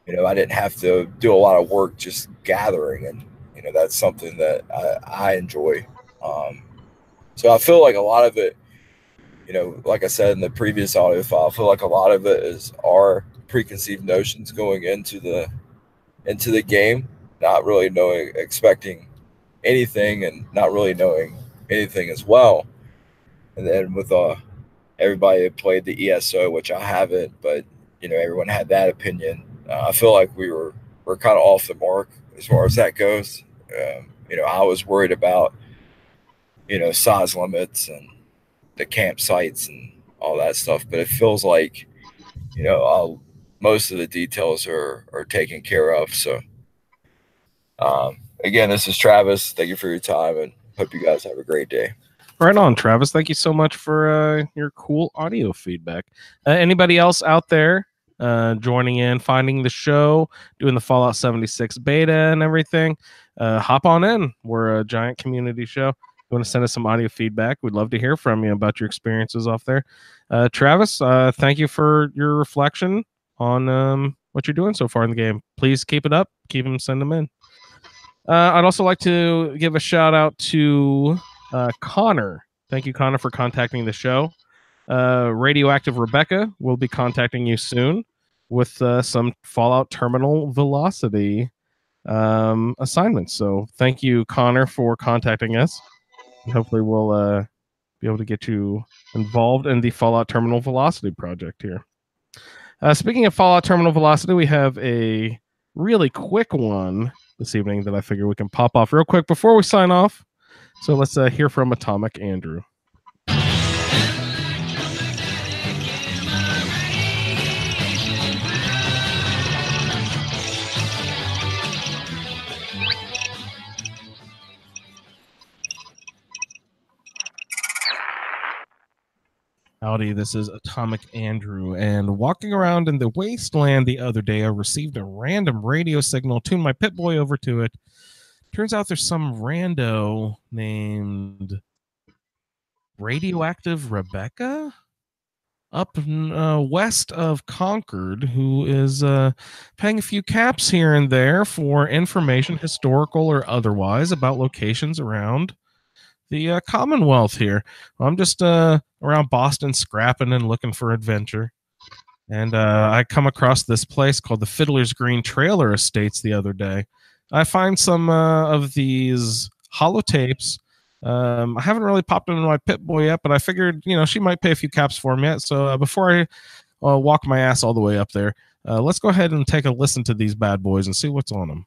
I didn't have to do a lot of work just gathering, and that's something that I enjoy. So I feel like a lot of it, like I said in the previous audio file, I feel like a lot of it is our preconceived notions going into the game, not really expecting anything, and not really knowing anything as well. And then with everybody that played the ESO, which I haven't, but everyone had that opinion. I feel like we're kind of off the mark as far as that goes. I was worried about size limits and the campsites and all that stuff, but it feels like most of the details are taken care of. So again, this is Travis. Thank you for your time, and hope you guys have a great day. Right on, Travis. Thank you so much for your cool audio feedback. Anybody else out there joining in, finding the show, doing the Fallout 76 beta and everything, hop on in. We're a giant community show. If you want to send us some audio feedback, we'd love to hear from you about your experiences off there. Travis, thank you for your reflection on what you're doing so far in the game. Please keep it up. Send them in. I'd also like to give a shout out to Connor. Thank you, Connor, for contacting the show. Radioactive Rebecca will be contacting you soon with some Fallout Terminal Velocity assignments. So thank you, Connor, for contacting us. And hopefully we'll be able to get you involved in the Fallout Terminal Velocity project here. Speaking of Fallout Terminal Velocity, we have a really quick one this evening that I figure we can pop off real quick before we sign off. So let's hear from Atomic Andrew. Howdy, this is Atomic Andrew, and walking around in the wasteland the other day, I received a random radio signal, tuned my Pip-Boy over to it. Turns out there's some rando named Radioactive Rebecca up west of Concord, who is paying a few caps here and there for information, historical or otherwise, about locations around the Commonwealth here. I'm just around Boston scrapping and looking for adventure. And I come across this place called the Fiddler's Green Trailer Estates the other day. I find some of these holotapes. I haven't really popped into my Pip-Boy yet, but I figured, she might pay a few caps for them yet. So before I walk my ass all the way up there, let's go ahead and take a listen to these bad boys and see what's on them.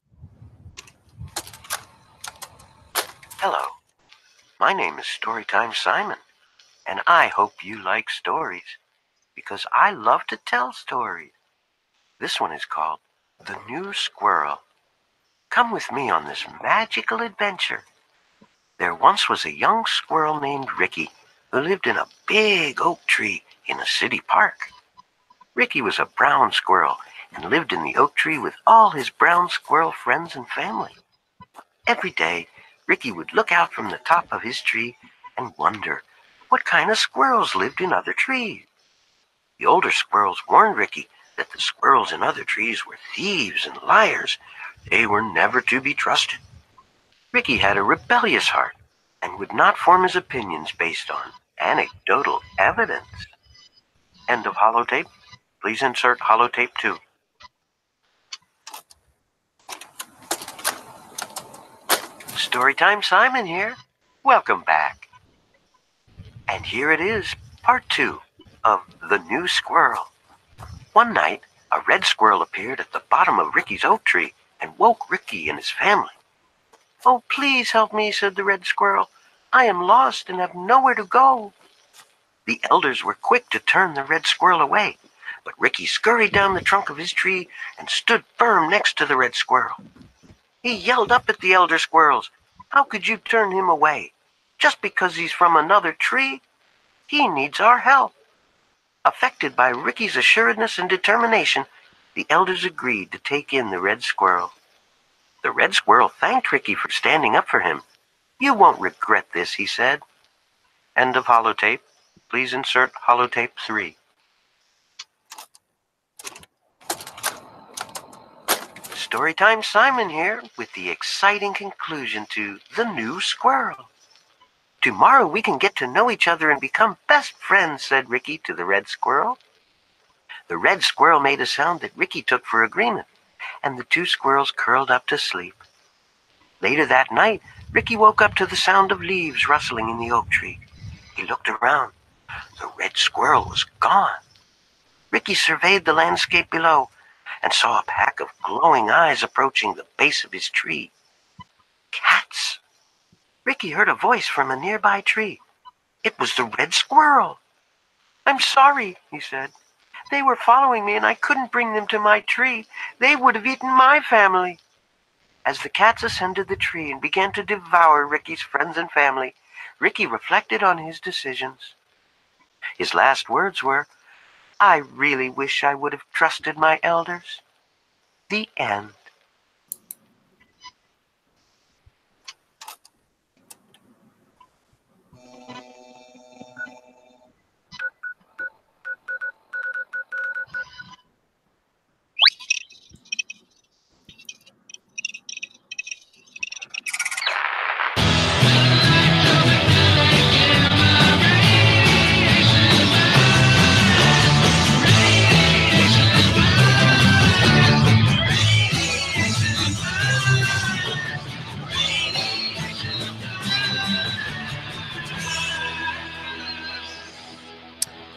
Hello. My name is Storytime Simon, and I hope you like stories, because I love to tell stories. This one is called The New Squirrel. Come with me on this magical adventure. There once was a young squirrel named Ricky who lived in a big oak tree in a city park. Ricky was a brown squirrel and lived in the oak tree with all his brown squirrel friends and family. Every day, Ricky would look out from the top of his tree and wonder what kind of squirrels lived in other trees. The older squirrels warned Ricky that the squirrels in other trees were thieves and liars. They were never to be trusted. Ricky had a rebellious heart and would not form his opinions based on anecdotal evidence. End of holotape. Please insert holotape 2. Storytime Simon here. Welcome back. And here it is, part 2 of The New Squirrel. One night, a red squirrel appeared at the bottom of Ricky's oak tree and woke Ricky and his family. "Oh, please help me," said the red squirrel. "I am lost and have nowhere to go." The elders were quick to turn the red squirrel away, but Ricky scurried down the trunk of his tree and stood firm next to the red squirrel. He yelled up at the elder squirrels, "How could you turn him away? Just because he's from another tree? He needs our help." Affected by Ricky's assuredness and determination, the elders agreed to take in the red squirrel. The red squirrel thanked Ricky for standing up for him. "You won't regret this," he said. End of holotape. Please insert holotape 3. Storytime Simon here with the exciting conclusion to The New Squirrel. "Tomorrow we can get to know each other and become best friends," said Ricky to the red squirrel. The red squirrel made a sound that Ricky took for agreement, and the two squirrels curled up to sleep. Later that night, Ricky woke up to the sound of leaves rustling in the oak tree. He looked around. The red squirrel was gone. Ricky surveyed the landscape below and saw a pack of glowing eyes approaching the base of his tree. Cats! Ricky heard a voice from a nearby tree. It was the red squirrel. "I'm sorry," he said. "They were following me and I couldn't bring them to my tree. They would have eaten my family." As the cats ascended the tree and began to devour Ricky's friends and family, Ricky reflected on his decisions. His last words were, "I really wish I would have trusted my elders." The end.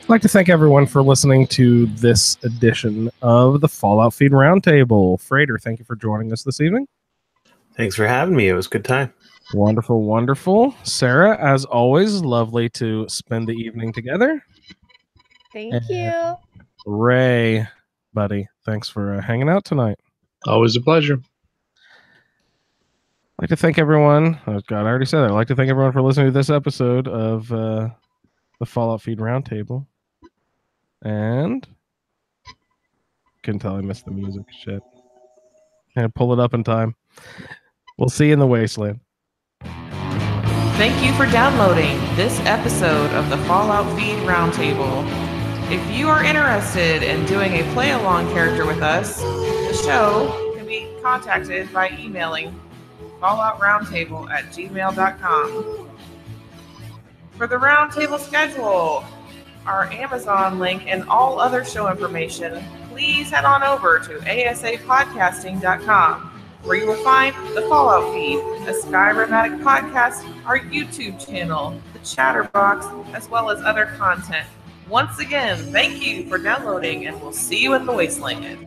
I'd like to thank everyone for listening to this edition of the Fallout Feed Roundtable. Freighter, thank you for joining us this evening. Thanks for having me. It was a good time. Wonderful, wonderful. Sarah, as always, lovely to spend the evening together. Thank you. Ray, buddy, thanks for hanging out tonight. Always a pleasure. I'd like to thank everyone. Oh, God, I already said that. I'd like to thank everyone for listening to this episode of the Fallout Feed Roundtable. And couldn't tell I missed the music. Shit. And pull it up in time. We'll see you in the wasteland. Thank you for downloading this episode of the Fallout Feed Roundtable. If you are interested in doing a play-along character with us, the show can be contacted by emailing falloutroundtable@gmail.com. For the roundtable schedule, our Amazon link, and all other show information, please head on over to asapodcasting.com, where you will find the Fallout Feed, a Skyrimatic podcast, our YouTube channel, the Chatterbox, as well as other content. Once again, thank you for downloading, and we'll see you in the wasteland.